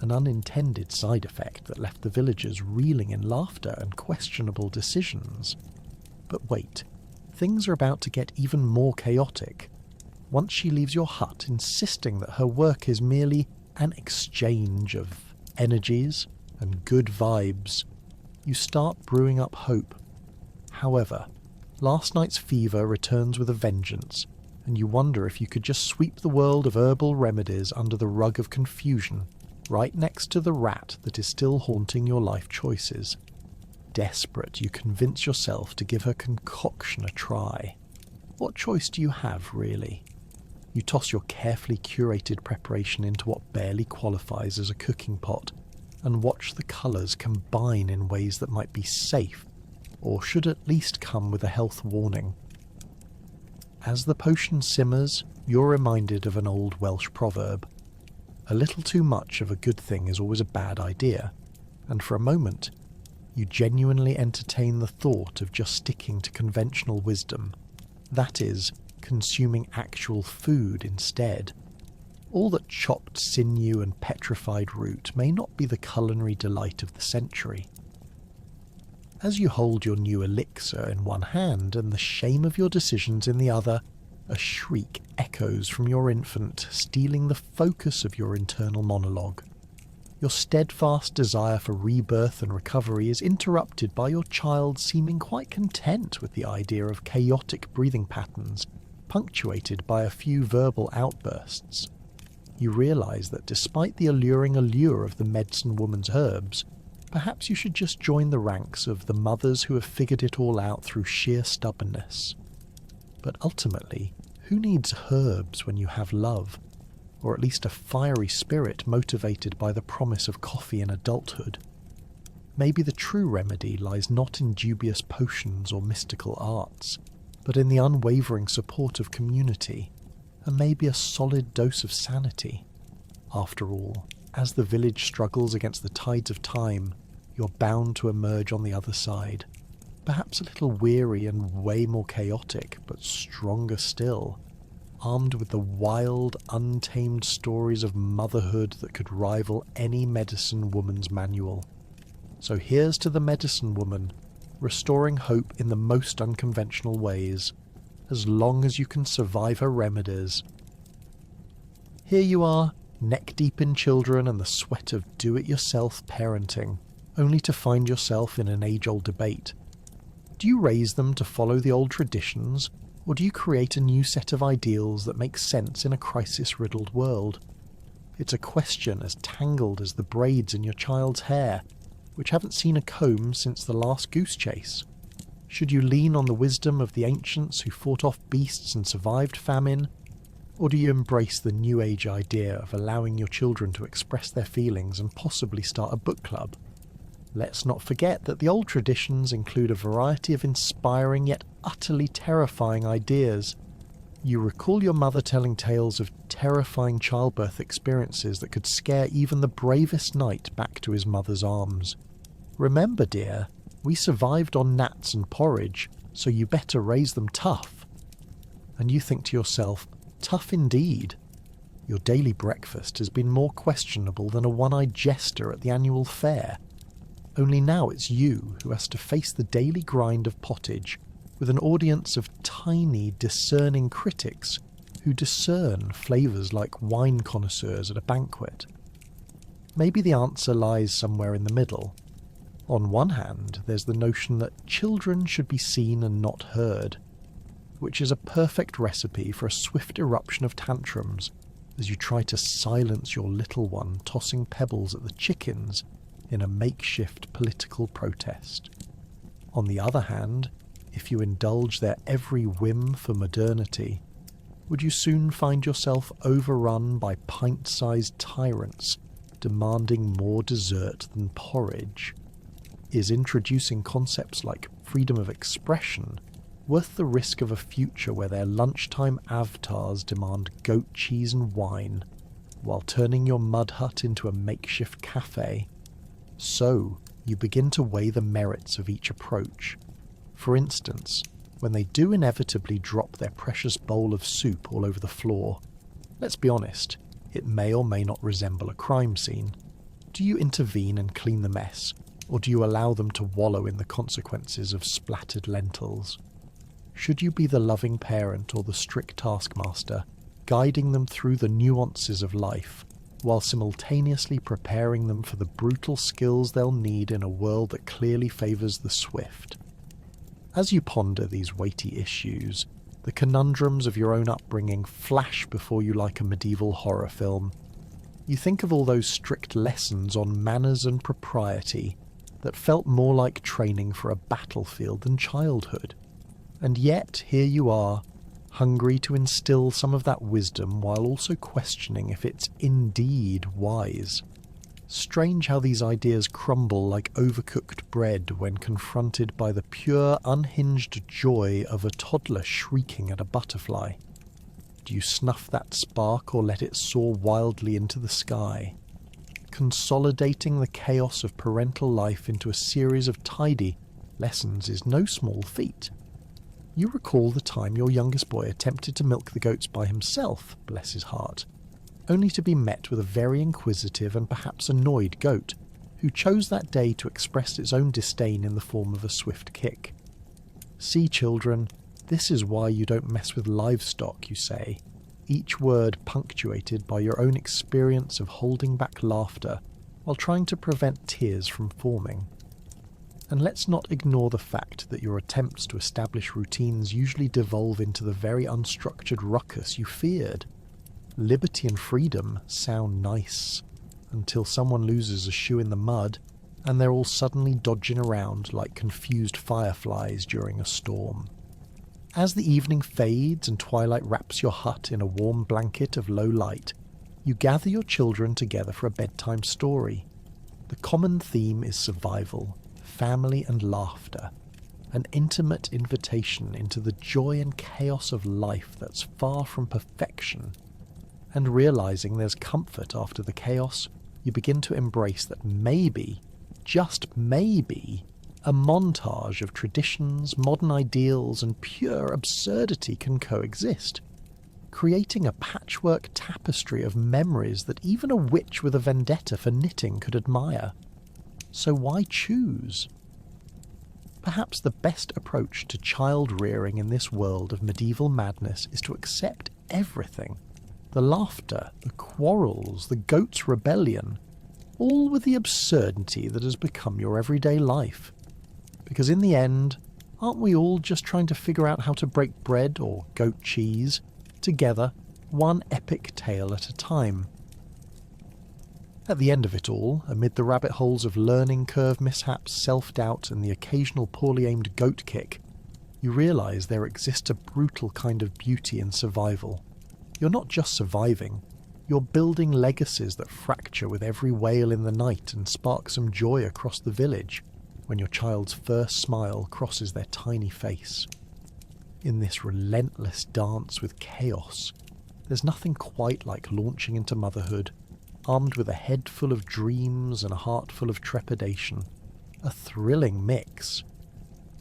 an unintended side effect that left the villagers reeling in laughter and questionable decisions. But wait, things are about to get even more chaotic. Once she leaves your hut insisting that her work is merely an exchange of energies and good vibes, you start brewing up hope. However, last night's fever returns with a vengeance, and you wonder if you could just sweep the world of herbal remedies under the rug of confusion, right next to the rat that is still haunting your life choices. Desperate, you convince yourself to give her concoction a try. What choice do you have, really? You toss your carefully curated preparation into what barely qualifies as a cooking pot, and watch the colours combine in ways that might be safe, or should at least come with a health warning. As the potion simmers, you're reminded of an old Welsh proverb. A little too much of a good thing is always a bad idea, and for a moment, you genuinely entertain the thought of just sticking to conventional wisdom. That is, consuming actual food instead. All that chopped sinew and petrified root may not be the culinary delight of the century. As you hold your new elixir in one hand and the shame of your decisions in the other, a shriek echoes from your infant, stealing the focus of your internal monologue. Your steadfast desire for rebirth and recovery is interrupted by your child seeming quite content with the idea of chaotic breathing patterns, punctuated by a few verbal outbursts. You realise that despite the alluring allure of the medicine woman's herbs, perhaps you should just join the ranks of the mothers who have figured it all out through sheer stubbornness. But ultimately, who needs herbs when you have love? Or at least a fiery spirit motivated by the promise of coffee in adulthood? Maybe the true remedy lies not in dubious potions or mystical arts, but in the unwavering support of community, and maybe a solid dose of sanity. After all, as the village struggles against the tides of time, you're bound to emerge on the other side, perhaps a little weary and way more chaotic, but stronger still, armed with the wild, untamed stories of motherhood that could rival any medicine woman's manual. So here's to the medicine woman, restoring hope in the most unconventional ways, as long as you can survive her remedies. Here you are, neck deep in children and the sweat of do-it-yourself parenting, only to find yourself in an age-old debate. Do you raise them to follow the old traditions, or do you create a new set of ideals that make sense in a crisis-riddled world? It's a question as tangled as the braids in your child's hair, which haven't seen a comb since the last goose chase. Should you lean on the wisdom of the ancients who fought off beasts and survived famine, or do you embrace the new age idea of allowing your children to express their feelings and possibly start a book club? Let's not forget that the old traditions include a variety of inspiring yet utterly terrifying ideas. You recall your mother telling tales of terrifying childbirth experiences that could scare even the bravest knight back to his mother's arms. Remember, dear, we survived on gnats and porridge, so you better raise them tough. And you think to yourself, tough indeed. Your daily breakfast has been more questionable than a one-eyed jester at the annual fair. Only now it's you who has to face the daily grind of pottage with an audience of tiny, discerning critics who discern flavours like wine connoisseurs at a banquet. Maybe the answer lies somewhere in the middle. On one hand, there's the notion that children should be seen and not heard, which is a perfect recipe for a swift eruption of tantrums as you try to silence your little one tossing pebbles at the chickens in a makeshift political protest. On the other hand, if you indulge their every whim for modernity, would you soon find yourself overrun by pint-sized tyrants demanding more dessert than porridge? Is introducing concepts like freedom of expression worth the risk of a future where their lunchtime avatars demand goat cheese and wine, while turning your mud hut into a makeshift cafe? So, you begin to weigh the merits of each approach. For instance, when they do inevitably drop their precious bowl of soup all over the floor, let's be honest, it may or may not resemble a crime scene. Do you intervene and clean the mess, or do you allow them to wallow in the consequences of splattered lentils? Should you be the loving parent or the strict taskmaster, guiding them through the nuances of life, while simultaneously preparing them for the brutal skills they'll need in a world that clearly favours the swift? As you ponder these weighty issues, the conundrums of your own upbringing flash before you like a medieval horror film. You think of all those strict lessons on manners and propriety that felt more like training for a battlefield than childhood. And yet, here you are, hungry to instill some of that wisdom while also questioning if it's indeed wise. Strange how these ideas crumble like overcooked bread when confronted by the pure, unhinged joy of a toddler shrieking at a butterfly. Do you snuff that spark or let it soar wildly into the sky? Consolidating the chaos of parental life into a series of tidy lessons is no small feat. You recall the time your youngest boy attempted to milk the goats by himself, bless his heart, only to be met with a very inquisitive and perhaps annoyed goat, who chose that day to express its own disdain in the form of a swift kick. See, children, this is why you don't mess with livestock, you say, each word punctuated by your own experience of holding back laughter while trying to prevent tears from forming. And let's not ignore the fact that your attempts to establish routines usually devolve into the very unstructured ruckus you feared. Liberty and freedom sound nice, until someone loses a shoe in the mud and they're all suddenly dodging around like confused fireflies during a storm. As the evening fades and twilight wraps your hut in a warm blanket of low light, you gather your children together for a bedtime story. The common theme is survival, family and laughter. an intimate invitation into the joy and chaos of life that's far from perfection. And realizing there's comfort after the chaos, you begin to embrace that maybe, just maybe, a montage of traditions, modern ideals, and pure absurdity can coexist, creating a patchwork tapestry of memories that even a witch with a vendetta for knitting could admire. So why choose? Perhaps the best approach to child rearing in this world of medieval madness is to accept everything. The laughter, the quarrels, the goat's rebellion, all with the absurdity that has become your everyday life. Because in the end, aren't we all just trying to figure out how to break bread or goat cheese together, one epic tale at a time? At the end of it all, amid the rabbit holes of learning curve mishaps, self-doubt, and the occasional poorly aimed goat kick, you realise there exists a brutal kind of beauty in survival. You're not just surviving, you're building legacies that fracture with every wail in the night and spark some joy across the village when your child's first smile crosses their tiny face. In this relentless dance with chaos, there's nothing quite like launching into motherhood, armed with a head full of dreams and a heart full of trepidation. A thrilling mix.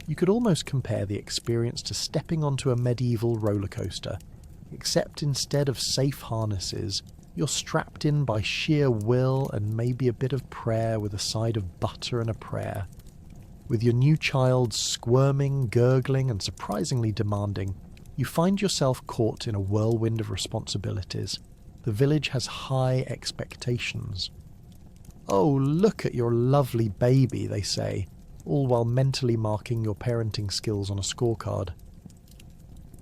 You could almost compare the experience to stepping onto a medieval roller coaster, except instead of safe harnesses, you're strapped in by sheer will and maybe a bit of prayer with a side of butter and a prayer. With your new child squirming, gurgling, and surprisingly demanding, you find yourself caught in a whirlwind of responsibilities. The village has high expectations. "Oh, look at your lovely baby," they say, all while mentally marking your parenting skills on a scorecard.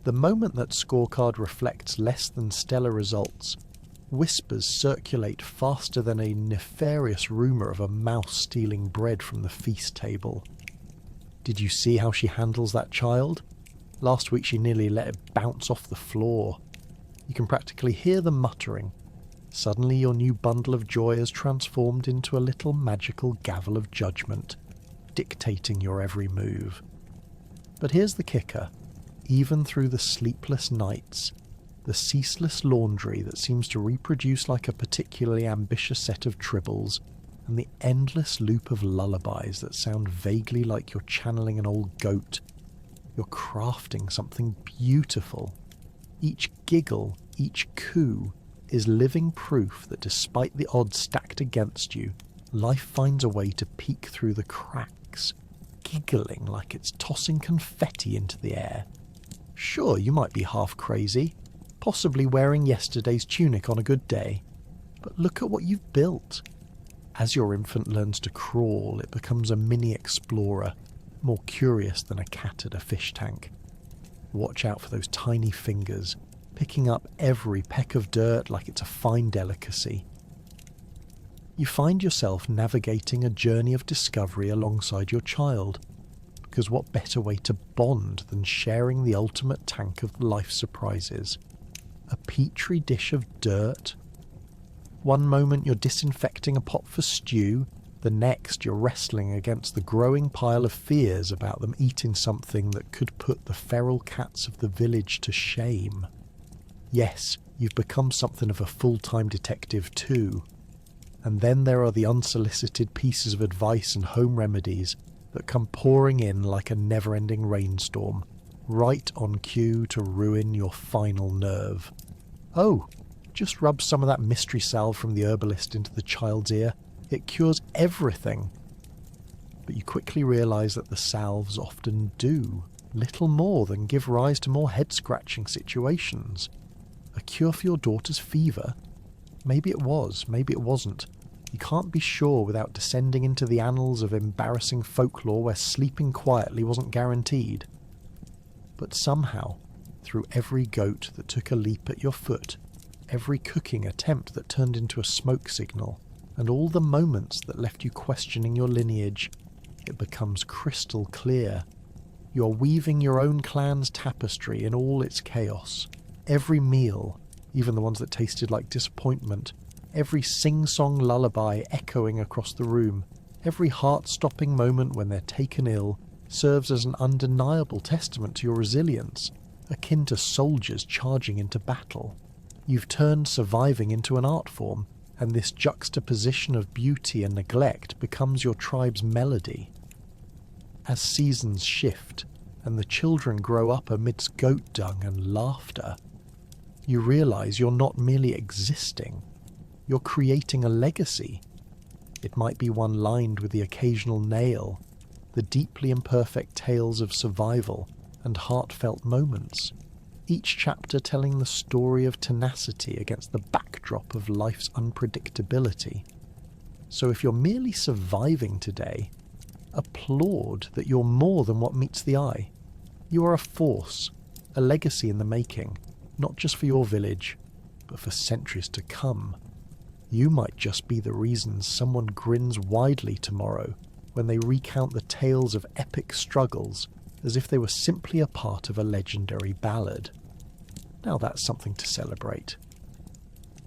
The moment that scorecard reflects less than stellar results, whispers circulate faster than a nefarious rumour of a mouse stealing bread from the feast table. Did you see how she handles that child? Last week she nearly let it bounce off the floor. You can practically hear them muttering. Suddenly your new bundle of joy is transformed into a little magical gavel of judgment, dictating your every move. But here's the kicker. Even through the sleepless nights, the ceaseless laundry that seems to reproduce like a particularly ambitious set of tribbles, and the endless loop of lullabies that sound vaguely like you're channeling an old goat, you're crafting something beautiful. Each giggle, each coo, is living proof that despite the odds stacked against you, life finds a way to peek through the cracks, giggling like it's tossing confetti into the air. Sure, you might be half crazy, possibly wearing yesterday's tunic on a good day, but look at what you've built. As your infant learns to crawl, it becomes a mini explorer, more curious than a cat at a fish tank. Watch out for those tiny fingers, picking up every peck of dirt like it's a fine delicacy. You find yourself navigating a journey of discovery alongside your child, because what better way to bond than sharing the ultimate tank of life surprises? A petri dish of dirt. One moment you're disinfecting a pot for stew, the next you're wrestling against the growing pile of fears about them eating something that could put the feral cats of the village to shame. Yes, you've become something of a full-time detective too. And then there are the unsolicited pieces of advice and home remedies that come pouring in like a never-ending rainstorm, right on cue to ruin your final nerve. Oh, just rub some of that mystery salve from the herbalist into the child's ear. It cures everything. But you quickly realise that the salves often do little more than give rise to more head-scratching situations. A cure for your daughter's fever? Maybe it was, maybe it wasn't. You can't be sure without descending into the annals of embarrassing folklore where sleeping quietly wasn't guaranteed. But somehow, through every goat that took a leap at your foot, every cooking attempt that turned into a smoke signal, and all the moments that left you questioning your lineage, it becomes crystal clear. You are weaving your own clan's tapestry in all its chaos. Every meal, even the ones that tasted like disappointment, every sing-song lullaby echoing across the room, every heart-stopping moment when they're taken ill, serves as an undeniable testament to your resilience, akin to soldiers charging into battle. You've turned surviving into an art form, and this juxtaposition of beauty and neglect becomes your tribe's melody. As seasons shift, and the children grow up amidst goat dung and laughter, you realise you're not merely existing, you're creating a legacy. It might be one lined with the occasional nail, the deeply imperfect tales of survival and heartfelt moments, each chapter telling the story of tenacity against the backdrop of life's unpredictability. So if you're merely surviving today, applaud that you're more than what meets the eye. You are a force, a legacy in the making, not just for your village, but for centuries to come. You might just be the reason someone grins widely tomorrow when they recount the tales of epic struggles as if they were simply a part of a legendary ballad. Now that's something to celebrate.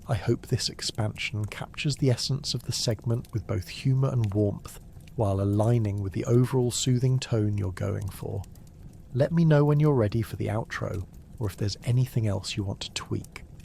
I hope this expansion captures the essence of the segment with both humour and warmth, while aligning with the overall soothing tone you're going for. Let me know when you're ready for the outro, or if there's anything else you want to tweak.